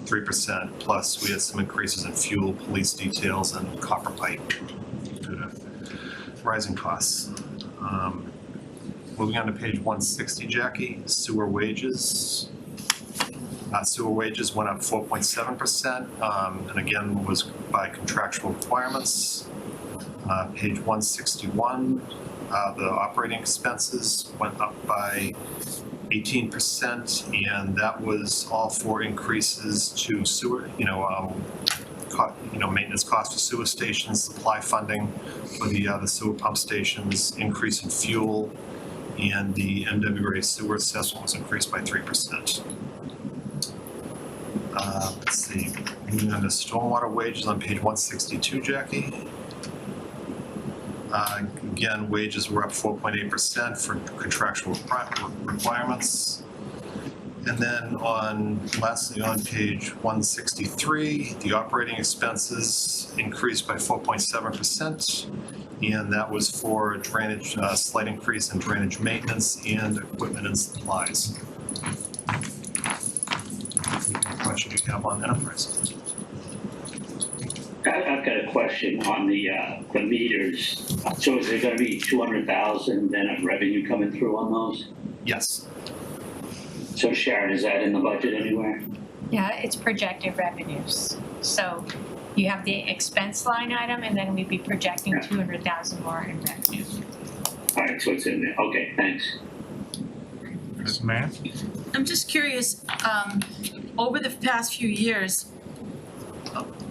3%, plus we had some increases in fuel, police details, and copper pipe due to rising costs. moving on to page 160, Jackie, sewer wages. Sewer wages went up 4.7%, and again was by contractual requirements. Page 161, the operating expenses went up by 18%, and that was all for increases to sewer, maintenance costs for sewer stations, supply funding for the sewer pump stations, increase in fuel, and the MWA sewer assessment was increased by 3%. Let's see, moving on to stormwater wages on page 162, Jackie. Again, wages were up 4.8% for contractual requirements. And then lastly on page 163, the operating expenses increased by 4.7%. And that was for drainage, slight increase in drainage maintenance and equipment and supplies. Question you have on enterprise? I've got a question on the meters. So is there gonna be 200,000 then of revenue coming through on those? Yes. So Sharon, is that in the budget anywhere? Yeah, it's projected revenues. So you have the expense line item and then we'd be projecting 200,000 more in revenue. All right, so it's in there. Okay, thanks. I'm just curious, over the past few years,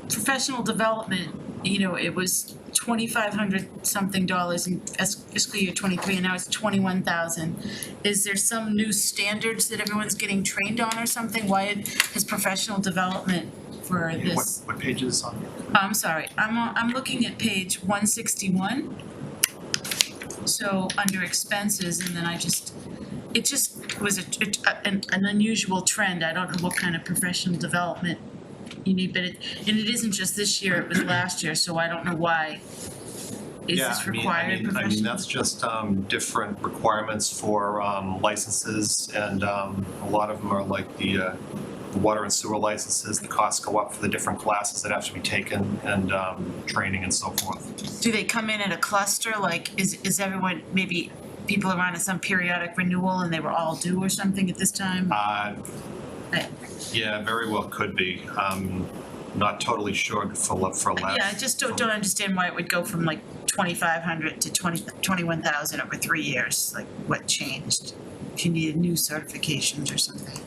professional development, it was $2,500 something in fiscal year '23, and now it's 21,000. Is there some new standards that everyone's getting trained on or something? Why has professional development for this? What page is on? I'm sorry, I'm looking at page 161. So under expenses, and then it just was an unusual trend. I don't know what kind of professional development you need, but it isn't just this year, it was last year, so I don't know why. Is this required professional? I mean, that's just different requirements for licenses, and a lot of them are like the water and sewer licenses. The costs go up for the different classes that have to be taken, and training and so forth. Do they come in at a cluster, like is everyone, maybe people are on some periodic renewal and they were all due or something at this time? Yeah, very well could be. Not totally sure for last. Yeah, I just don't understand why it would go from like 2,500 to 21,000 over 3 years. Like, what changed? If you needed new certifications or something.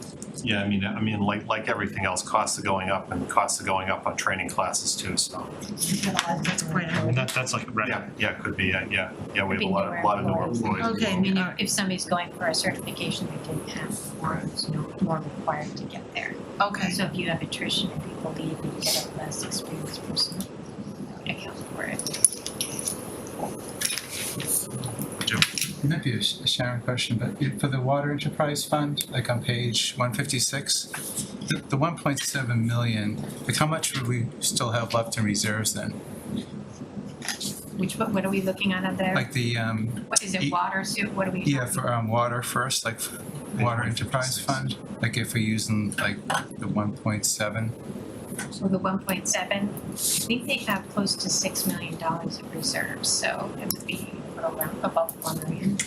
Yeah, I mean, like everything else, costs are going up, and costs are going up on training classes too. So. That's quite a. That's like right. Yeah, it could be. Yeah. We have a lot of newer employees. Okay, I mean, if somebody's going for a certification, they didn't have before, it's more required to get there. Okay. So if you have attrition and people leave and you get a less experienced person, that would account for it. It might be a Sharon question, but for the water enterprise fund, like on page 156, the 1.7 million, like how much would we still have left in reserves then? What are we looking at up there? Like the What is it, water, what are we? yeah, for water first, like water enterprise fund, like if we're using like the 1.7. So the 1.7, I think they have close to $6 million of reserves, so it would be around above 4 million.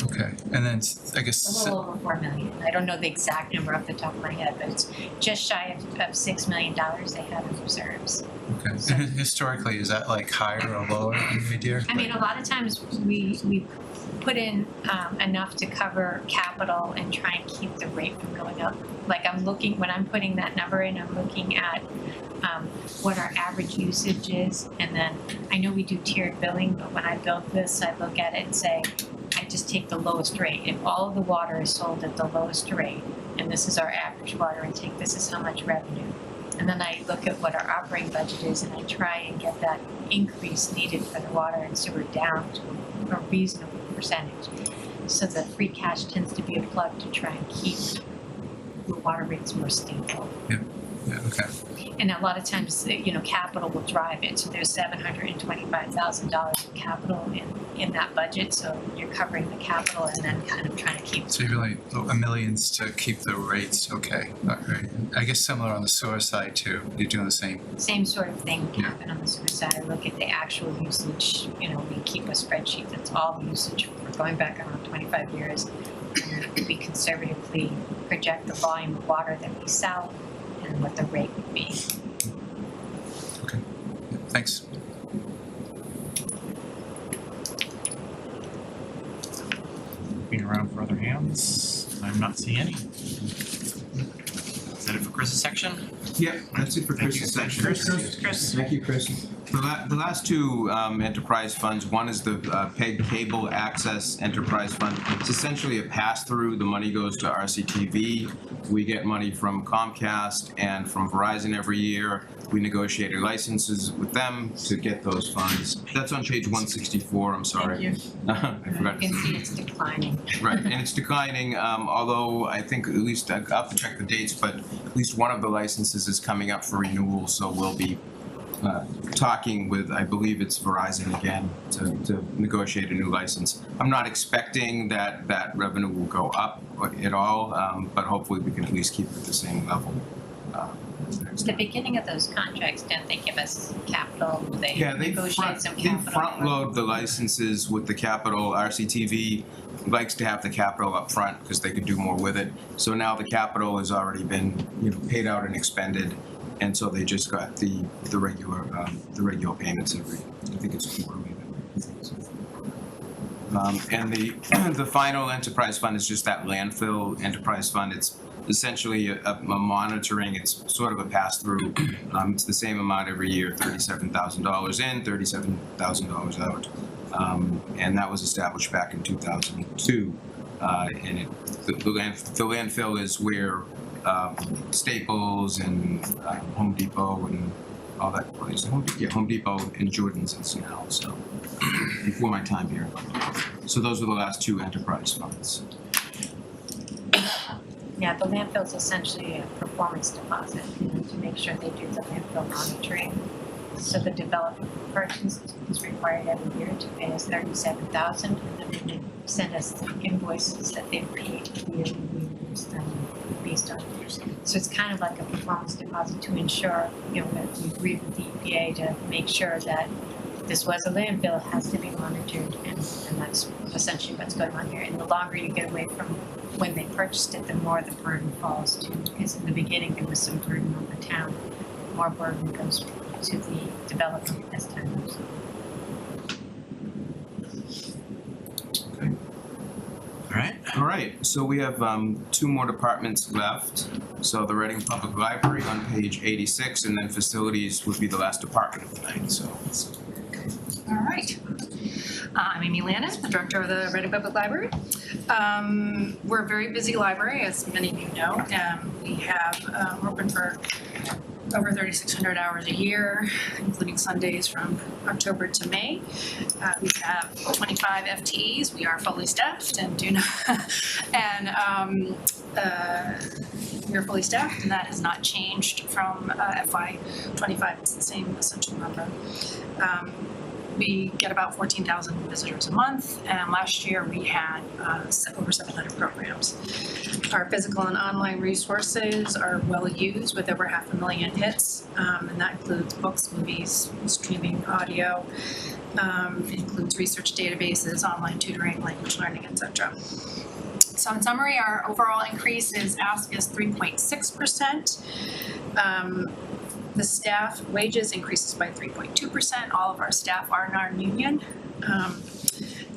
Okay, and then I guess. A little over 4 million. I don't know the exact number off the top of my head, but it's just shy of $6 million they have in reserves. Okay, and historically, is that like higher or lower in mid-year? I mean, a lot of times we put in enough to cover capital and try and keep the rate from going up. Like when I'm putting that number in, I'm looking at what our average usage is, and then I know we do tiered billing, but when I build this, I look at it and say, I just take the lowest rate. If all of the water is sold at the lowest rate, and this is our average water intake, this is how much revenue. And then I look at what our operating budget is, and I try and get that increase needed for the water and sewer down to a reasonable percentage. So the free cash tends to be a plug to try and keep the water rates more stable. Yeah, okay. And a lot of times, capital will drive it, so there's $725,000 of capital in that budget, so you're covering the capital and then kind of trying to keep. So you're really millions to keep the rates, okay, all right. I guess similar on the sewer side too, you're doing the same. Same sort of thing can happen on the sewer side. I look at the actual usage, we keep a spreadsheet that's all the usage. We're going back around 25 years. And we conservatively project the volume of water that we sell and what the rate would be. Okay, thanks. Looking around for other hands. I'm not seeing any. Is that it for Chris's section? Yeah, that's it for Chris's section. Chris. Thank you, Chris. The last two enterprise funds, one is the PEG Cable Access Enterprise Fund. It's essentially a pass-through. The money goes to RCTV. We get money from Comcast and from Verizon every year. We negotiated licenses with them to get those funds. That's on page 164, I'm sorry. Thank you. I forgot. You can see it's declining. Right, and it's declining, although I think at least, I'll have to check the dates, but at least one of the licenses is coming up for renewal, so we'll be talking with, I believe it's Verizon again, to negotiate a new license. I'm not expecting that revenue will go up at all, but hopefully we can at least keep it at the same level. At the beginning of those contracts, don't they give us capital? They negotiate some They capital. front load the licenses with the capital. RCTV likes to have the capital up front because they can do more with it. So now the capital has already been paid out and expended, and so they just got the regular payments every, I think it's quarterly. And the final enterprise fund is just that landfill enterprise fund. It's essentially a monitoring. It's sort of a pass-through. It's the same amount every year, $37,000 in, $37,000 out. And that was established back in 2002. And the landfill is where Staples and Home Depot and all that place. Home Depot and Jordan's is now, so before my time here. So those are the last two enterprise funds. Yeah, the landfill is essentially a performance deposit, to make sure they do the landfill monitoring. So the developer purchase is required every year to pay us $37,000, and then they send us the invoices that they've paid yearly, based on. So it's kind of like a performance deposit to ensure, that we agreed with the EPA to make sure that this was a landfill, it has to be monitored, and that's essentially what's going on here. And the longer you get away from when they purchased it, the more the burden falls to, because in the beginning there was some burden on the town. More burden goes to the developer as time goes on. All right, so we have two more departments left. So the Reading Public Library on page 86, and then facilities would be the last department of the night, so. All right. I'm Amy Landis, the director of the Reading Public Library. We're a very busy library, as many of you know. We have, we're open for over 3,600 hours a year, including Sundays from October to May. We have 25 FTEs. We are fully staffed and do not, and we are fully staffed, and that has not changed from FY25. It's the same essential number. We get about 14,000 visitors a month, and last year we had over 700 programs. Our physical and online resources are well used with over 500,000 hits, and that includes books, movies, streaming audio. It includes research databases, online tutoring, language learning, etc. So in summary, our overall increase is ask is 3.6%. The staff wages increases by 3.2%. All of our staff are non-union.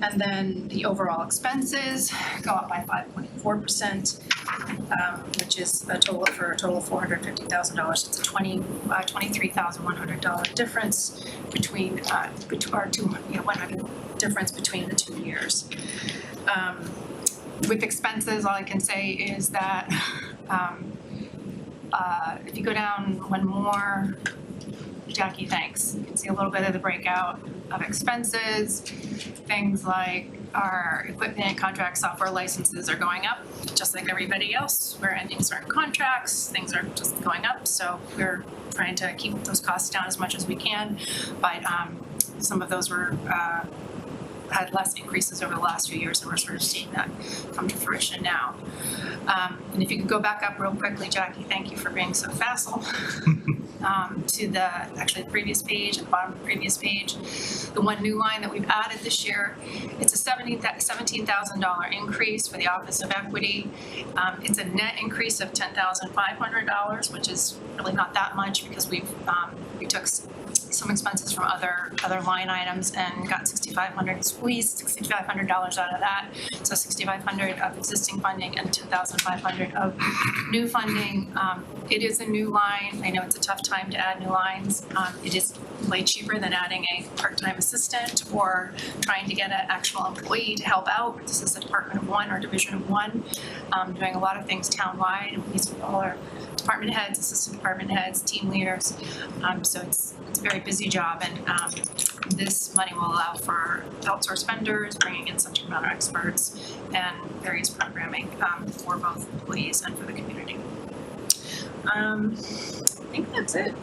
And then the overall expenses go up by 5.4%, which is a total of $450,000. It's a $23,100 difference between our two, 100 difference between the 2 years. With expenses, all I can say is that if you go down one more, Jackie, thanks. You can see a little bit of the breakout of expenses, things like our equipment, contract, software licenses are going up, just like everybody else. We're ending certain contracts, things are just going up, so we're trying to keep those costs down as much as we can. But some of those were had less increases over the last few years, and we're sort of seeing that come to fruition now. And if you could go back up real quickly, Jackie, thank you for being so facile. To the previous page, at the bottom of the previous page, the one new line that we've added this year, it's a $17,000 increase for the Office of Equity. It's a net increase of $10,500, which is really not that much because we took some expenses from other line items and got squeezed $6,500 out of that. So $6,500 of existing funding and $10,500 of new funding. It is a new line. I know it's a tough time to add new lines. It is way cheaper than adding a part-time assistant or trying to get an actual employee to help out. This is a Department of One or Division of One, doing a lot of things townwide. These are all our department heads, assistant department heads, team leaders. So it's a very busy job, and this money will allow for outsourced vendors, bringing in subject matter experts, and various programming for both employees and for the community. I think that's it.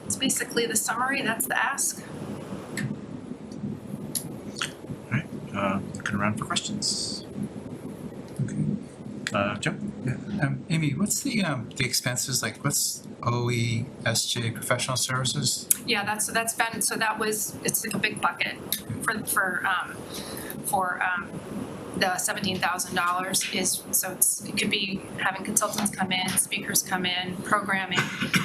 It's basically the summary. That's the ask. Looking around for questions. Okay. Joe? Yeah. Amy, what's the expenses, like what's OESJ professional services? Yeah, that's been, so that was, it's like a big bucket for the $17,000 is, so it could be having consultants come in, speakers come in, programming,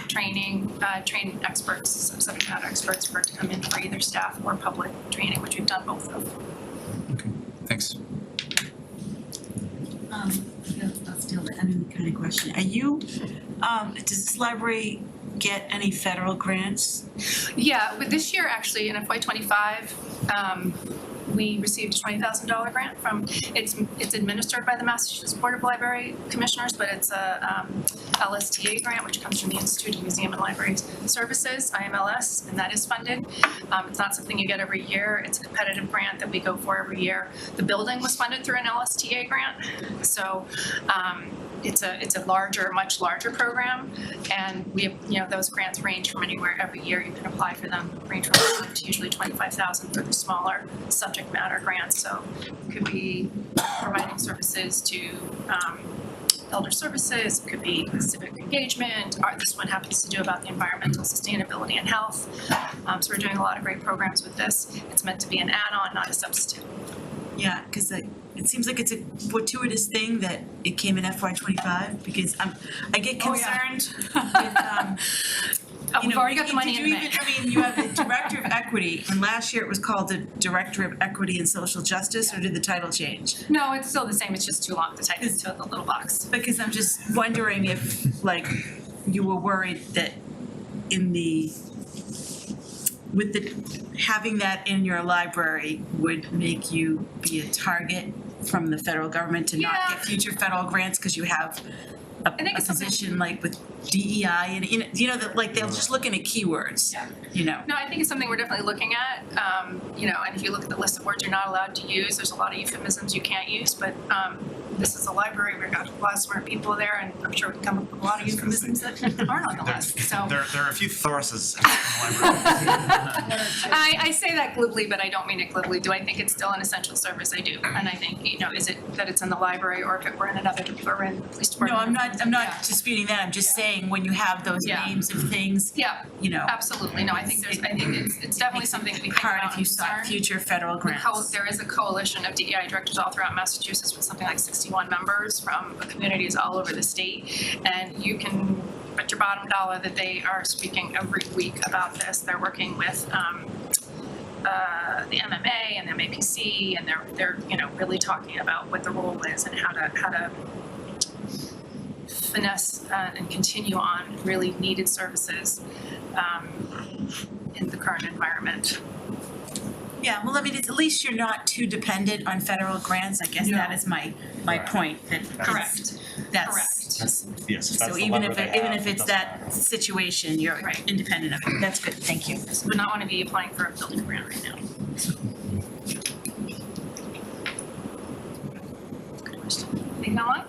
training, train experts, subject matter experts for it to come in for either staff or public training, which we've done both of. Okay, thanks. I'll steal the enemy kind of question. Are you, does this library get any federal grants? Yeah, with this year actually in FY25, we received a $20,000 grant from, it's administered by the Massachusetts Board of Library Commissioners, but it's a LSTA grant, which comes from the Institute of Museum and Library Services, IMLS, and that is funded. It's not something you get every year. It's a competitive grant that we go for every year. The building was funded through an LSTA grant, so it's a larger, much larger program, and we have, those grants range from anywhere every year you can apply for them, range from $5,000 to usually $25,000 for the smaller subject matter grants. So it could be providing services to elder services, it could be civic engagement, this one happens to do about the environmental sustainability and health. So we're doing a lot of great programs with this. It's meant to be an add-on, not a substitute. Yeah, because it seems like it's a fortuitous thing that it came in FY25, because I get concerned with, we've already got the money in the bank. You have the Director of Equity, and last year it was called the Director of Equity and Social Justice, or did the title change? No, it's still the same, it's just too long to type into the little box. Because I'm just wondering if, you were worried that having that in your librrai would make you be a target from the federal government to not get future federal grants because you have a position like with DEI and they'll just looking at keywords. No, I think it's something we're definitely looking at. And if you look at the list of words you're not allowed to use, there's a lot of euphemisms you can't use, but this is a library, we've got a lot of smart people there, and I'm sure we can come up with a lot of euphemisms that aren't on the list, so. There are a few thoraceuses in the library. I say that glibly, but I don't mean it glibly. Do I think it's still an essential service? I do, and I think, is it that it's in the library, or if it were in another, or in the police department? No, I'm not disputing that, I'm just saying when you have those names of things, Absolutely, no, I think it's definitely something to be thinking about. Hard if you sought future federal grants. There is a coalition of DEI directors all throughout Massachusetts with something like 61 members from communities all over the state, and you can bet your bottom dollar that they are speaking every week about this. They're working with the MMA and the MAPC, and they're really talking about what the role is and how to finesse and continue on really needed services in the current environment. Yeah, well, at least you're not too dependent on federal grants. I guess that is my point. Correct. So even if it's that situation, you're independent of it. That's good. Thank you. Would not want to be applying for a building grant right now. Anything online?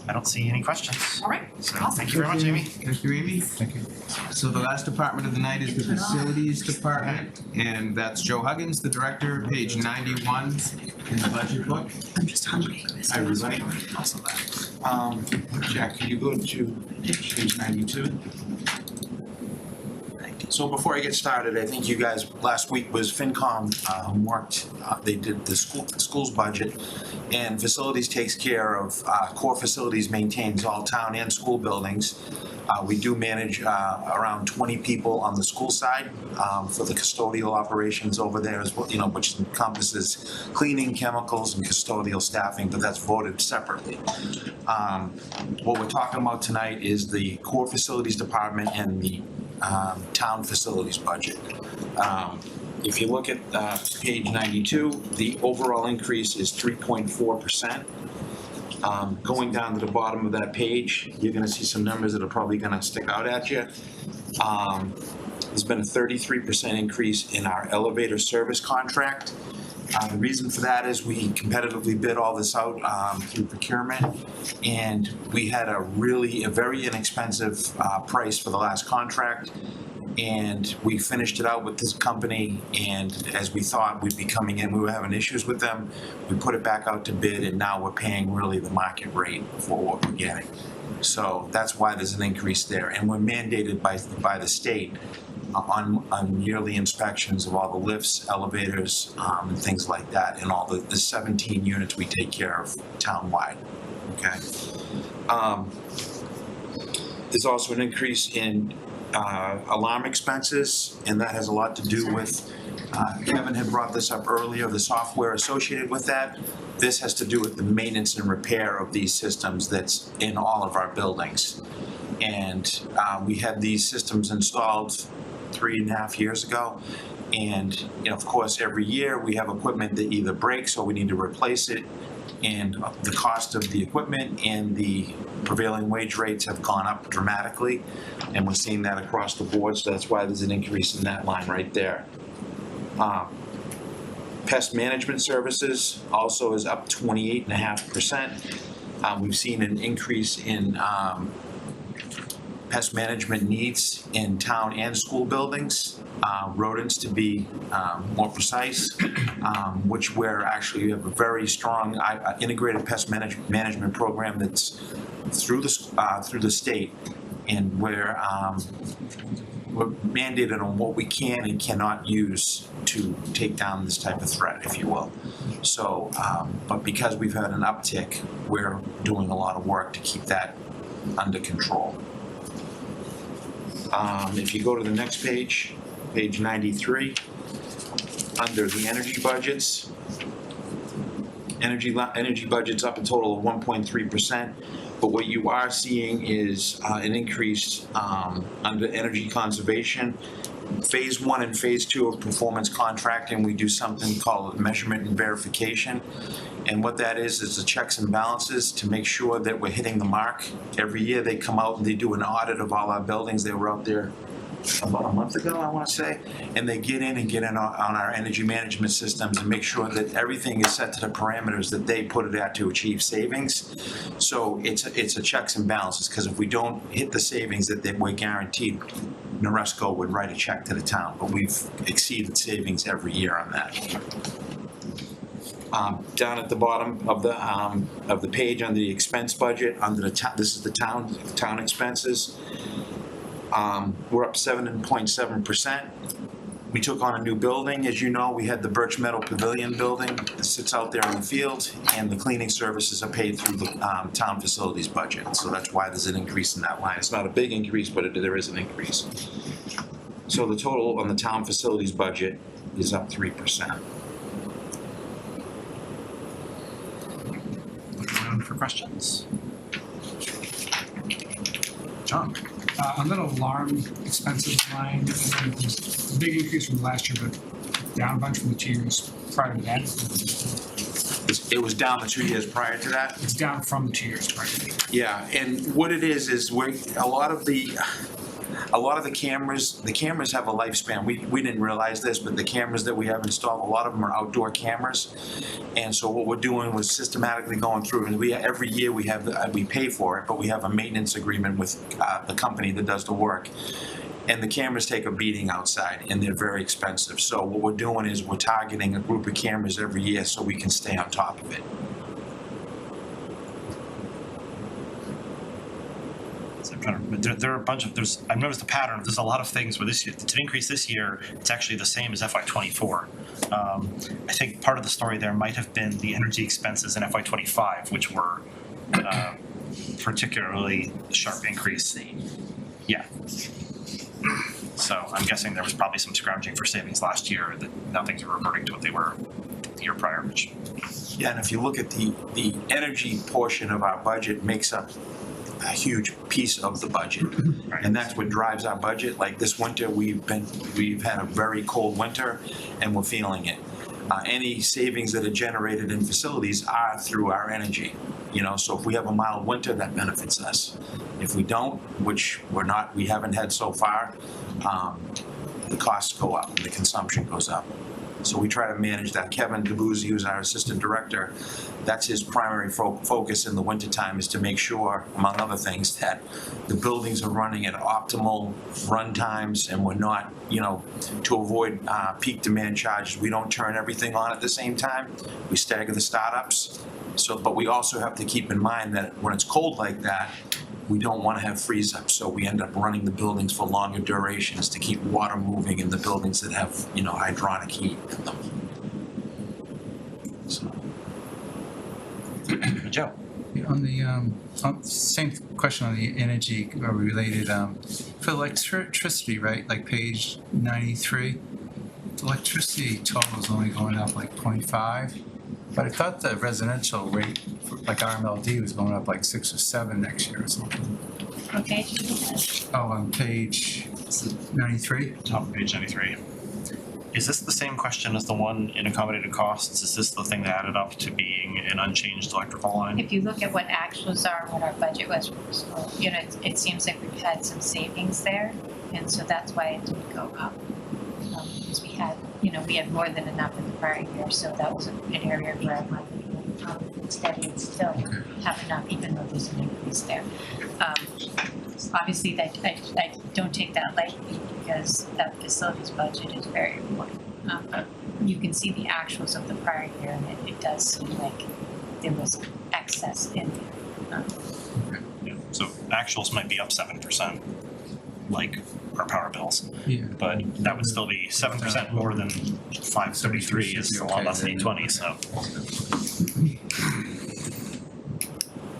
I don't see any questions. All right. So thank you very much, Amy. Thank you, Amy. Thank you. So the last department of the night is the Facilities Department, and that's Joe Huggins, the director, page 91 in the budget book. I'm just hungry. Hi, everybody. Jack, can you go to page 92? So before I get started, I think you guys, last week was FinCom worked, they did the school's budget, and facilities takes care of core facilities, maintains all town and school buildings. We do manage around 20 people on the school side for the custodial operations over there as well, which encompasses cleaning, chemicals, and custodial staffing, but that's voted separately. What we're talking about tonight is the core facilities department and the town facilities budget. If you look at page 92, the overall increase is 3.4%. Going down to the bottom of that page, you're gonna see some numbers that are probably gonna stick out at you. There's been a 33% increase in our elevator service contract. The reason for that is we competitively bid all this out through procurement, and we had a very inexpensive price for the last contract. And we finished it out with this company, and as we thought we'd be coming in, we were having issues with them. We put it back out to bid, and now we're paying really the market rate for what we're getting. So that's why there's an increase there, and we're mandated by the state on yearly inspections of all the lifts, elevators, and things like that, and all the 17 units we take care of townwide, okay? There's also an increase in alarm expenses, and that has a lot to do with, Kevin had brought this up earlier, the software associated with that. This has to do with the maintenance and repair of these systems that's in all of our buildings. And we had these systems installed 3.5 years ago. And, of course, every year we have equipment that either breaks or we need to replace it. And the cost of the equipment and the prevailing wage rates have gone up dramatically. And we're seeing that across the board, so that's why there's an increase in that line right there. Pest management services also is up 28.5%. We've seen an increase in pest management needs in town and school buildings, rodents to be more precise, which we have a very strong integrated pest management program that's through the state, and we're mandated on what we can and cannot use to take down this type of threat, if you will. So, but because we've had an uptick, we're doing a lot of work to keep that under control. If you go to the next page, page 93, under the energy budgets, energy budget's up a total of 1.3%, but what you are seeing is an increase under energy conservation. Phase 1 and Phase 2 of performance contracting, we do something called measurement and verification. And what that is the checks and balances to make sure that we're hitting the mark. Every year they come out and they do an audit of all our buildings. They were out there about a month ago, I want to say, and they get in on our energy management systems and make sure that everything is set to the parameters that they put it at to achieve savings. So it's a checks and balances, because if we don't hit the savings that we're guaranteed, Noresco would write a check to the town, but we've exceeded savings every year on that. Down at the bottom of the page under the expense budget, this is the town expenses. We're up 7.7%. We took on a new building. As you know, we had the Birch Meadow Pavilion building that sits out there in the field, and the cleaning services are paid through the town facilities budget. So that's why there's an increase in that line. It's not a big increase, but there is an increase. So the total on the town facilities budget is up 3%. Room for questions? John? On that alarm expenses line, there's a big increase from last year, but down a bunch from the 2 years prior to that. It was down the 2 years prior to that? It's down from 2 years prior to that. Yeah, and what it is a lot of the, a lot of the cameras have a lifespan. We didn't realize this, but the cameras that we have installed, a lot of them are outdoor cameras. And so what we're doing was systematically going through, and every year we pay for it, but we have a maintenance agreement with the company that does the work. And the cameras take a beating outside, and they're very expensive. So what we're doing is we're targeting a group of cameras every year so we can stay on top of it. So I'm trying to remember. There are a bunch of, I've noticed a pattern. There's a lot of things where to increase this year, it's actually the same as FY24. I think part of the story there might have been the energy expenses in FY25, which were particularly sharp increase. Yeah. So I'm guessing there was probably some scrounging for savings last year that now things are reverting to what they were the year prior, which. Yeah, and if you look at the energy portion of our budget makes up a huge piece of the budget. Right. And that's what drives our budget. Like this winter, we've had a very cold winter and we're feeling it. Any savings that are generated in facilities are through our energy. So if we have a mild winter, that benefits us. If we don't, which we haven't had so far, the costs go up, the consumption goes up. So we try to manage that. Kevin DeBuzzi, who's our assistant director, that's his primary focus in the wintertime, is to make sure, among other things, that the buildings are running at optimal run times and we're not, to avoid peak demand charges, we don't turn everything on at the same time. We stagger the startups. But we also have to keep in mind that when it's cold like that, we don't want to have freeze up, so we end up running the buildings for longer durations to keep water moving in the buildings that have, hydronic heat in them. So. Joe? On the same question on the energy related, for electricity, right, like page 93, electricity total is only going up like 0.5, but I thought the residential rate, like RMLD, was going up like 6 or 7 next year or something. Okay. Oh, on page 93? Top of page 93. Is this the same question as the one in accommodated costs? Is this the thing that added up to being an unchanged electrical line? If you look at what actuals are, what our budget was for school, it seems like we've had some savings there, and so that's why it didn't go up. Because we had more than enough in the prior year, so that was an area where I wanted to be steady and still have enough, even though there's an increase there. Obviously, I don't take that lightly because that facilities budget is very important. But you can see the actuals of the prior year, and it does seem like there was excess in there. Yeah. So actuals might be up 7%, like our power bills. Yeah. But that would still be 7% more than 533 is a lot less than 820, so.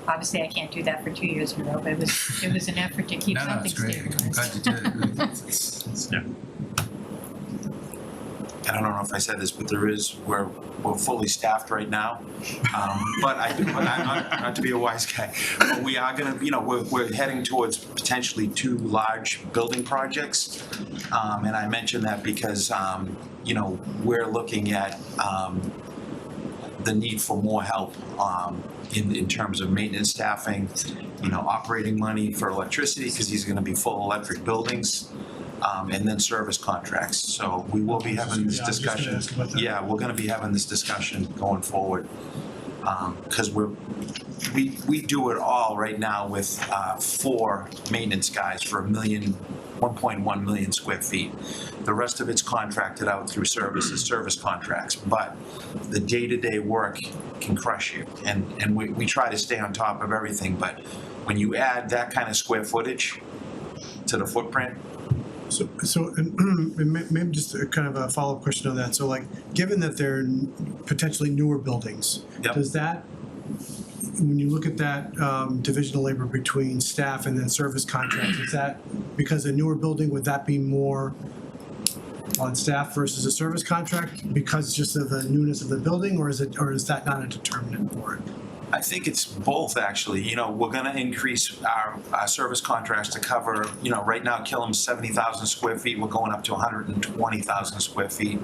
Obviously, I can't do that for 2 years in a row, but it was an effort to keep No, something it's great. stabilized. I'm glad you did it. Yeah. And I don't know if I said this, but we're fully staffed right now. But not to be a wise guy, but we are gonna, we're heading towards potentially 2 large building projects. And I mention that because, we're looking at the need for more help in terms of maintenance staffing, operating money for electricity, because these are gonna be full electric buildings. And then service contracts. So we will be having this discussion. Yeah, we're gonna be having this discussion going forward. Because we do it all right now with 4 maintenance guys for 1.1 million square feet. The rest of it's contracted out through service contracts. But the day-to-day work can crush you. And we try to stay on top of everything. But when you add that kind of square footage to the footprint, So and maybe just a kind of a follow-up question on that. So given that they're potentially newer buildings, Yep. does that, when you look at that division of labor between staff and then service contracts, is that because a newer building, would that be more on staff versus a service contract because just of the newness of the building, or is that not a determinant for it? I think it's both, actually. We're gonna increase our service contracts to cover, right now Killam's 70,000 square feet, we're going up to 120,000 square feet,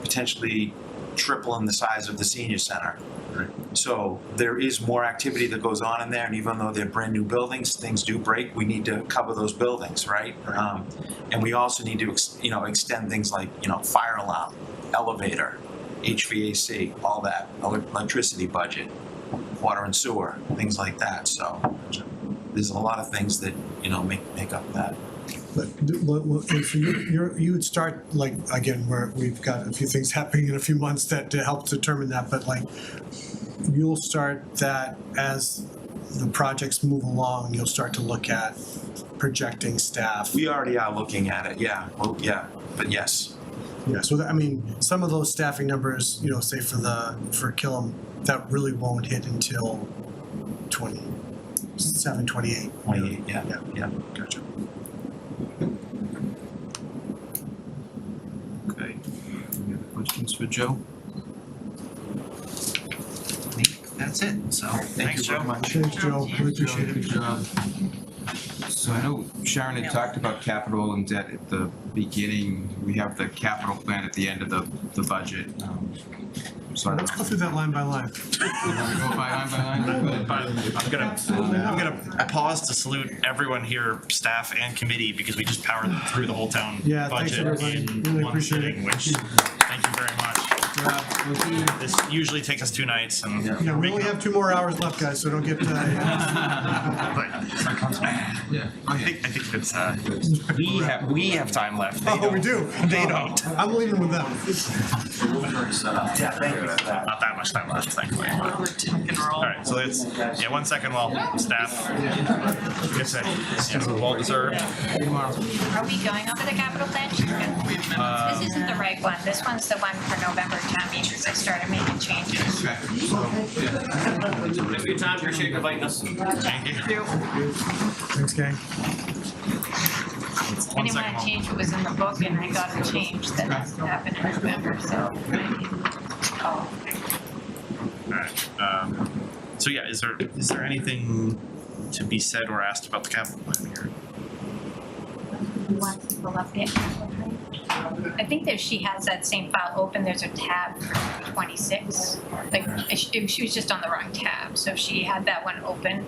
potentially tripling the size of the senior center. So there is more activity that goes on in there, and even though they're brand new buildings, things do break, we need to cover those buildings, right? And we also need to, extend things like, fire alarm, elevator, HVAC, all that, electricity budget, water and sewer, things like that. So there's a lot of things that, make up that. But so you would start, like, again, where we've got a few things happening in a few months that to help determine that, but like, you'll start that as the projects move along, you'll start to look at projecting staff. We already are looking at it, yeah, well, yeah, but yes. Yeah, so some of those staffing numbers, say for Killam, that really won't hit until 27, 28. 28, yeah, Gotcha. Okay. Any other questions for Joe? That's it, so thanks, Joe. Thanks, Joe, really appreciate it. Good job. So I know Sharon had talked about capital and debt at the beginning. We have the capital plan at the end of the budget. So Let's go through that line by line. I'm gonna pause to salute everyone here, staff and committee, because we just powered through the whole town Thanks, budget everybody. in Really one appreciate sitting, it. which, thank you very much. This usually takes us 2 nights and. Yeah, we only have 2 more hours left, guys, so don't get, Yeah, I think it's, we have time left. They we don't. do? They don't. I'm leaving with them. Yeah, thank you for that. Not that much time left, thankfully. All right, so it's, 1 second while staff gets it. Well deserved. Are we going over the capital plan? This isn't the right one. This one's the one for November town meeting, because I started making changes. Thanks for your time, appreciate you inviting us. Thank you. Thanks, gang. I didn't want to change what was in the book, and I got a change that has to happen in November, so. All right, so yeah, is there anything to be said or asked about the capital plan here? You want to pull up it? I think that she has that same file open, there's a tab for 26. Like, she was just on the wrong tab, so she had that one open.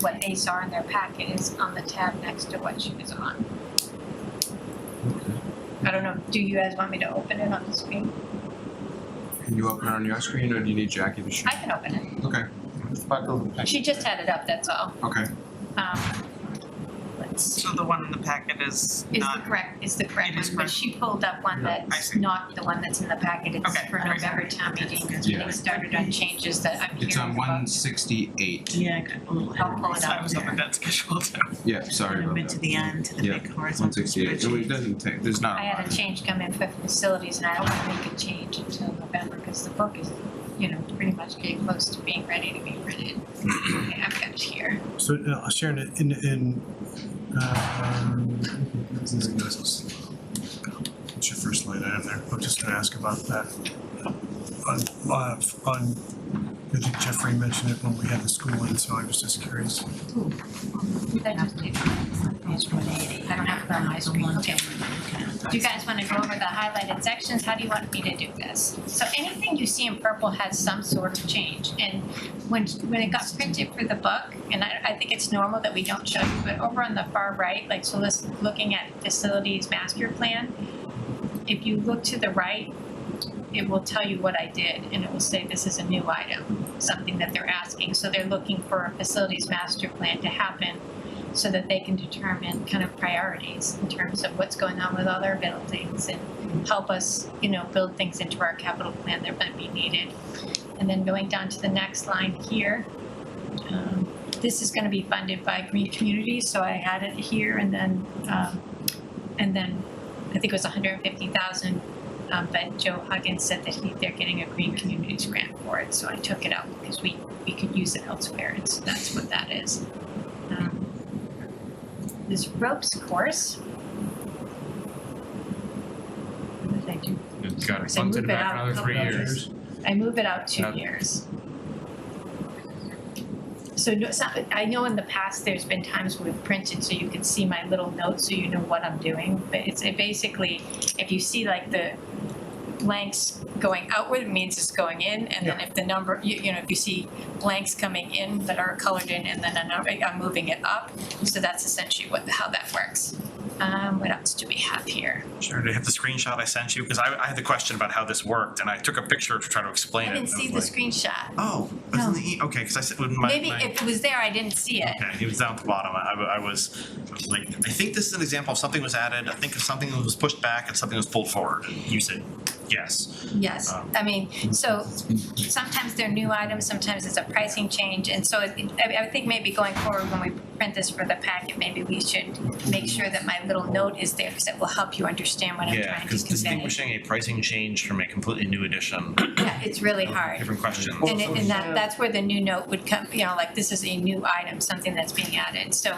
What they saw in their packet is on the tab next to what she was on. I don't know, do you guys want me to open it on the screen? Can you open it on your screen, or do you need Jackie to share? I can open it. Okay. She just had it up, that's all. Okay. So the one in the packet is not. Is the correct one, but she pulled up one that's not the one that's in the packet, it's for November town meeting, because we Yeah. started on changes that I'm hearing It's on about. 168. Yeah, I got a little I'll pull it I up was up at that schedule too. Yeah, sorry about that. To the end, to the Yeah, big horizontal 168. It doesn't take, there's not I a lot. had a change come in for facilities, and I don't want to make a change until November, because the book is, pretty much getting close to being ready to be printed. Okay, I've got it here. So Sharon, what's your first line item there? I'm just gonna ask about that. On, I think Jeffrey mentioned it when we had the school in, so I was just curious. That just takes I don't have it on my screen, okay. Do you guys want to go over the highlighted sections? How do you want me to do this? So anything you see in purple has some sort of change. And when it got printed for the book, and I think it's normal that we don't show you, but over on the far right, like, so let's looking at facilities master plan, if you look to the right, it will tell you what I did, and it will say this is a new item, something that they're asking. So they're looking for a facilities master plan to happen so that they can determine kind of priorities in terms of what's going on with all their buildings and help us, build things into our capital plan that might be needed. And then going down to the next line here, this is going to be funded by Green Communities, so I had it here, and then I think it was $150,000. But Joe Huggins said that they're getting a Green Communities grant for it, so I took it out because we could use it elsewhere, and so that's what that is. This ropes course. What did I do? It's got I funded move it back out another a 3 couple years. I move it out 2 Yep. years. So I know in the past, there's been times we've printed so you can see my little notes so you know what I'm doing. But it's basically, if you see like blanks going outward, it means it's going in, and then if the number, you know, if you see blanks coming in that are colored in, and then I'm moving it up, so that's essentially how that works. What else do we have here? Sure, do you have the screenshot I sent you? Because I had the question about how this worked, and I took a picture to try to explain it. I didn't see the screenshot. Oh, it was in the okay, because I said my. Maybe if it was there, I didn't see it. Okay, it was down at the bottom. I was like, I think this is an example of something was added. I think of something was pushed back and something was pulled forward. You said yes. Yes, I mean, so sometimes they're new items, sometimes it's a pricing change, and so I think maybe going forward, when we print this for the packet, maybe we should make sure that my little note is there, because it will help you understand what I'm Yeah, trying to because convey. distinguishing a pricing change from a completely new addition, Yeah, it's really hard. different questions. And that's where the new note would come, you know, like this is a new item, something that's being added, so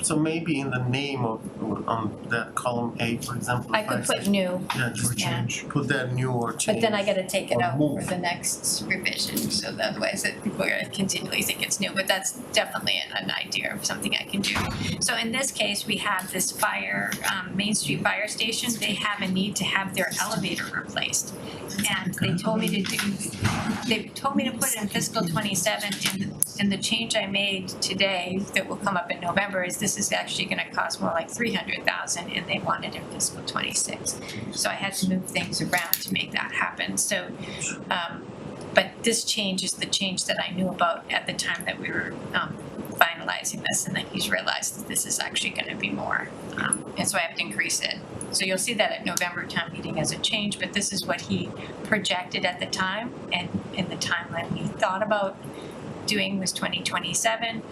So maybe in the name of, on that column A, for example. I could put new, Yeah, just change, put that new or change. but then I gotta take it or out move. for the next revision, so otherwise people are gonna continually think it's new, but that's definitely an idea of something I can do. So in this case, we have this fire, Main Street Fire Station, they have a need to have their elevator replaced. And they told me to put it in fiscal '27, and the change I made today that will come up in November is this is actually gonna cost more like $300,000, and they want it in fiscal '26. So I had to move things around to make that happen, so, but this change is the change that I knew about at the time that we were, finalizing this, and then he's realized that this is actually gonna be more, and so I have to increase it. So you'll see that at November town meeting as a change, but this is what he projected at the time, and in the timeline we thought about doing was 2027,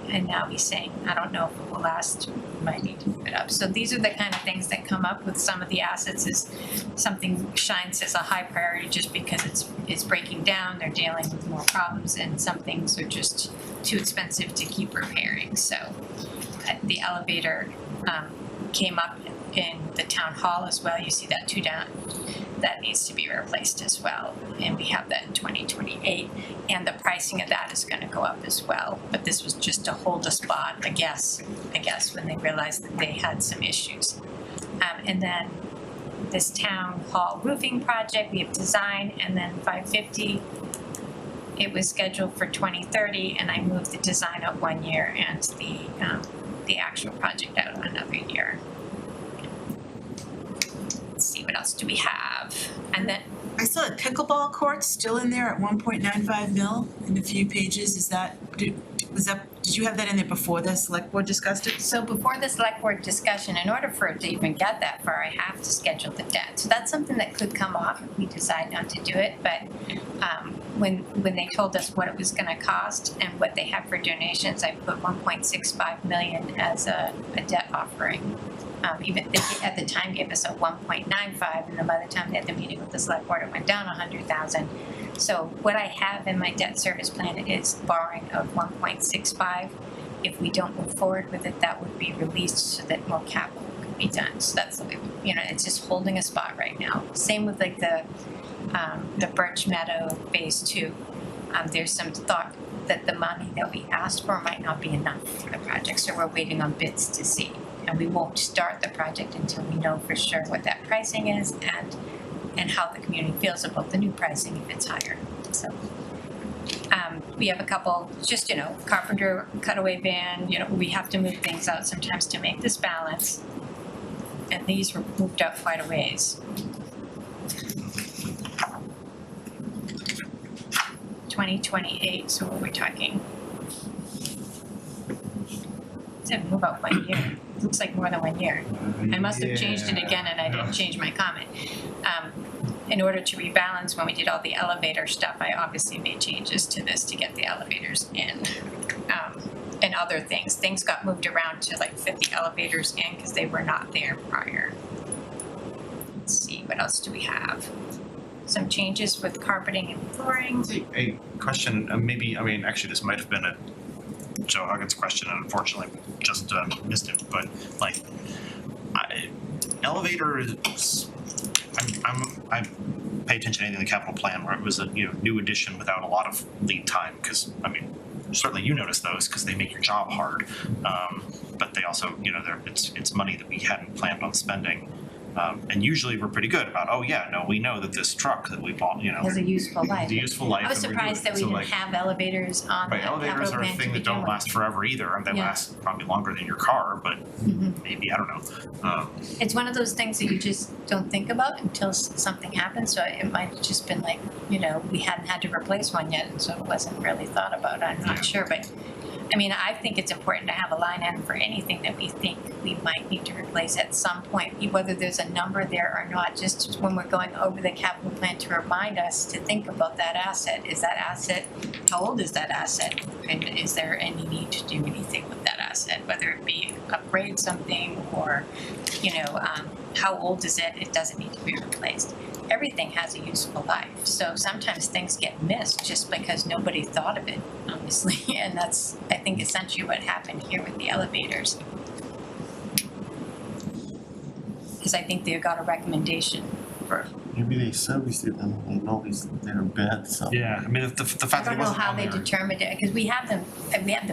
and now he's saying, I don't know if it will last, we might need to move it up. So these are the kind of things that come up with some of the assets, is something shines as a high priority just because it's breaking down, they're dealing with more problems, and some things are just too expensive to keep repairing. So the elevator came up in the town hall as well, you see that two down, that needs to be replaced as well, and we have that in 2028, and the pricing of that is gonna go up as well, but this was just to hold a spot, I guess, when they realized that they had some issues. And then this town hall roofing project, we have design, and then 550, it was scheduled for 2030, and I moved the design up 1 year and the actual project out another year. Let's see, what else do we have? And then I saw a pickleball court still in there at 1.95 mil in a few pages. Did you have that in there before the select board discussed it? So before the select board discussion, in order for it to even get that far, I have to schedule the debt. So that's something that could come off if we decide not to do it, but when they told us what it was gonna cost and what they have for donations, I put 1.65 million as a debt offering. Even they at the time gave us a 1.95, and then by the time they had the meeting with the select board, it went down 100,000. So what I have in my debt service plan is borrowing of 1.65. If we don't move forward with it, that would be released so that more capital could be done. So that's the way, it's just holding a spot right now. Same with like the Birch Meadow Phase 2. There's some thought that the money that we asked for might not be enough for the project, so we're waiting on bids to see. And we won't start the project until we know for sure what that pricing is and how the community feels about the new pricing if it's higher. So we have a couple, just, carpenter cutaway van, we have to move things out sometimes to make this balance. And these were moved out quite a ways. 2028, so what we're talking. It said move out 1 year. Looks like more than 1 year. I must have changed it again and I didn't change my comment. In order to rebalance, when we did all the elevator stuff, I obviously made changes to this to get the elevators in. And other things. Things got moved around to like fit the elevators in because they were not there prior. Let's see, what else do we have? Some changes with carpeting and flooring. A question, actually this might have been a Joe Huggins question, and unfortunately just missed it, but elevators, I pay attention to anything in the capital plan where it was a new addition without a lot of lead time, because certainly you notice those because they make your job hard, but they also it's money that we hadn't planned on spending. And usually we're pretty good about, oh yeah, no, we know that this truck that we bought, Has a useful life. the useful life. I was and we're surprised that we doing it. So, didn't like, have elevators on the right, capital elevators are a plan to thing that begin don't with. last forever either, and they Yeah. last probably longer than your car, but maybe, I don't know. It's one of those things that you just don't think about until something happens, so it might have just been like, we hadn't had to replace one yet, so it wasn't really thought about, I'm not sure, but I mean, I think it's important to have a line item for anything that we think we might need to replace at some point, whether there's a number there or not, just when we're going over the capital plan to remind us to think about that asset. Is that asset, how old is that asset? And is there any need to do anything with that asset, whether it be upgrade something or, how old is it? It doesn't need to be replaced. Everything has a useful life, so sometimes things get missed just because nobody thought of it, honestly, and that's, I think, essentially what happened here with the elevators. Because I think they got a recommendation for, Maybe they serviced it and they know they're bad, so. Yeah, I mean, the I fact that don't it know wasn't how on they there. determined it, because we have them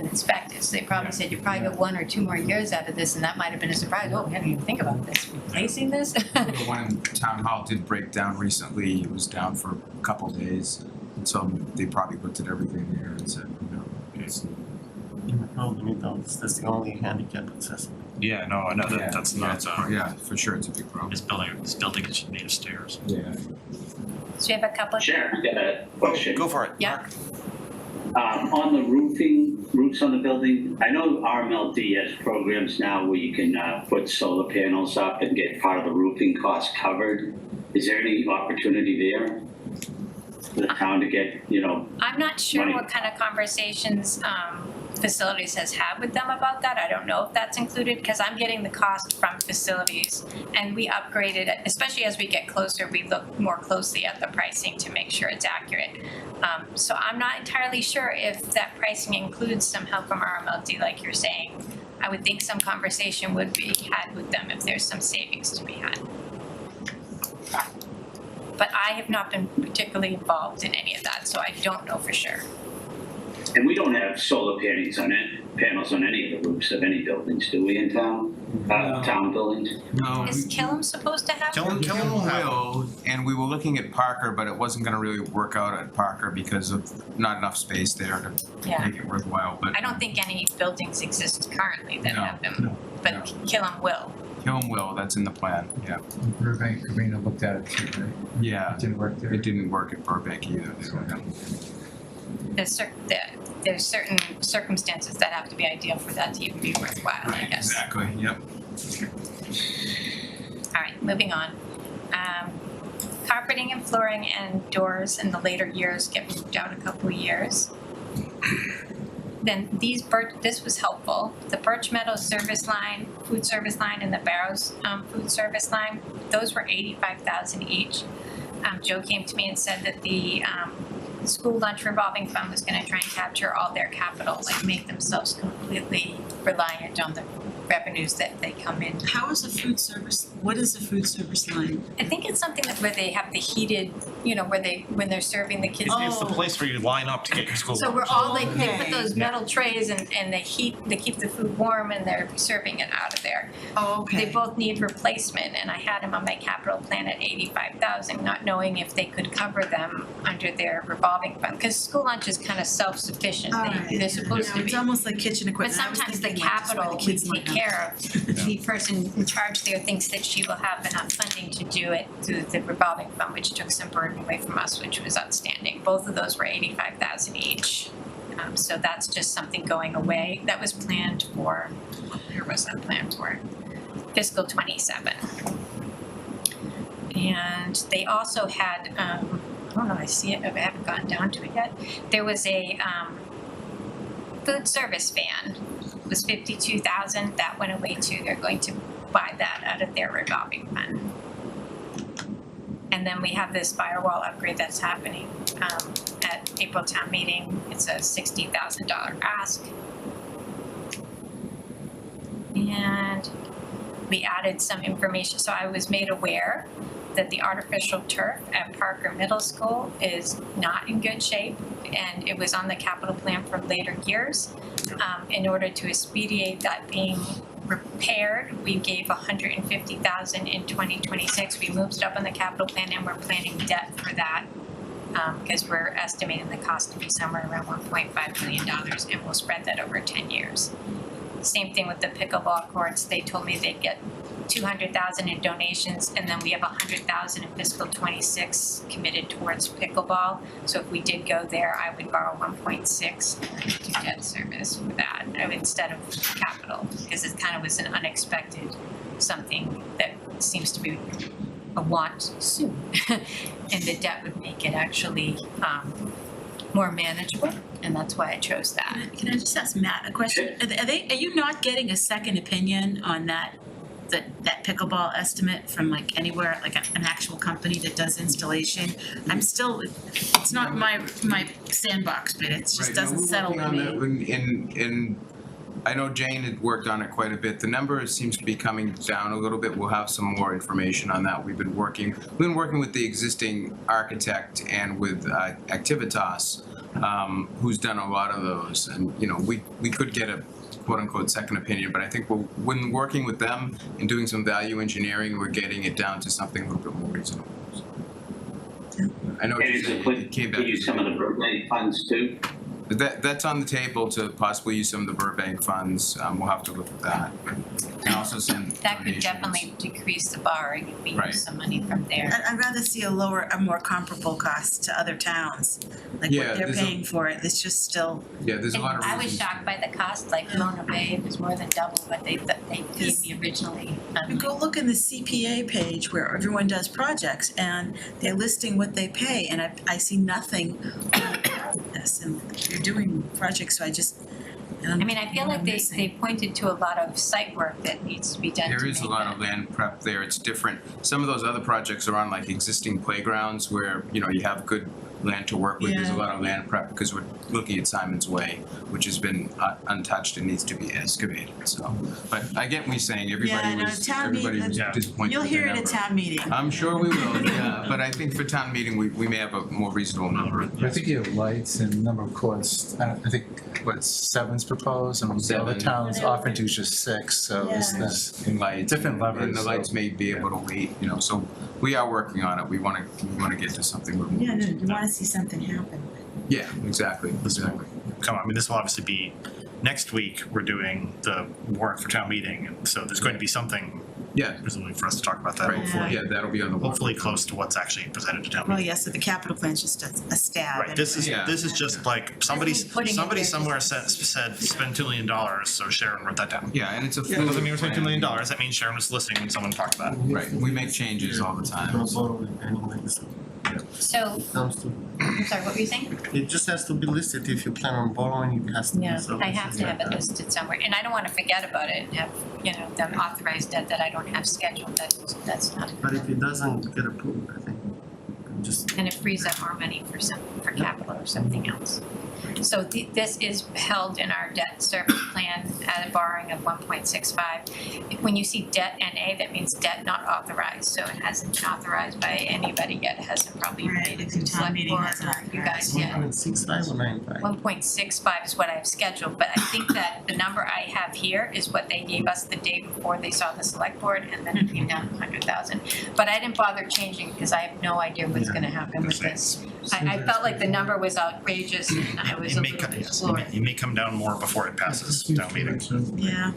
inspected, so they probably said you probably got 1 or 2 more years out of this, and that might have been a surprise, oh, we didn't even think about this, replacing this? The one in Town Hall did break down recently, it was down for a couple days, and so they probably looked at everything there and said, it's. That's the only handicap accessible. Yeah, no, I know that's not. Yeah, for sure, it's a big problem. This building is made of stairs. Yeah. So you have a couple? Sure, I got a question. Go for it. Yeah. On the roofs on the building, I know RMLD has programs now where you can put solar panels up and get part of the roofing cost covered. Is there any opportunity there for the town to get, I'm not sure money? what kind of conversations facilities has had with them about that. I don't know if that's included, because I'm getting the cost from facilities, and we upgraded it, especially as we get closer, we look more closely at the pricing to make sure it's accurate. So I'm not entirely sure if that pricing includes some help from RMLD, like you're saying. I would think some conversation would be had with them if there's some savings to be had. But I have not been particularly involved in any of that, so I don't know for sure. And we don't have solar panels on any of the roofs of any buildings, do we, in town? Town buildings? No. Is Killam supposed to have? Killam will, and we were looking at Parker, but it wasn't gonna really work out at Parker because of not enough space there to Yeah. make it worthwhile, but I don't think any buildings exist currently that No, have them, but Killam will. Killam will, that's in the plan, yeah. Burbank Arena looked at it too, right? Yeah. It didn't work there. It didn't work at Burbank either. There's certain circumstances that have to be ideal for that to even be worthwhile, I guess. Exactly, yep. All right, moving on. Carpeting and flooring and doors in the later years get moved out a couple of years. Then this was helpful. The Birch Meadows service line, food service line, and the Barrows food service line, those were $85,000 each. Joe came to me and said that the school lunch revolving fund was going to try and capture all their capital, like make themselves completely reliant on the revenues that they come in. How is a food service, what is a food service line? I think it's something where they have the heated, when they're serving the kids. It's the place where you line up to get your school So lunch. we're all like, they put Okay. those metal trays and they keep the food warm and they're serving it out of there. Oh, okay. They both need replacement, and I had them on my capital plan at $85,000, not knowing if they could cover them under their revolving fund, because school lunch is kind of self-sufficient. All right. They're supposed to It's be. almost like kitchen But equipment. I was sometimes the thinking like just where capital the we kids take line up. care of. The person in charge there thinks that she will have enough funding to do it through the revolving fund, which took some burden away from us, which was outstanding. Both of those were $85,000 each. So that's just something going away. That was planned for, where was that planned for? Fiscal '27. And they also had, I don't know, I see it, I haven't gotten down to it yet. There was a food service van. It was $52,000. That went away too. They're going to buy that out of their revolving fund. And then we have this firewall upgrade that's happening at April town meeting. It's a $60,000 ask. And we added some information. So I was made aware that the artificial turf at Parker Middle School is not in good shape, and it was on the capital plan for later years. In order to expedite that being repaired, we gave $150,000 in 2026. We moved it up on the capital plan and we're planning debt for that. Because we're estimating the cost to be somewhere around $1.5 million and we'll spread that over 10 years. Same thing with the pickleball courts. They told me they'd get $200,000 in donations and then we have $100,000 in fiscal 26 committed towards pickleball. So if we did go there, I would borrow 1.6 to debt service for that instead of capital, because it kind of was an unexpected something that seems to be a want soon. And the debt would make it actually more manageable, and that's why I chose that. Can I just ask Matt a question? Are you not getting a second opinion on that pickleball estimate from like anywhere, like an actual company that does installation? I'm still, it's not my sandbox, but it just doesn't settle with me. I know Jane had worked on it quite a bit. The number seems to be coming down a little bit. We'll have some more information on that. We've been working with the existing architect and with Activitas, who's done a lot of those. And, you know, we could get a quote unquote second opinion, but I think when working with them and doing some value engineering, we're getting it down to something a little bit more reasonable. I know it came back. Use some of the Burbank funds too. That's on the table to possibly use some of the Burbank funds. We'll have to look at that. And also some that could definitely decrease the borrowing if we use some money from there. I'd rather see a more comparable cost to other towns, like what they're paying for it. It's just still. Yeah, there's a lot of I was shocked by the cost, like Mona Bay, it was more than double what they gave me originally. You go look in the CPA page where everyone does projects and they're listing what they pay, and I see nothing on this, and you're doing projects, so I feel like they pointed to a lot of site work that needs to be done. There is a lot of land prep there. It's different. Some of those other projects are on like existing playgrounds where, you know, you have good land to work with. There's a lot of land prep because we're looking at Simon's Way, which has been untouched and needs to be excavated. So, but I get what you're saying. Everybody was disappointed. You'll with hear the it number. at town meeting. I'm sure we will, yeah. But I think for town meeting, we may have a more reasonable number. I think you have lights and number of courts. I think, 7's proposed, and the other towns often do just 6, so it's this. And lights. Different levers. And the lights may be able to wait, you know, so we are working on it. We wanna get to something a little more. Yeah, no, you wanna see something happen. Yeah, exactly. Come on, I mean, this will obviously be, next week, we're doing the warrant for town meeting, so there's going to be something. Presumably for us to talk about that, Right. hopefully. Yeah, that'll be on the warrant. Hopefully close to what's actually presented to town Well, meeting. yes, so the capital plan's just a stab. Right, this is just like, somebody somewhere said spend $2 million, so Sharon wrote that down. Yeah, and it's a That doesn't mean we're spending $2 million, that means Sharon was listening when someone talked about it. Right, we make changes all the time. So, I'm sorry, what were you saying? It just has to be listed. If you plan on borrowing, it has to be. Yeah, so I have to have it listed somewhere, and I don't wanna forget about it and have, them authorized debt that I don't have scheduled, that's not. But if it doesn't get approved, I think just. And it frees up more money for capital or something else. So this is held in our debt service plan at a borrowing of 1.65. When you see debt NA, that means debt not authorized, so it hasn't been authorized by anybody yet, it hasn't probably made it to select board or you guys yet. 1.65 or 95? 1.65 is what I have scheduled, but I think that the number I have here is what they gave us the day before they saw the select board, and then it came down to 100,000. But I didn't bother changing because I have no idea what's gonna happen with this. I felt like the number was outrageous and I was a little bit floored. It may come down more before it passes town meeting. Yeah.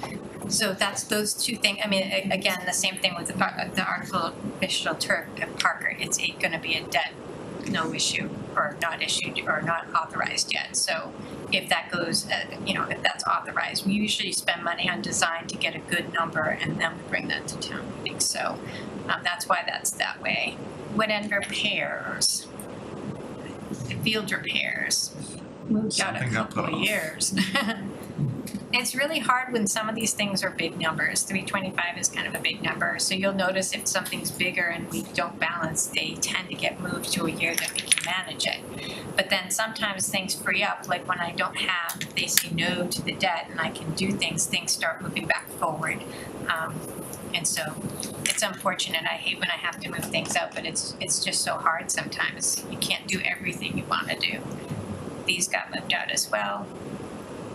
So that's those two things. I mean, again, the same thing with the artificial turf at Parker. It's gonna be a debt, no issue, or not issued, or not authorized yet. So if that goes, if that's authorized, we usually spend money on design to get a good number and then we bring that to town meeting. So that's why that's that way. Wood end repairs, field repairs, moved out a couple of years. It's really hard when some of these things are big numbers. 325 is kind of a big number. So you'll notice if something's bigger and we don't balance, they tend to get moved to a year that we can manage it. But then sometimes things free up, like when I don't have, they say no to the debt and I can do things start moving back forward. And so it's unfortunate. I hate when I have to move things out, but it's just so hard sometimes. You can't do everything you want to do. These got moved out as well.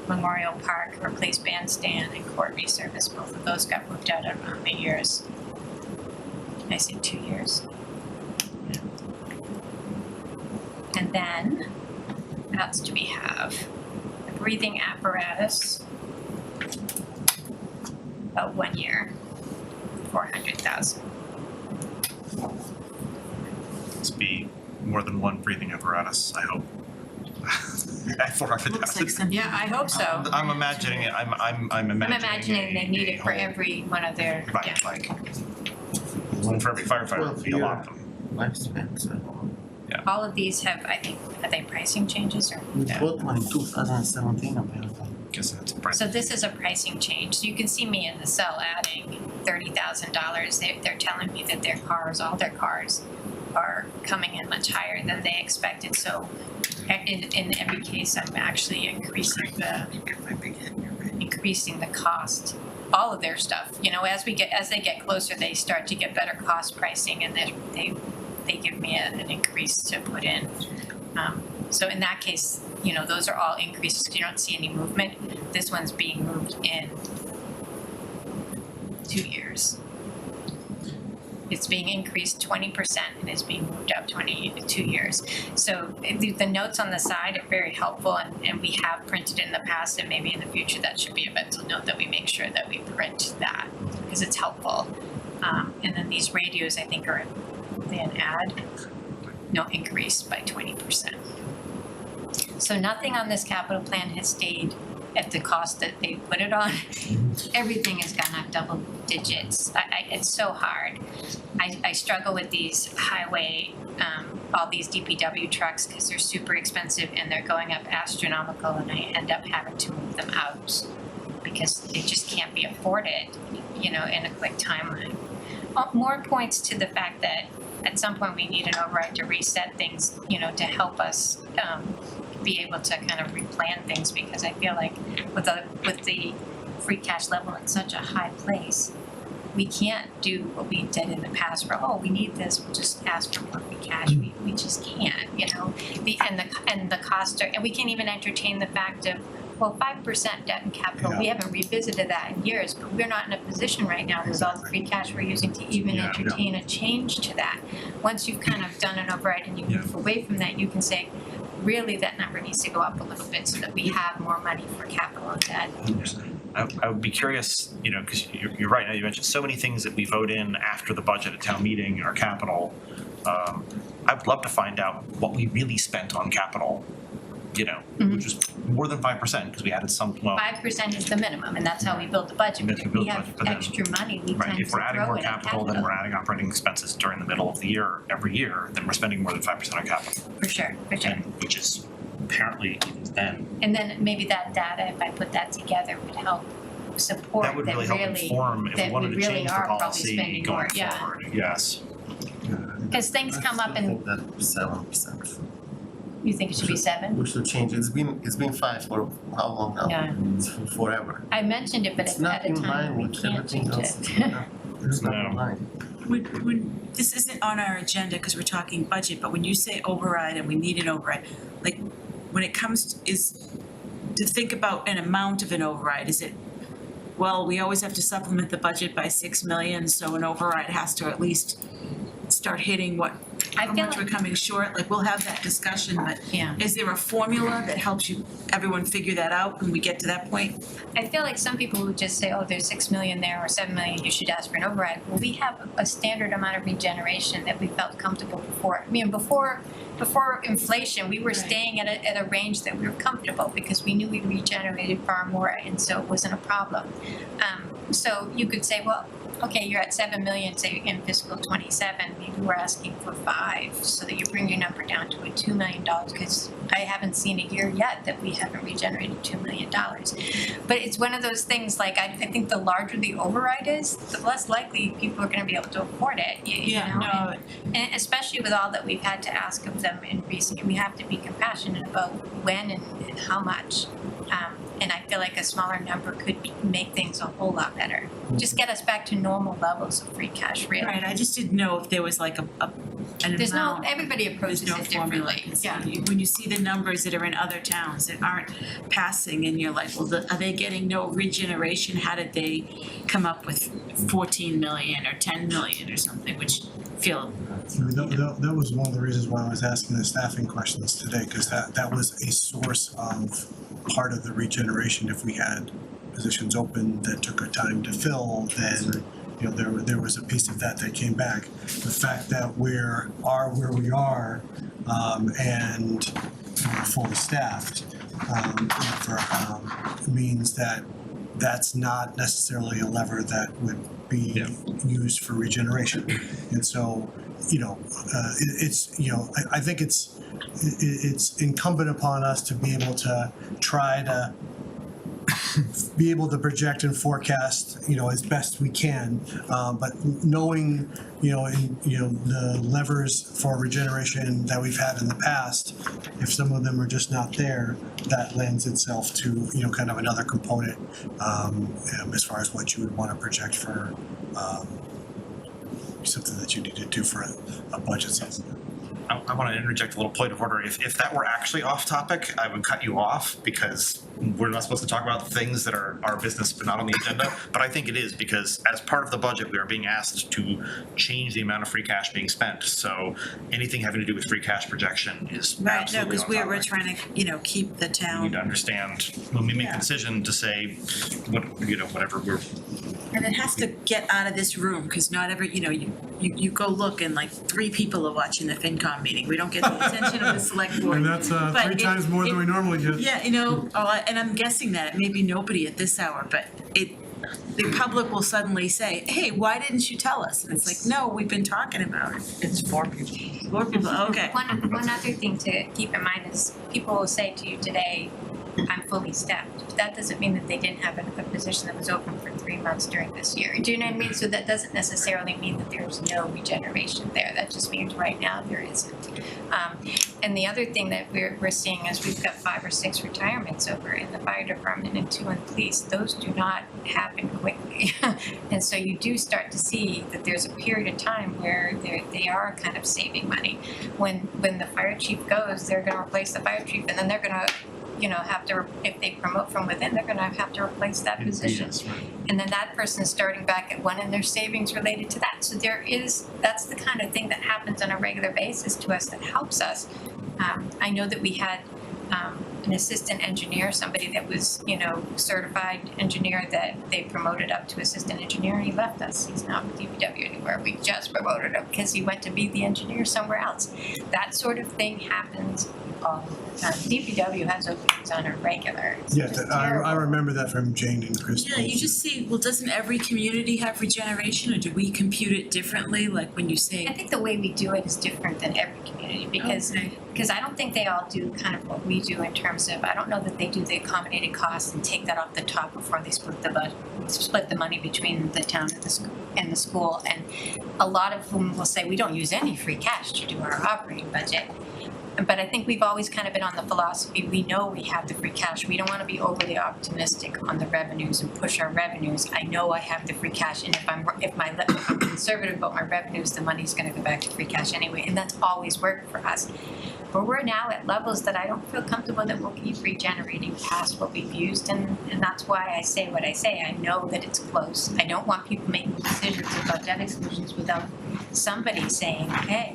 Memorial Park, replace bandstand and court resurface. Both of those got moved out of how many years? I say 2 years. And then, what else do we have? The breathing apparatus. About 1 year, 400,000. It's be more than one breathing apparatus, I hope. At 400,000. Yeah, I hope so. I'm imagining it, I'm I'm imagining they need it for a whole- every one of their, yeah. Right, like, one for every firefighter would be a lot of them. Lifespan, so. All of these have, I think, are they pricing changes or? We bought one in 2017 apparently. Guess that's a price. So this is a pricing change. So you can see me in the cell adding $30,000. They're telling me that their cars, all their cars, are coming in much higher than they expected. So in every case, I'm actually increasing the cost. All of their stuff. You know, as they get closer, they start to get better cost pricing, and they give me an increase to put in. So in that case, you know, those are all increases. You don't see any movement. This one's being moved in 2 years. It's being increased 20% and is being moved up 2 years. So the notes on the side are very helpful, and we have printed in the past, and maybe in the future that should be a mental note that we make sure that we print that because it's helpful. And then these radios, I think, are an add, no increase by 20%. So nothing on this capital plan has stayed at the cost that they put it on. Everything has gone up double digits. It's so hard. I struggle with these highway, all these DPW trucks because they're super expensive and they're going up astronomical, and I end up having to move them out because they just can't be afforded, you know, in a quick timeline. More points to the fact that at some point we need an override to reset things, you know, to help us be able to kind of replan things, because I feel like with the free cash level in such a high place, we can't do what we did in the past where, we need this, we'll just ask for more free cash. We just can't, you know. The cost and we can't even entertain the fact of 5% debt and capital. Yeah. We haven't revisited that in years, but we're not in a position right now with all the free cash we're using to even entertain a change to that. Once you've kind of done an override and you move away from that, you can say, really, that number needs to go up a little bit so that we have more money for capital and debt. I would be curious, you know, because you're right, now you mentioned so many things that we vote in after the budget at town meeting or capital. I would love to find out what we really spent on capital, you know, which was more than 5% because we added some, 5% is the minimum, and that's how we build the budget. But if we have extra money, we tend to if we're adding throw more it at capital, then we're adding operating expenses during the middle of the year, every year, then we're spending more than 5% on capital. For sure. And which is apparently then. And then maybe that data, if I put that together, would help support That would really help inform if we wanted to change the policy going forward, yes. Because things come up and. That 7%. You think it should be 7? We should change it. It's been 5 for how long now? Yeah. It's forever. I mentioned it, but It's at not a in time, line we with can't everything change else. it. It's not in line. When this isn't on our agenda because we're talking budget, but when you say override and we need an override, like when it comes to think about an amount of an override, is it, well, we always have to supplement the budget by 6 million, so an override has to at least start hitting how much we're coming short, like we'll have that discussion, but is there a formula that helps everyone figure that out when we get to that point? I feel like some people would just say, there's 6 million there or 7 million, you should ask for an override. Well, we have a standard amount of regeneration that we felt comfortable before. I mean, before inflation, we were staying at a range that we were comfortable because we knew we regenerated far more, and so it wasn't a problem. So you could say, well, okay, you're at 7 million, say in fiscal 27, maybe we're asking for 5, so that you bring your number down to a $2 million, because I haven't seen a year yet that we haven't regenerated $2 million. But it's one of those things, like, I think the larger the override is, the less likely people are gonna be able to afford it, you know? And especially with all that we've had to ask of them in recent, we have to be compassionate about when and how much. And I feel like a smaller number could make things a whole lot better. Just get us back to normal levels of free cash, really. Right, I just didn't know if there was like an There's no, amount. everybody approaches There's no it differently. formula. Yeah. When you see the numbers that are in other towns that aren't passing and you're like, well, are they getting no regeneration? How did they come up with 14 million or 10 million or something, which feel. I mean, that was one of the reasons why I was asking the staffing questions today, because that was a source of part of the regeneration. If we had positions open that took a time to fill, then there was a piece of that came back. The fact that we are where we are and fully staffed means that that's not necessarily a lever that would be used for regeneration. And so, I think it's incumbent upon us to be able to try to be able to project and forecast, as best we can, but knowing, the levers for regeneration that we've had in the past, if some of them are just not there, that lends itself to, kind of another component as far as what you would want to project for something that you need to do for a budget size. I want to interject a little point of order. If that were actually off topic, I would cut you off because we're not supposed to talk about things that are our business but not on the agenda. But I think it is because as part of the budget, we are being asked to change the amount of free cash being spent. So anything having to do with free cash projection is Right, no, absolutely because on we're topic. trying to, keep the We town. need to understand when we make the decision to say, whatever we're. And it has to get out of this room, because not every, you go look and like 3 people are watching the FinCom meeting. We don't get the attention of the select board. And that's But 3 times more than we normally get. Yeah, and I'm guessing that it may be nobody at this hour, but the public will suddenly say, hey, why didn't you tell us? And it's like, no, we've been talking about it. It's 4 people. 4 people, okay. One other thing to keep in mind is people will say to you today, I'm fully staffed. But that doesn't mean that they didn't have a position that was open for 3 months during this year. Do you know what I mean? So that doesn't necessarily mean that there's no regeneration there. That just means right now there isn't. And the other thing that we're seeing is we've got 5 or 6 retirements over in the fire department and 2 in police. Those do not happen quickly. And so you do start to see that there's a period of time where they are kind of saving money. When the fire chief goes, they're going to replace the fire chief, and then they're going to have to, if they promote from within, they're gonna have to replace that position. And then that person is starting back at 1 and their savings related to that. So that's the kind of thing that happens on a regular basis to us that helps us. I know that we had an assistant engineer, somebody that was, certified engineer that they promoted up to assistant engineer, and he left us. He's not with DPW anymore. We just promoted him because he went to be the engineer somewhere else. That sort of thing happens all the time. DPW has openings on a regular. It's Yeah, just I terrible. remember that from Jane and Chris. Yeah, you just see, well, doesn't every community have regeneration, or do we compute it differently? Like when you say. I think the way we do it is different than every community because I don't think they all do kind of what we do in terms of, I don't know that they do the accommodated costs and take that off the top before they split the money between the town and the school. And a lot of them will say, we don't use any free cash to do our operating budget. But I think we've always kind of been on the philosophy, we know we have the free cash. We don't want to be overly optimistic on the revenues and push our revenues. I know I have the free cash, and if I'm conservative about my revenues, the money's going to go back to free cash anyway. And that's always worked for us. But we're now at levels that I don't feel comfortable that we'll keep regenerating past what we've used, and that's why I say what I say. I know that it's close. I don't want people making decisions about debt exclusions without somebody saying, hey,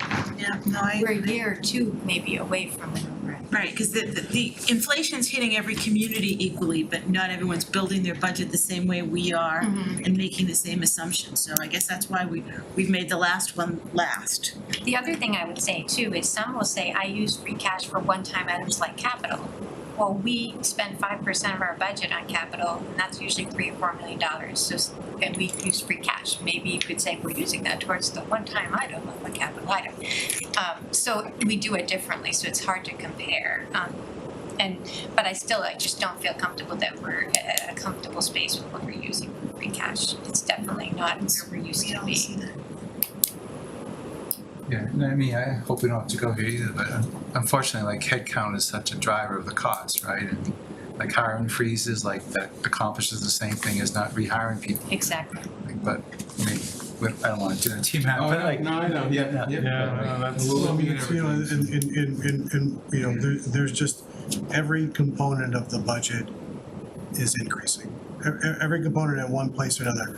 we're a year or 2 maybe away from the number. Right, because the inflation's hitting every community equally, but not everyone's building their budget the same way we are and making the same assumptions. So I guess that's why we've made the last one last. The other thing I would say too is some will say, I use free cash for one-time items like capital. Well, we spend 5% of our budget on capital, and that's usually $3 or $4 million. So, and we use free cash. Maybe you could say we're using that towards the one-time item of a capital item. So we do it differently, so it's hard to compare. But I just don't feel comfortable that we're at a comfortable space with what we're using for free cash. It's definitely not where we're used to be. Yeah, I mean, I hope we don't have to go here either, but unfortunately, like headcount is such a driver of the cost, right? And like hiring freezes, like that accomplishes the same thing as not rehiring people. Exactly. Like, but maybe, I don't wanna do that to you, Matt, but like. No, I know, yeah. That's. Well, I mean, it's, you know, and, you know, there's just, every component of the budget is increasing. Every component in one place or another.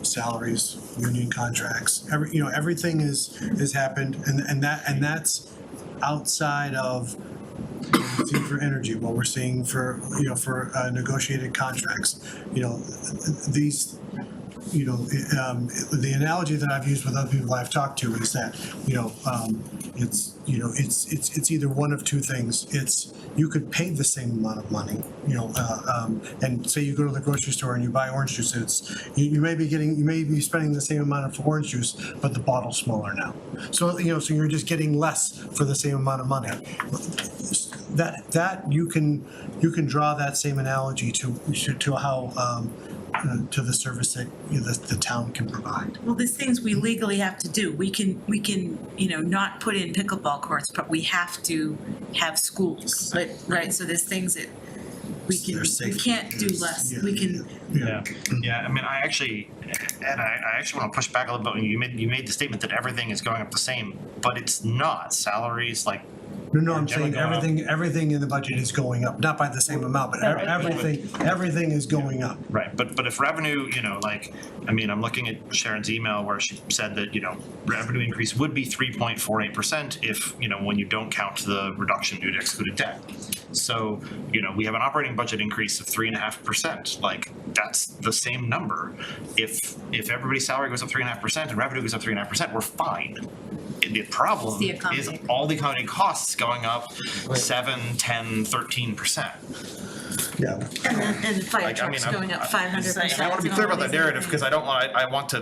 Salaries, union contracts, everything has happened, and that's outside of what we're seeing for energy, what we're seeing for negotiated contracts. These, the analogy that I've used with other people I've talked to is that, it's either one of two things. It's, you could pay the same amount of money, and say you go to the grocery store and you buy orange juice, it's, you may be spending the same amount of orange juice, but the bottle's smaller now. So, so you're just getting less for the same amount of money. That you can draw that same analogy to how, to the service that the town can provide. Well, there's things we legally have to do. We can, not put in pickleball courts, but we have to have schools, right? So there's things that we can't do less. We can. Yeah, I mean, I actually want to push back a little bit. You made the statement that everything is going up the same, but it's not. Salaries, like. No, I'm saying everything in the budget is going up, not by the same amount, but everything is going up. Right, but if revenue, I'm looking at Sharon's email where she said that, revenue increase would be 3.48% if, when you don't count the reduction due to excluded debt. So, we have an operating budget increase of 3.5%. Like, that's the same number. If everybody's salary goes up 3.5% and revenue goes up 3.5%, we're fine. The problem is all the accommodating costs going up 7, 10, 13%. Yeah. And the fire trucks going up 500%. I want to be clear about that narrative because I don't want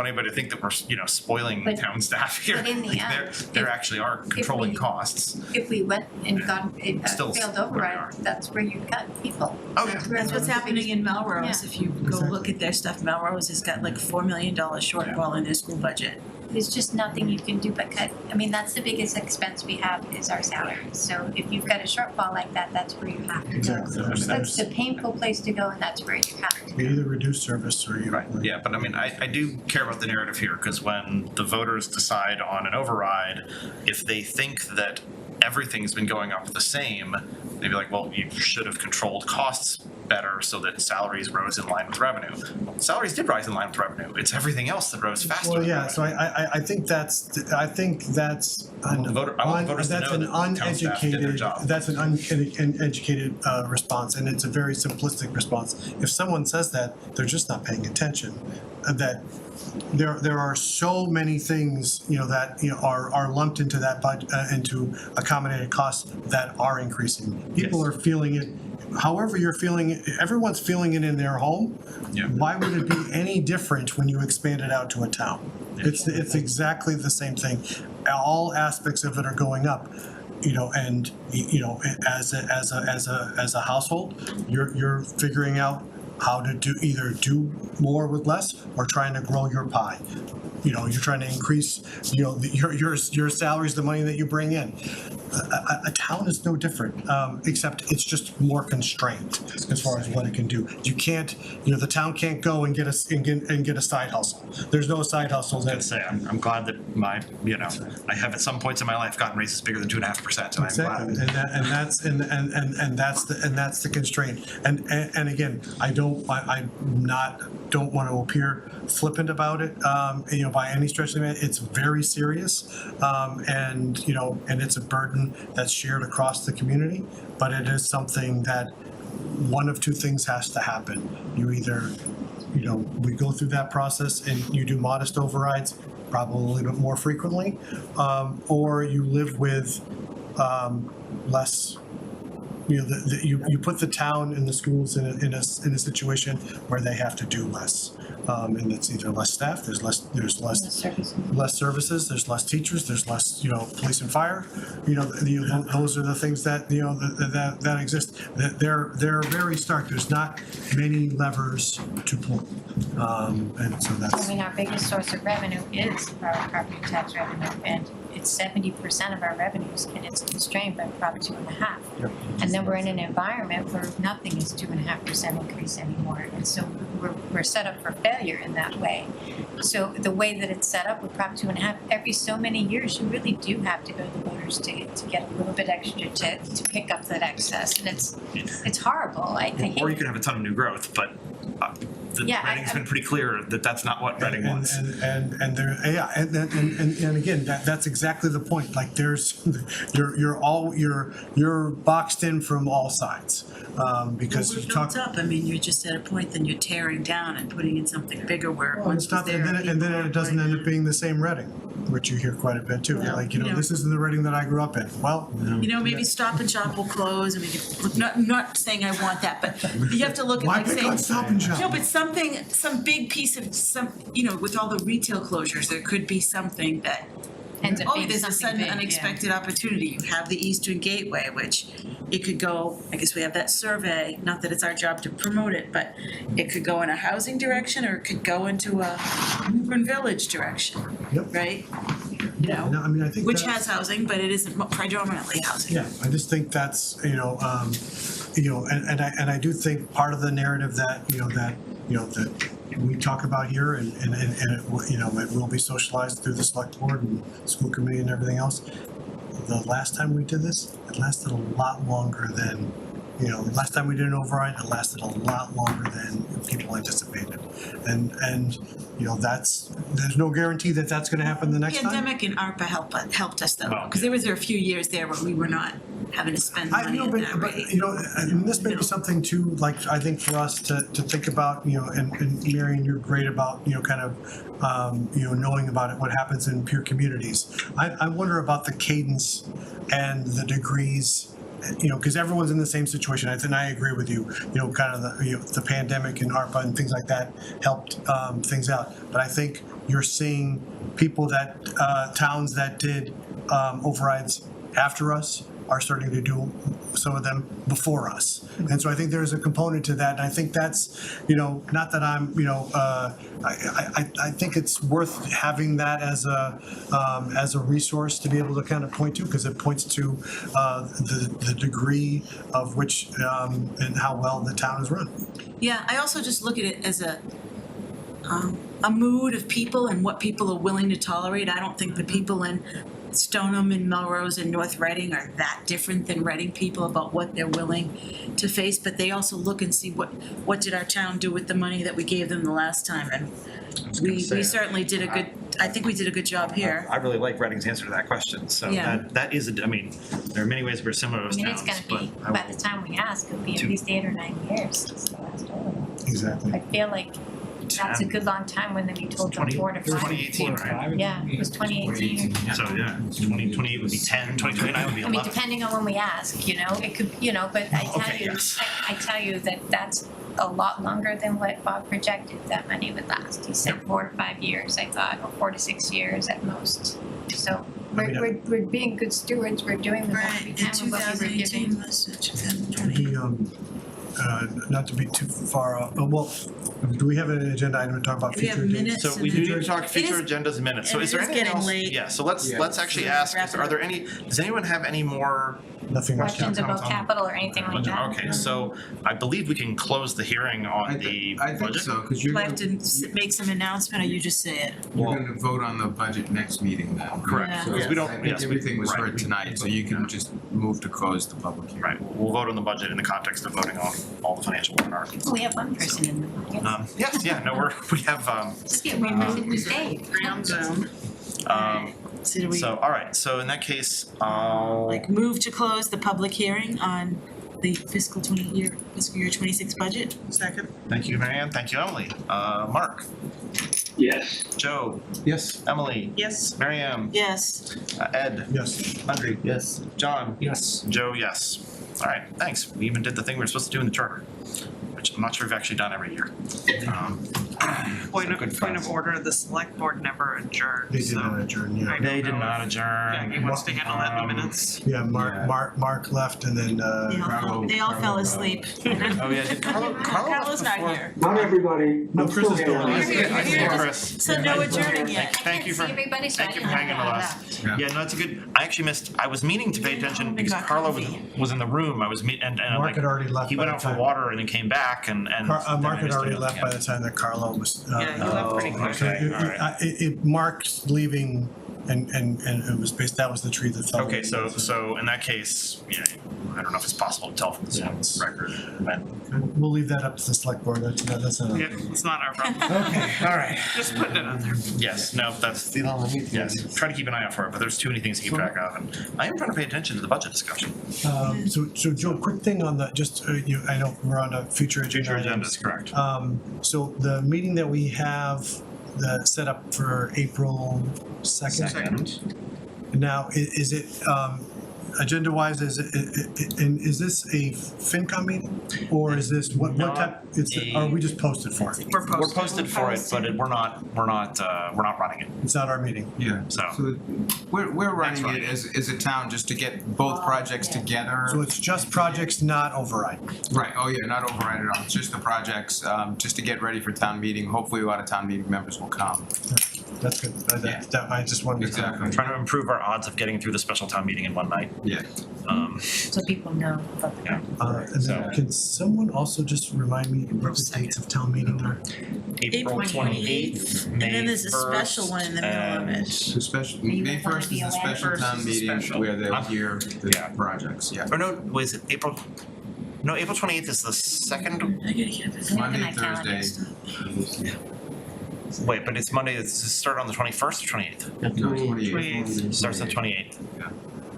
anybody to think that we're, spoiling town staff here. But in the Like, end, there actually are controlling costs. If we went and got a Still failed override, that's where you cut people. Oh, yeah. That's what's happening in Melrose. Yeah. If you go look at their stuff, Melrose has got like $4 million shortfall in their school budget. There's just nothing you can do but cut. I mean, that's the biggest expense we have is our salaries. So if you've got a shortfall like that, that's where you have to go. Exactly. That's the painful place to go, and that's where you have to go. You either reduce service or you. Right, yeah, but I do care about the narrative here because when the voters decide on an override, if they think that everything's been going up the same, they'd be like, well, you should have controlled costs better so that salaries rose in line with revenue. Well, salaries did rise in line with revenue. It's everything else that rose faster. Well, yeah, so I think that's an uneducated response, and it's a very simplistic response. If someone says that, they're just not paying attention. That there are so many things that are lumped into that budget, into accommodated costs that are increasing. People are feeling it. However you're feeling it, everyone's feeling it in their home. Yeah. Why would it be any different when you expand it out to a town? It's exactly the same thing. All aspects of it are going up. And as a household, you're figuring out how to either do more with less or trying to grow your pie. You're trying to increase, your salaries, the money that you bring in. A town is no different, except it's just more constrained as far as what it can do. You can't, the town can't go and get a side hustle. There's no side hustles. I'd say I'm glad that I have at some points in my life gotten raises bigger than 2.5%, and Exactly, I'm glad. and that's the constraint. And again, I don't want to appear flippant about it, by any stretch of the imagination. It's very serious, and it's a burden that's shared across the community. But it is something that one of two things has to happen. You either, we go through that process and you do modest overrides, probably a little bit more frequently, or you live with less. You put the town and the schools in a situation where they have to do less. And it's either less staff, there's less services, there's less teachers, there's less, police and fire. Those are the things that, that exist. They're very stark. There's not many levers to pull. And so that's. I mean, our biggest source of revenue is our property tax revenue, and it's 70% of our revenues, and it's constrained by Prop 2.5. Yep. And then we're in an environment where nothing is 2.5% increase anymore, and so we're set up for failure in that way. So the way that it's set up with Prop 2.5, every so many years, you really do have to go to the voters to get a little bit extra to pick up that excess, and it's horrible. I hate Or you could have a ton of new growth, but Reading's been pretty clear that that's not what Reading wants. And there, yeah, and again, that's exactly the point. Like you're boxed in from all sides, because We're you talk. built up. I mean, you're just at a point, then you're tearing down and putting in something bigger where it Well, once it's was not, there. and then it doesn't end up being the same Reading, which you hear quite a bit too. Yeah. Like, Yeah. this isn't the Reading that I grew up in. Well, Maybe Stop and Shop will close, and we can. Not saying I want that, but you have to look at Why like pick saying. on Stop and Shop? No, but some big piece of with all the retail closures, there could be something that. Ends up being There's a something sudden big, yeah. unexpected opportunity. You have the Eastern Gateway, which it could go, I guess we have that survey, not that it's our job to promote it, but it could go in a housing direction, or it could go into a urban village direction, right? No, I mean, I think Which that's- has housing, but it isn't predominantly housing. Yeah, I just think that's, and I do think part of the narrative that that we talk about here and it will be socialized through the select board and school committee and everything else. The last time we did this, it lasted a lot longer than, last time we did an override, it lasted a lot longer than people anticipated. And there's no guarantee that that's gonna happen the next time. Pandemic and ARPA helped us though, because there was a few years there where we were not having to spend money at that rate. And this may be something too, like, I think for us to think about, and Marion, you're great about, kind of, knowing about it, what happens in peer communities. I wonder about the cadence and the degrees, because everyone's in the same situation, and I agree with you, kind of the pandemic and ARPA and things like that helped things out. But I think you're seeing people towns that did overrides after us are starting to do some of them before us. And so I think there's a component to that, and I think that's, not that I'm, I think it's worth having that as a resource to be able to kind of point to, because it points to the degree of which and how well the town is run. Yeah, I also just look at it as a mood of people and what people are willing to tolerate. I don't think the people in Stoneham and Melrose and North Reading are that different than Reading people about what they're willing to face, but they also look and see what did our town do with the money that we gave them the last time, and we certainly did I think we did a good job here. I really like Reading's answer to that question, so Yeah. that is, there are many ways we're similar to I those mean, towns, it's but gonna be, by the time we ask, it'll be at least 8 or 9 years since the last override. Exactly. I feel like that's a good long time when we told them 4 to 5. 2018, right? Yeah, it was 2018. So, 2028 would be 10, 2029 would be I mean, 11. depending on when we ask, it could, but I tell you that that's a lot longer than what Bob projected that money would last. He said 4 to 5 years, I thought, or 4 to 6 years at most. So we're being good stewards, we're doing the best we can with what we were giving. Not to be too far off, well, do we have an agenda item to talk about We have future minutes. dates? So we do need to talk future agendas in minutes. So and is there it is anything getting else? late. Yeah, so let's actually ask, are there any, does anyone have any more? Nothing else. Questions about capital or anything like that? Okay, so I believe we can close the hearing on the I think budget. so, because you're Do I gonna, have to make some announcement, or you just say it? you're gonna vote on the budget next meeting now. Correct, Yeah. because we don't, I think yes, everything was right. heard tonight, so you can just move to close the public hearing. Right, we'll vote on the budget in the context of voting on all the financial warrant articles. We have one person in the audience. Yes, yeah, no, we have, Just get removed and stayed. so, all right, so in that case, I'll. Move to close the public hearing on the fiscal year 26 budget. Second. Thank you, Marianne, thank you, Emily. Mark? Yes. Joe? Yes. Emily? Yes. Marianne? Yes. Ed? Yes. Andre? Yes. John? Yes. Joe, yes. All right, thanks. We even did the thing we were supposed to do in the charter, which I'm not sure we've actually done every year. Point of order, the select board never adjourned, They did so not adjourn, yeah. I don't They did know not if adjourn. Jackie wants to handle that in the minutes. Yeah, Mark left and then, They all fell asleep. Oh, yeah, did Carlo's not here. Not everybody. No, Chris is still I on. see Chris. So no adjourning yet. Thank you for, everybody, so I thank you for didn't hanging have with all us. that. Yeah, no, it's a good, I actually missed, I was meaning to pay attention because Carlo was in the room. I was and Mark like, had already left he by went the out for time. water and then came back and. Mark then I had missed already it. left by the time that Carlo was. Yeah, he left pretty quick. Okay, all right. Mark's leaving and it was based, that was the tree that fell. Okay, so in that case, yeah, I don't know if it's possible to tell from this record, but. We'll leave that up to the select board, that's not. Yeah, it's not our problem. Okay, all right. Just putting it out there. Yes, no, that's, yes, try to keep an eye out for it, but there's too many things to keep track of, and I am trying to pay attention to the budget discussion. So Joe, quick thing on the, just, I know we're on a future agenda. Future items. agendas, correct. So the meeting that we have, set up for April 2nd. Second. Now, is it, agenda-wise, is this a FinCom meeting? Or is this, what type, are we just posted for it? We're We're posted for it, but we're not running it, It's not our meeting. Yeah, so. we're running That's it as a town just to get both projects together. So it's just projects, not override. Right, oh yeah, not override at all, it's just the projects, just to get ready for town meeting. Hopefully a lot of town meeting members will come. That's good. I just wanted to. Exactly. Trying to improve our odds of getting through the special town meeting in one night. Yeah. So people know about the. Yeah. And then can someone also just remind me what the dates of town meeting are? April 28th, And then there's a special one in the middle of it. The special, You May would wanna first be is the aware. special First town is the meeting special. where they'll hear the Yeah. projects, yeah. Or no, was it April? No, April 28th is the second. Monday, my calendar. Thursday. Wait, but it's Monday. Does it start on the 21st or 28th? No, 28th. It starts on 28th.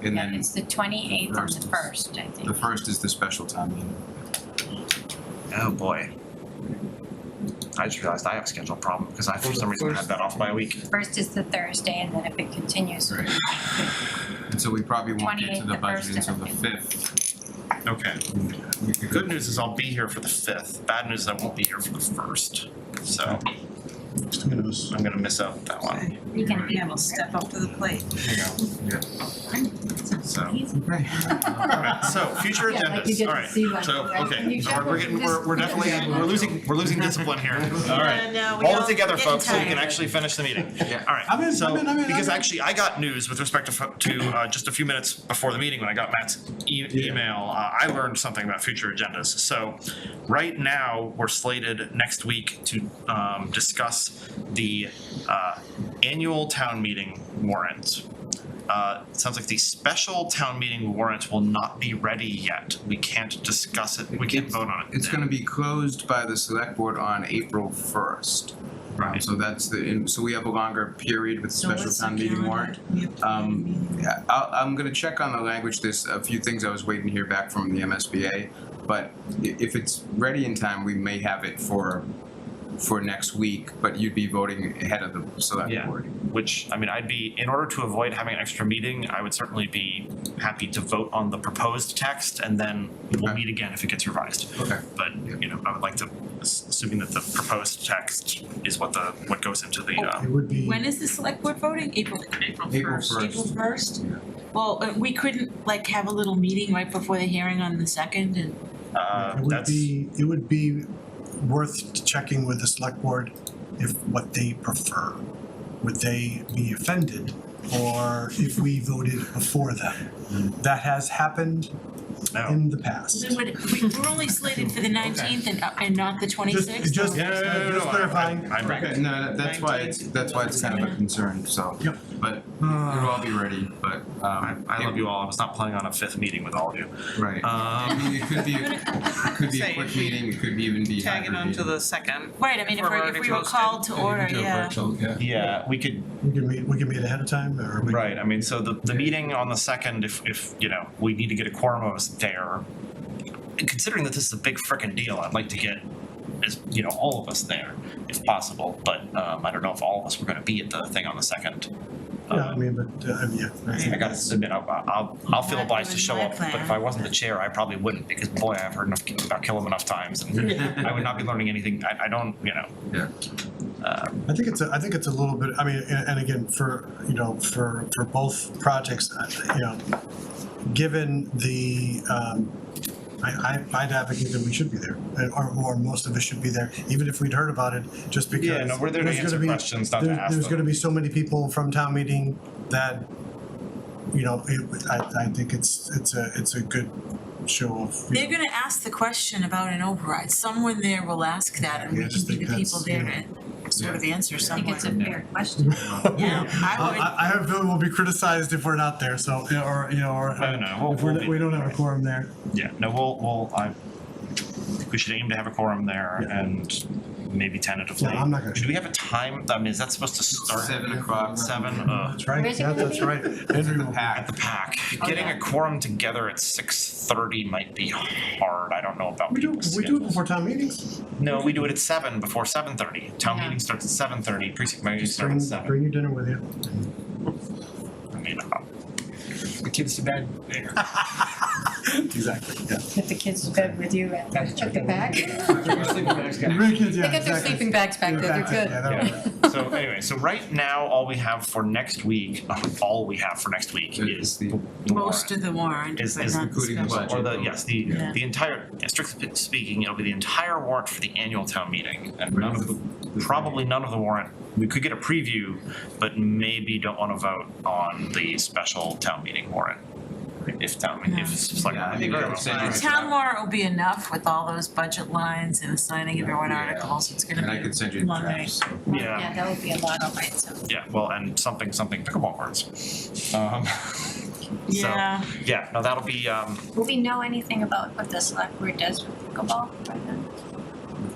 And Yeah, then it's the 28th and First the is- 1st, I think. the first is the special town meeting. Oh boy. I just realized I have a schedule problem because I, for some reason, had that off by a week. First is the Thursday, and then if it continues, Right. And so we probably won't get to 28th, the the budget first, until and the the 5th. Okay. We could Good news is I'll be here for the 5th. Bad news is I won't be here for the 1st. So I'm gonna miss out that one. you can Yeah, we'll step up to the plate. So. Okay. Alright, so future Yeah, like you agendas, get to alright, see one, so, right? okay, When you so check we're what getting, you just- we're definitely, we're losing discipline here, alright. no, we Hold all it together, getting folks, so we can tired. actually finish the meeting. Yeah. Alright, I'm in, so, I'm in. because actually, I got news with respect to just a few minutes before the meeting, when I got Matt's email, I learned something about future agendas. So, right now, we're slated next week to discuss the annual town meeting warrant. It sounds like the special town meeting warrant will not be ready yet. We can't discuss it, we can't vote on it. It's gonna be closed by the select board on April 1st. Right. So that's so we have a longer period with the So special what's town the meeting calendar? warrant. Yeah, I'm gonna check on the language, there's a few things I was waiting to hear back from the MSBA, but if it's ready in time, we may have it for next week, but you'd be voting ahead of the select Yeah. board. Which, I mean, in order to avoid having an extra meeting, I would certainly be happy to vote on the proposed text and then we'll meet again if it gets revised. Okay. But, I would like to, assuming that the proposed text is what goes into the, It would be. When is the select board voting? April April 1st. 1st. Well, we couldn't have a little meeting right before the hearing on the 2nd and. It would be worth checking with the select board if what they prefer. Would they be offended or if we voted before them? That has happened in the past. Then we're only slated for the 19th and not the 26th? Just clarifying. Okay, no, that's why it's kind of a concern, so. Yep. But it'll all be ready, but, I love you all. I was not planning on a 5th meeting with all of you. right. I mean, it could be a Say quick if we meeting, it could even be Tag it hybrid onto meeting. the 2nd. Right, I mean, if we were called to order, yeah. Yeah, we could, We can meet ahead of time or? we- right, I mean, so the meeting on the 2nd, if we need to get a quorum of us there, considering that this is a big frickin' deal, I'd like to get all of us there if possible, but I don't know if all of us were gonna be at the thing on the 2nd. Yeah, I mean, but, yeah. I gotta admit, I'll feel obliged to show up, but if I wasn't the chair, I probably wouldn't, because boy, I've heard enough about Killam enough times, and I would not be learning anything, I don't, you know. Yeah. I think it's a little bit, I mean, and again, for both projects, you know, given the, I'd advocate that we should be there, or most of us should be there, even if we'd heard about it, just because. Yeah, no, we're there to there's gonna answer be- questions, not to ask There's them. gonna be so many people from town meeting that, you know, I think it's a good show of. They're gonna ask the question about an override. Someone there will ask that, and Yeah, I we can just be think the people that's, there to sort of answer I somewhere. think it's a fair question. Yeah, I have a feeling we'll be criticized if we're not there, so, or, you know, or I don't know, if we don't have a quorum there. Yeah, no, I think we should aim to have a quorum there, and maybe tentatively. Yeah, I'm not gonna- Do we have a time, I mean, is that supposed to start? 7 o'clock. 7, That's right, Where is it yeah, gonna that's be? right. Henry will. At the PAC. Getting a quorum together at 6:30 might be hard, I don't know about We do people's it schedules. before town meetings. No, we do it at 7 before 7:30. Town Yeah. meeting starts at 7:30, precinct meetings start Bring, at 7. bring your dinner with you. I mean, The kids to bed. Exactly, yeah. Put the kids to bed with you at the back. Bring kids, yeah, They got their exactly. sleeping bags back Yeah, there, that's it, they're yeah, good. that'll work. So anyway, so right now, all we have for next week is the Most of the warrant, is but not the including the special. budget. or the, yes, the Yeah. the entire, strictly speaking, it'll be the entire warrant for the annual town meeting, and probably none of the warrant, we could get a preview, but maybe don't wanna vote on the special town meeting warrant. If town, if select. Yeah, I think I would say The town warrant will be enough with all those budget lines and assigning everyone Yeah. articles, it's gonna And I be could send a you long night. drafts. Yeah, that would be a lot, all right, so. Yeah, well, and something pickleball words. Yeah. Yeah, no, that'll be, Will we know anything about what the select board does with pickleball right now?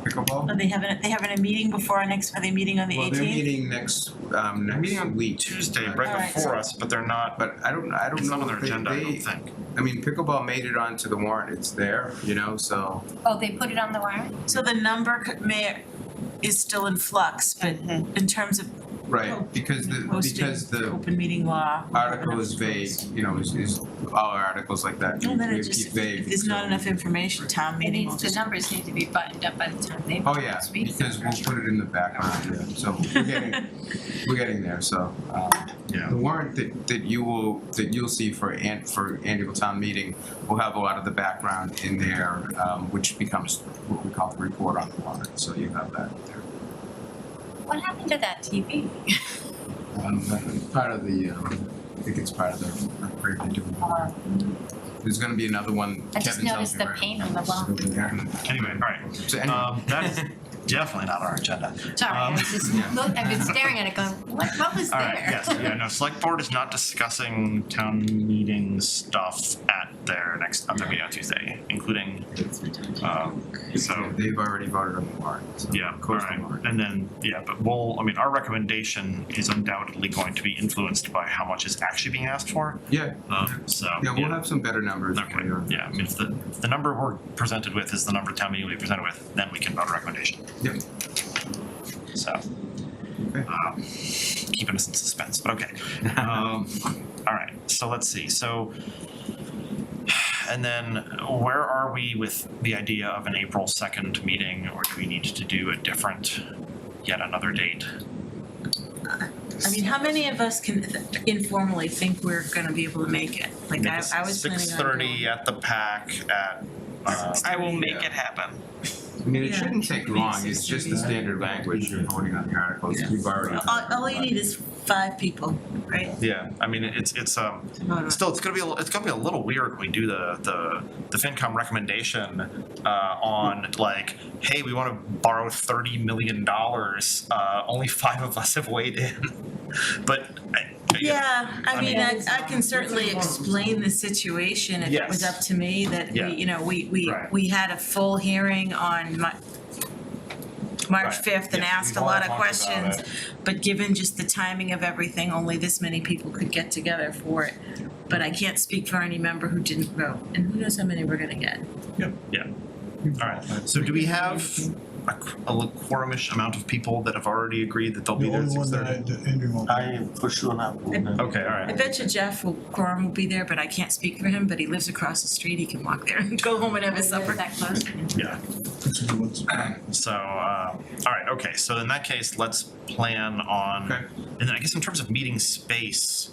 Pickleball? Are they having a meeting before our next, are they meeting on the Well, they're 18th? meeting next meeting on week. Tuesday, right Alright, before so- us, but they're not, But I don't it's know not on their if they- agenda, I they- don't think. I mean, pickleball made it onto the warrant, it's there, you know, so. Oh, they put it on the warrant? So the number is still in flux, but in terms of Right, because the open meeting law. article is vague, you know, is all articles like that, Well, then we it just, keep if vague. there's not so- enough information, town It meeting will needs, the just. numbers need to be buttoned up by the time they. Oh, yeah, because we'll put it in the background, yeah, so we're getting there, so. The warrant that you'll see for annual town meeting will have a lot of the background in there, which becomes what we call the report on the warrant, so you have that there. What happened to that TV? Part of the, I think it's part of the upgrade they're doing. There's gonna be another one, I just Kevin's noticed the helping paint on the wall. Anyway, alright, So anyway, that is definitely not our agenda. Sorry, I was just, I've been staring at it going, what was Alright, there? yes, yeah, no, select board is not discussing town meeting stuff at their meeting on Tuesday, including, so. they've already voted on the warrant. So Yeah, close the alright, warrant. and then, yeah, but our recommendation is undoubtedly going to be influenced by how much is actually being asked for, Yeah, so. yeah, we'll have some better numbers for Okay, you. yeah, I mean, if the number we're presented with is the number town meeting will be presented with, then we can vote a recommendation. Yep. So, keeping us in suspense, but okay. All right, so let's see, so, and then where are we with the idea of an April 2nd meeting, or do we need to do a different, yet another date? I mean, how many of us can informally think we're gonna be able to make it? Like, I was planning on. 6:30 at the PAC at, I will make it happen. I mean, it Yeah. shouldn't take long, it's just the standard language of voting on the articles, we've already. All you need is 5 people, right? yeah, I mean, it's still, it's gonna be a little weird when we do the FinCom recommendation on like, hey, we wanna borrow $30 million, only 5 of us have weighed in. But Yeah, I I mean, mean- I can certainly explain the situation if it was Yes. up to me, that Yeah. we, you know, Right. we had a full hearing on March Right. 5th and Yeah, asked a we've all lot of talked about questions. it. But given just the timing of everything, only this many people could get together for it. But I can't speak for any member who didn't vote, and who knows how many we're gonna get. Yeah. All right, so do we have a quorumish amount of people that have already agreed that they'll be The there at only one 6:30? that Andrew won't. I for sure not. Okay, all I right. bet you Jeff Quorum will be there, but I can't speak for him, but he lives across the street, he can walk there and go home and have his supper. That close? Yeah. So, all right, okay, so in that case, let's plan on, Okay. and then I guess in terms of meeting space,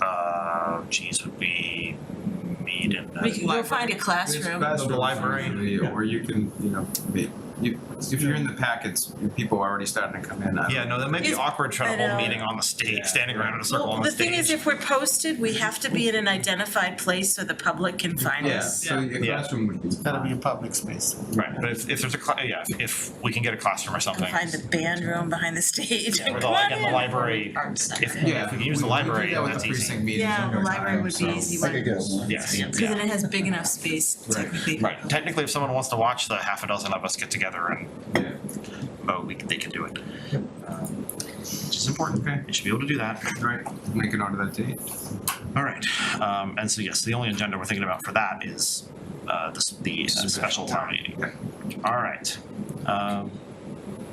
would we meet in We the can go find a classroom. The library? Or you can, if you're in the packets, people are already starting to come in. Yeah, no, that might be Is- awkward trying I to hold a know. meeting on the stage, standing around in a circle on Well, the the thing is, stage. if we're posted, we have to be in an identified place so the public can find Yeah, us. so your Yeah. classroom would be. Gotta be a public space. Right, but if there's if we can get a classroom or something. Find the band room behind the stage. Or Come on the in. library, if we can use the library, We do that with that's the easy. precinct meetings. Yeah, the another library time, would be so- easy. I could get one. Yes, Because then it has big enough space technically. right, technically, if someone wants to watch the half a dozen of us get together and they can do it. Which is important, okay, you should be able to do that. Right, make it onto that date. All right, and so yes, the only agenda we're thinking about for that is the special town meeting. All right.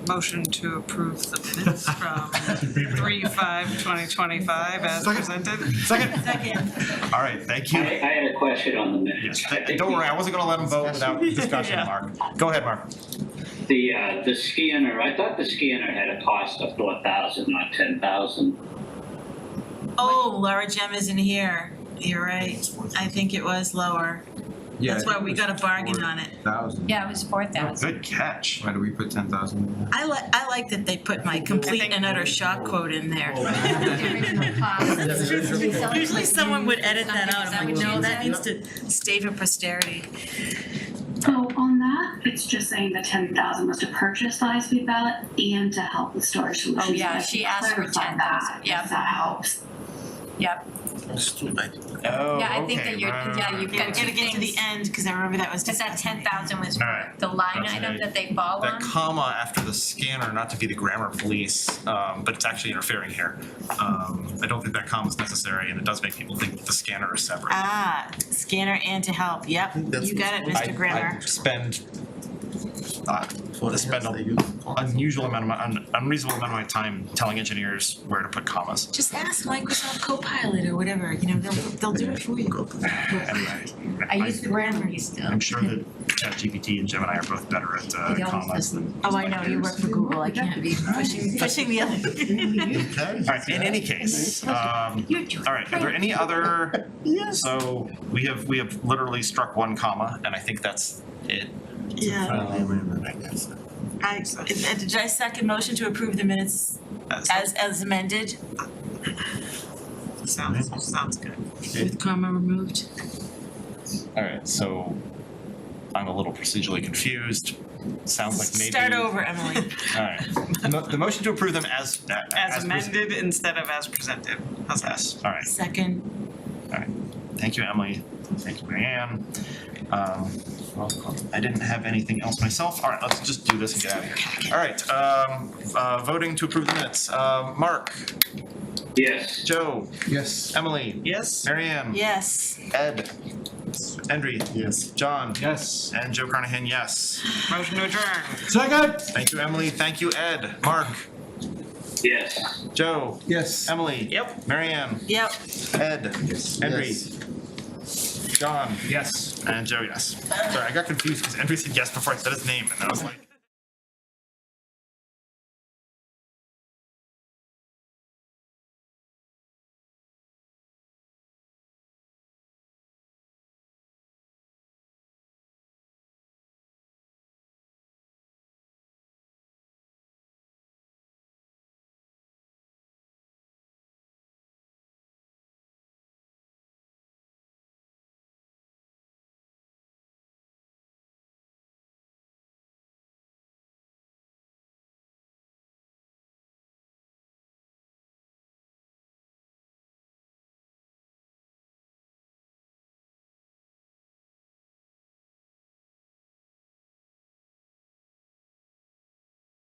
Motion to approve the minutes from 3/5/2025 as presented. Second. Second. All right, thank I you. had a question on the minutes. Yes, don't worry, I wasn't gonna let him vote without discussion, Mark. Go ahead, Mark. The scanner, I thought the scanner had a cost of 4,000, not 10,000. Oh, Laura Gem isn't here. You're right. I think it was lower. Yeah, That's why we got a bargain on it. 1,000. Yeah, it was 4,000. Good catch. Why do we put 10,000 in there? I like that they put my complete and utter shock quote in there. Usually someone would edit that out. I'm like, no, that needs to stay for posterity. So on that, it's just saying the 10,000 was to purchase the high-speed ballot and to help with storage solutions. Oh, yeah, I'd like she to asked for clarify 10,000, that, yep. If that helps. Yep. Oh, Yeah, I think okay, that you're, right, yeah, right, you've Yeah, got we two gotta get to the things. end, because I remember that was Cause that 10,000 was All right. the line That's item right. that they fall That on. comma after the scanner, not to be the grammar police, but it's actually interfering here. I don't think that comma is necessary, and it does make people think that the scanner is separate. Ah, scanner and to help. Yep, you got it, Mr. Grammer. I spend unreasonable amount of my time telling engineers where to put commas. Just ask Microsoft Copilot or whatever, they'll do it for you. Anyway, I use the Grammarly still. I'm sure that ChatGPT and Gemini are both better at commas than. Oh, I know, you work for Google, I can't be pushing the other. All right, in any case, all right, are there any other? So we have literally struck one comma, and I think that's it. Yeah. Did I second motion to approve the minutes as amended? Sounds good. With comma removed? All right, so I'm a little procedurally confused. Sounds like maybe. Start over, Emily. All right, the motion to approve them as Amended instead of as presented. How's that? Yes, all right, Second. all right. Thank you, Emily. Thank you, Marianne. I didn't have anything else myself. All right, let's just do this and get out of here. All right, voting to approve the minutes. Mark? Yes. Joe? Yes. Emily? Yes. Marianne? Yes. Ed? Henry? Yes. John? Yes. And Joe Carnahan, yes. Motion to adjourn. Second. Thank you, Emily. Thank you, Ed. Mark? Yes. Joe? Yes. Emily? Yep. Marianne? Yep. Ed? Yes. Henry? Yes. John? Yes. And Joe, yes. Sorry, I got confused because Henry said yes before I said his name, and I was like.